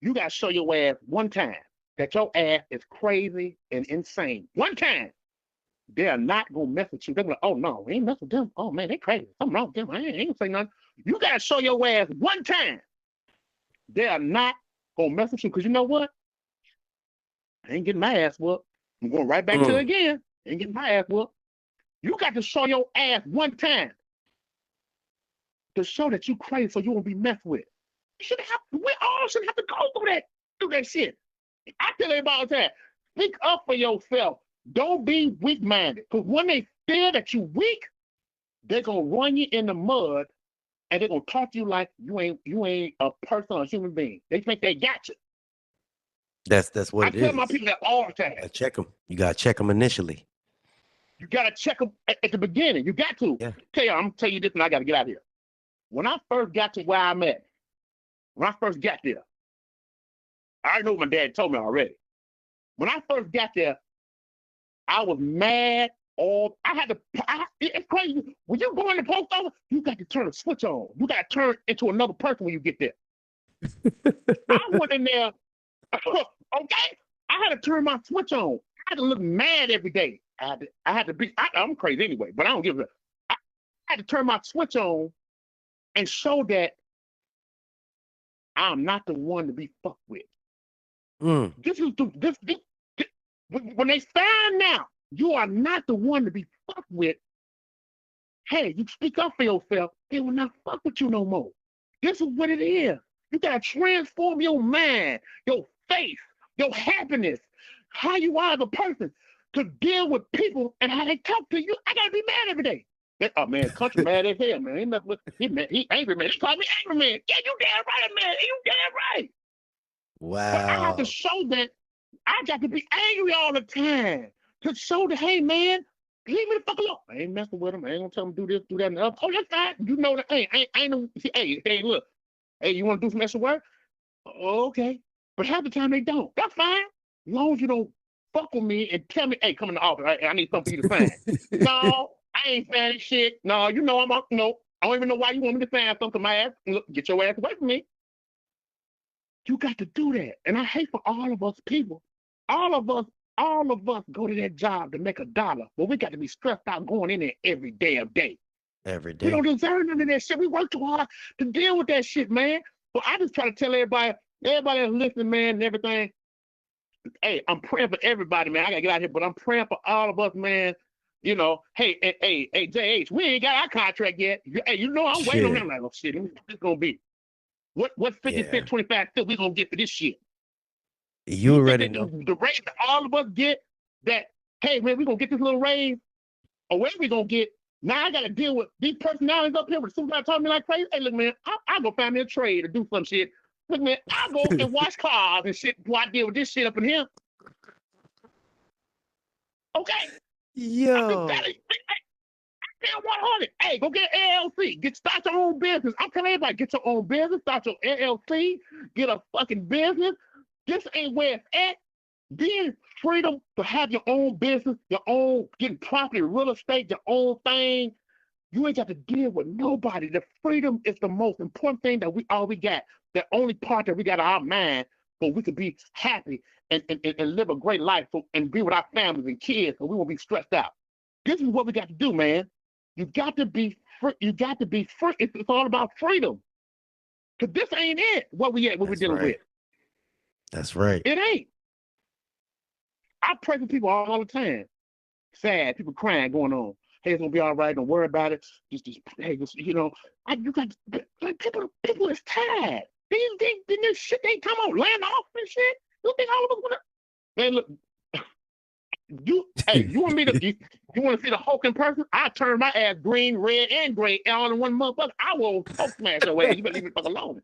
you got to show your ass one time that your ass is crazy and insane. One time. They're not going to mess with you. They're like, oh, no, we ain't mess with them. Oh, man, they crazy. Something wrong with them. I ain't going to say nothing. You got to show your ass one time. They are not going to mess with you because you know what? I ain't getting my ass whooped. I'm going right back to it again. I ain't getting my ass whooped. You got to show your ass one time to show that you crazy so you won't be messed with. We all should have to go through that shit. I tell everybody all the time, speak up for yourself. Don't be weak-minded. Because when they feel that you weak, they're gonna run you in the mud and they're gonna talk to you like you ain't a person or a human being. They think they got you. That's what it is. I tell my people that all the time. Check them. You gotta check them initially. You gotta check them at the beginning. You got to. Yeah. I'm gonna tell you this and I gotta get out of here. When I first got to where I'm at, when I first got there, I know what my dad told me already. When I first got there, I was mad. It's crazy. When you go in the post office, you got to turn the switch on. You got to turn into another person when you get there. I went in there, okay? I had to turn my switch on. I had to look mad every day. I had to be, I'm crazy anyway, but I don't give a, I had to turn my switch on and show that I'm not the one to be fucked with. This is when they find out you are not the one to be fucked with, hey, you speak up for yourself, they will not fuck with you no more. This is what it is. You gotta transform your mind, your faith, your happiness, how you are as a person to deal with people and how they talk to you. I gotta be mad every day. Oh man, country mad as hell, man. He angry man. He called me angry man. Yeah, you damn right, man. You damn right. Wow. But I have to show that I got to be angry all the time to show that, hey, man, leave me the fuck alone. I ain't messing with him. I ain't gonna tell him do this, do that, and the other. Oh, that's fine. You know that. Ain't no. Hey, look. Hey, you want to do some extra work? Okay. But half the time they don't. That's fine. As long as you don't fuck with me and tell me, hey, come in the office. I need something for you to sign. No, I ain't signing shit. No, you know no. I don't even know why you want me to sign something to my ass. Look, get your ass away from me. You got to do that. And I hate for all of us people. All of us go to that job to make $1, but we got to be stressed out going in there every damn day. Every day. We don't deserve none of that shit. We work too hard to deal with that shit, man. But I just try to tell everybody that's listening, man, and everything. Hey, I'm praying for everybody, man. I gotta get out here, but I'm praying for all of us, man. You know, hey, JH, we ain't got our contract yet. Hey, you know I'm waiting on that. Like, oh shit, what's gonna be? What 50 cent, 25 cents we gonna get for this shit? You already know the raise that all of us get. That hey man, we gonna get this little raise, or where we gonna get? Now I got to deal with these personalities up here with somebody talking to me like crazy. Hey, look, man, I'll go find me a trade or do some shit. Look, man, I'll go and wash cars and shit before I deal with this shit up in here. Okay? I'm just Yo. telling you. Damn 100. Hey, go get LLC. Start your own business. I'm telling everybody, get your own business. Start your LLC. Get a fucking business. This ain't where it's at. Being freedom to have your own business, your own getting property, real estate, your own thing. You ain't got to deal with nobody. The freedom is the most important thing that we got. The only part that we got in our mind so we could be happy and live a great life and be with our families and kids so we won't be stressed out. This is what we got to do, man. You got to be free. You got to be free. It's all about freedom. Because this ain't it, what we're dealing with. That's right. It ain't. I pray for people all the time. Sad, people crying, going on. Hey, it's gonna be all right. Don't worry about it. Hey, you know, you got like people is tired. This shit they come on land off and shit. You think all of us wanna? Man, look, you want me to? You want to see the Hulk in person? I turn my ass green, red, and gray all in one motherfucker. I will Hulk smash your ass. You better leave it fuck alone.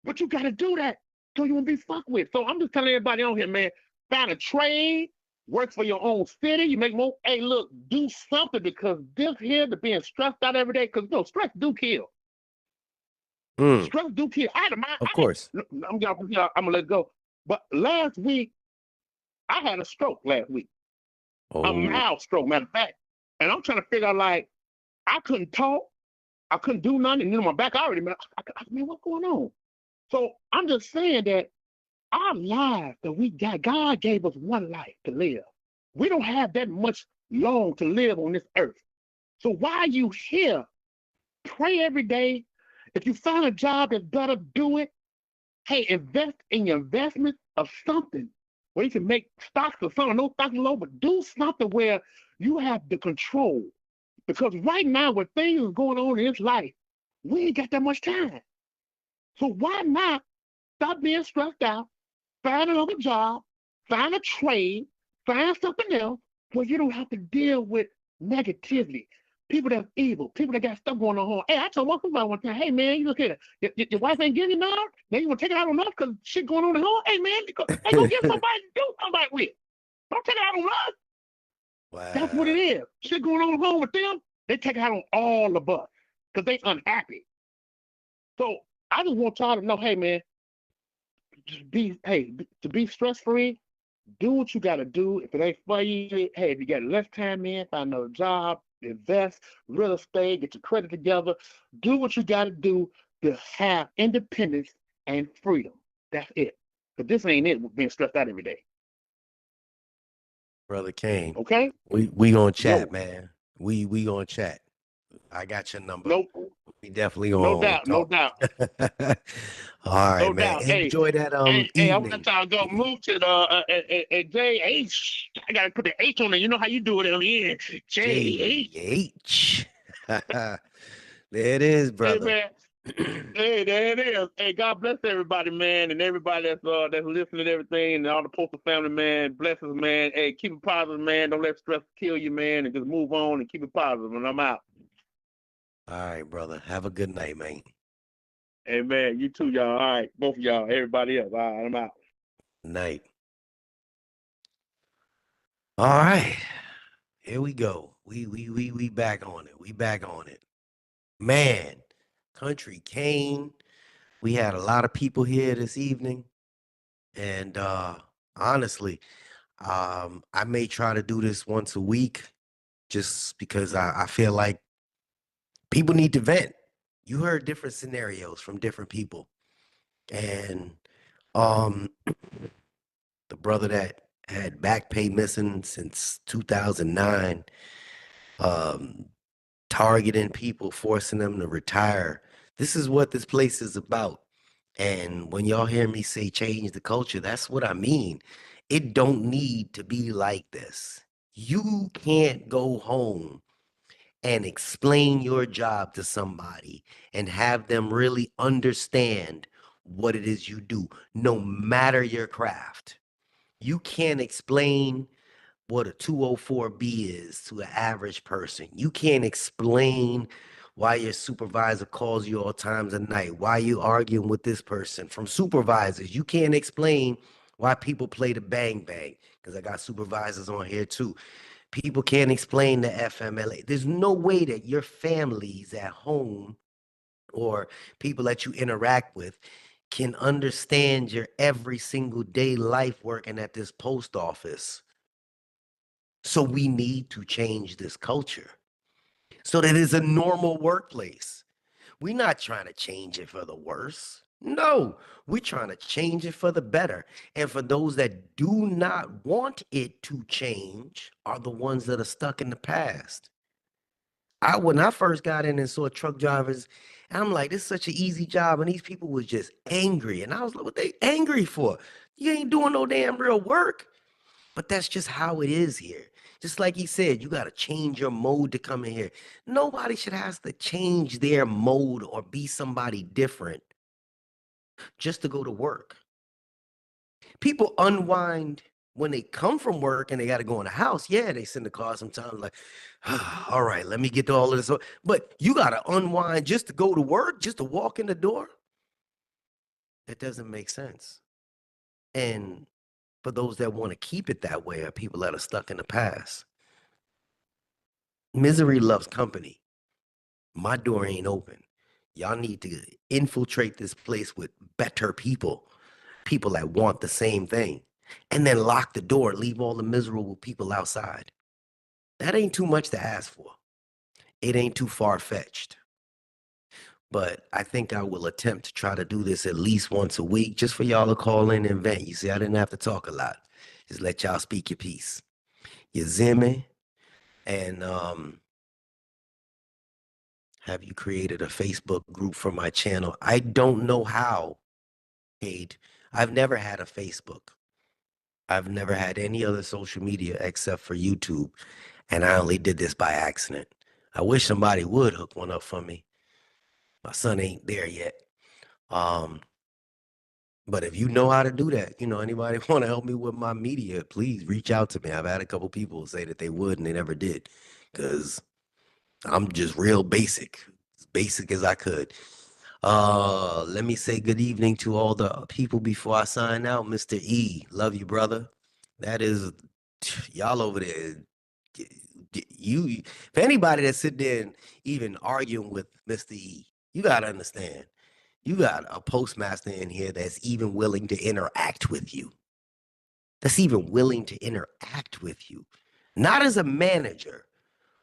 But you gotta do that so you won't be fucked with. So I'm just telling everybody on here, man, find a trade. Work for your own city. You make more. Hey, look, do something because this here to being stressed out every day. Because stress do kill. Stress do kill. Of course. I'm gonna let it go. But last week, I had a stroke last week. A mild stroke, matter of fact. And I'm trying to figure out, like, I couldn't talk. I couldn't do nothing. And my back already, man, what's going on? So I'm just saying that our lives that we got, God gave us one life to live. We don't have that much long to live on this earth. So while you here, pray every day. If you find a job that's better, do it. Hey, invest in your investment of something where you can make stocks or something, no stocks low, but do something where you have the control. Because right now, with things going on in this life, we ain't got that much time. So why not stop being stressed out? Find another job, find a trade, find something else where you don't have to deal with negativity. People that's evil, people that got stuff going on home. Hey, I told my somebody one time, hey man, you look at it. Your wife ain't giving you none. Now you want to take it out on us because shit going on at home. Hey man, go get somebody to do somebody with. Don't take it out on us. Wow. That's what it is. Shit going on at home with them, they take it out on all of us because they unhappy. So I just want y'all to know, hey man, to be stress free, do what you got to do. If it ain't for you, hey, if you got less time in, find another job, invest, real estate, get your credit together. Do what you got to do to have independence and freedom. That's it. But this ain't it. Being stressed out every day. Brother Kane. Okay. We gonna chat, man. We gonna chat. I got your number. Nope. We definitely gonna No talk. doubt. All right, No man. doubt. Enjoy that Hey, I evening. want y'all to go move to the JH. I gotta put the H on there. You know how you do it, yeah. JH. There it is, Hey brother. man. Hey, there it is. Hey, God bless everybody, man, and everybody that's listening to everything, and all the Postal family, man. Blessings, man. Hey, keep it positive, man. Don't let stress kill you, man, and just move on and keep it positive. And I'm out. All right, brother. Have a good night, man. Hey, man, you too, y'all. All right, both of y'all, everybody else. All right, I'm out. Night. All right. Here we go. We back on it. We back on it. Man, Country Kane. We had a lot of people here this evening. And honestly, I may try to do this once a week just because I feel like people need to vent. You heard different scenarios from different people. And the brother that had back pay missing since 2009, targeting people, forcing them to retire. This is what this place is about. And when y'all hear me say change the culture, that's what I mean. It don't need to be like this. You can't go home and explain your job to somebody and have them really understand what it is you do, no matter your craft. You can't explain what a 204B is to an average person. You can't explain why your supervisor calls you all times of night, why you arguing with this person. From supervisors, you can't explain why people play the bang bang, because I got supervisors on here too. People can't explain the FMLA. There's no way that your families at home or people that you interact with can understand your every single day life working at this post office. So we need to change this culture so that it's a normal workplace. We're not trying to change it for the worse. No, we're trying to change it for the better. And for those that do not want it to change are the ones that are stuck in the past. When I first got in and saw truck drivers, I'm like, this is such an easy job. And these people was just angry. And I was like, what they angry for? You ain't doing no damn real work. But that's just how it is here. Just like he said, you got to change your mode to come in here. Nobody should have to change their mode or be somebody different just to go to work. People unwind when they come from work and they got to go in the house. Yeah, they sit in the car sometimes like, all right, let me get to all of this. But you got to unwind just to go to work, just to walk in the door. That doesn't make sense. And for those that want to keep it that way are people that are stuck in the past. Misery loves company. My door ain't open. Y'all need to infiltrate this place with better people, people that want the same thing, and then lock the door, leave all the miserable people outside. That ain't too much to ask for. It ain't too far-fetched. But I think I will attempt to try to do this at least once a week, just for y'all to call in and vent. You see, I didn't have to talk a lot. Just let y'all speak your piece. You see me? And have you created a Facebook group for my channel? I don't know how, Kate. I've never had a Facebook. I've never had any other social media except for YouTube. And I only did this by accident. I wish somebody would hook one up for me. My son ain't there yet. But if you know how to do that, anybody want to help me with my media, please reach out to me. I've had a couple people say that they would and they never did, because I'm just real basic, as basic as I could. Let me say good evening to all the people before I sign out. Mr. E, love you, brother. That is, y'all over there. If anybody that's sitting there and even arguing with Mr. E, you gotta understand, you got a postmaster in here that's even willing to interact with you. That's even willing to interact with you, not as a manager,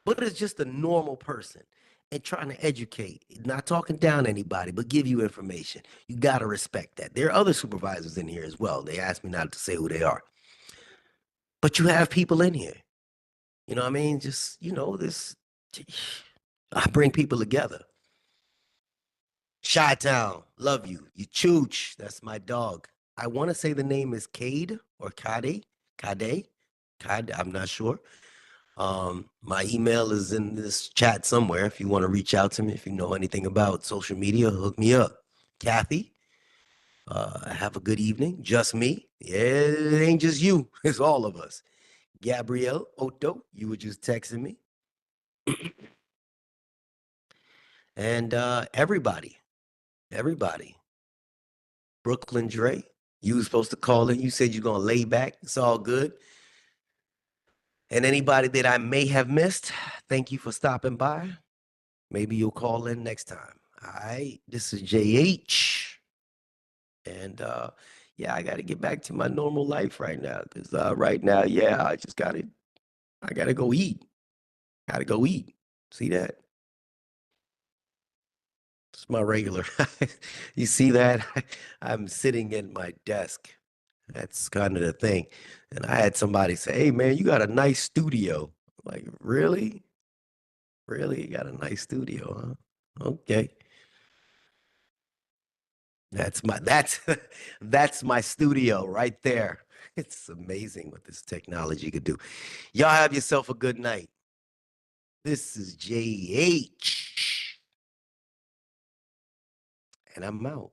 but as just a normal person and trying to educate, not talking down anybody, but give you information. You got to respect that. There are other supervisors in here as well. They asked me not to say who they are. But you have people in here. You know what I mean? Just, this, I bring people together. Chi-Town, love you. You Chooch, that's my dog. I want to say the name is Cade or Kade. I'm not sure. My email is in this chat somewhere. If you want to reach out to me, if you know anything about social media, hook me up. Kathy, have a good evening. Just me. Yeah, it ain't just you. It's all of us. Gabrielle Otto, you were just texting me. And everybody. Brooklyn Dre, you were supposed to call in. You said you're going to lay back. It's all good. And anybody that I may have missed, thank you for stopping by. Maybe you'll call in next time. All right. This is JH. And yeah, I got to get back to my normal life right now. Because right now, yeah, I got to go eat. Got to go eat. See that? It's my regular. You see that? I'm sitting at my desk. That's kind of the thing. And I had somebody say, hey, man, you got a nice studio. I'm like, really? Really? You got a nice studio, huh? Okay. That's that's my studio right there. It's amazing what this technology could do. Y'all have yourself a good night. This is JH. And I'm out.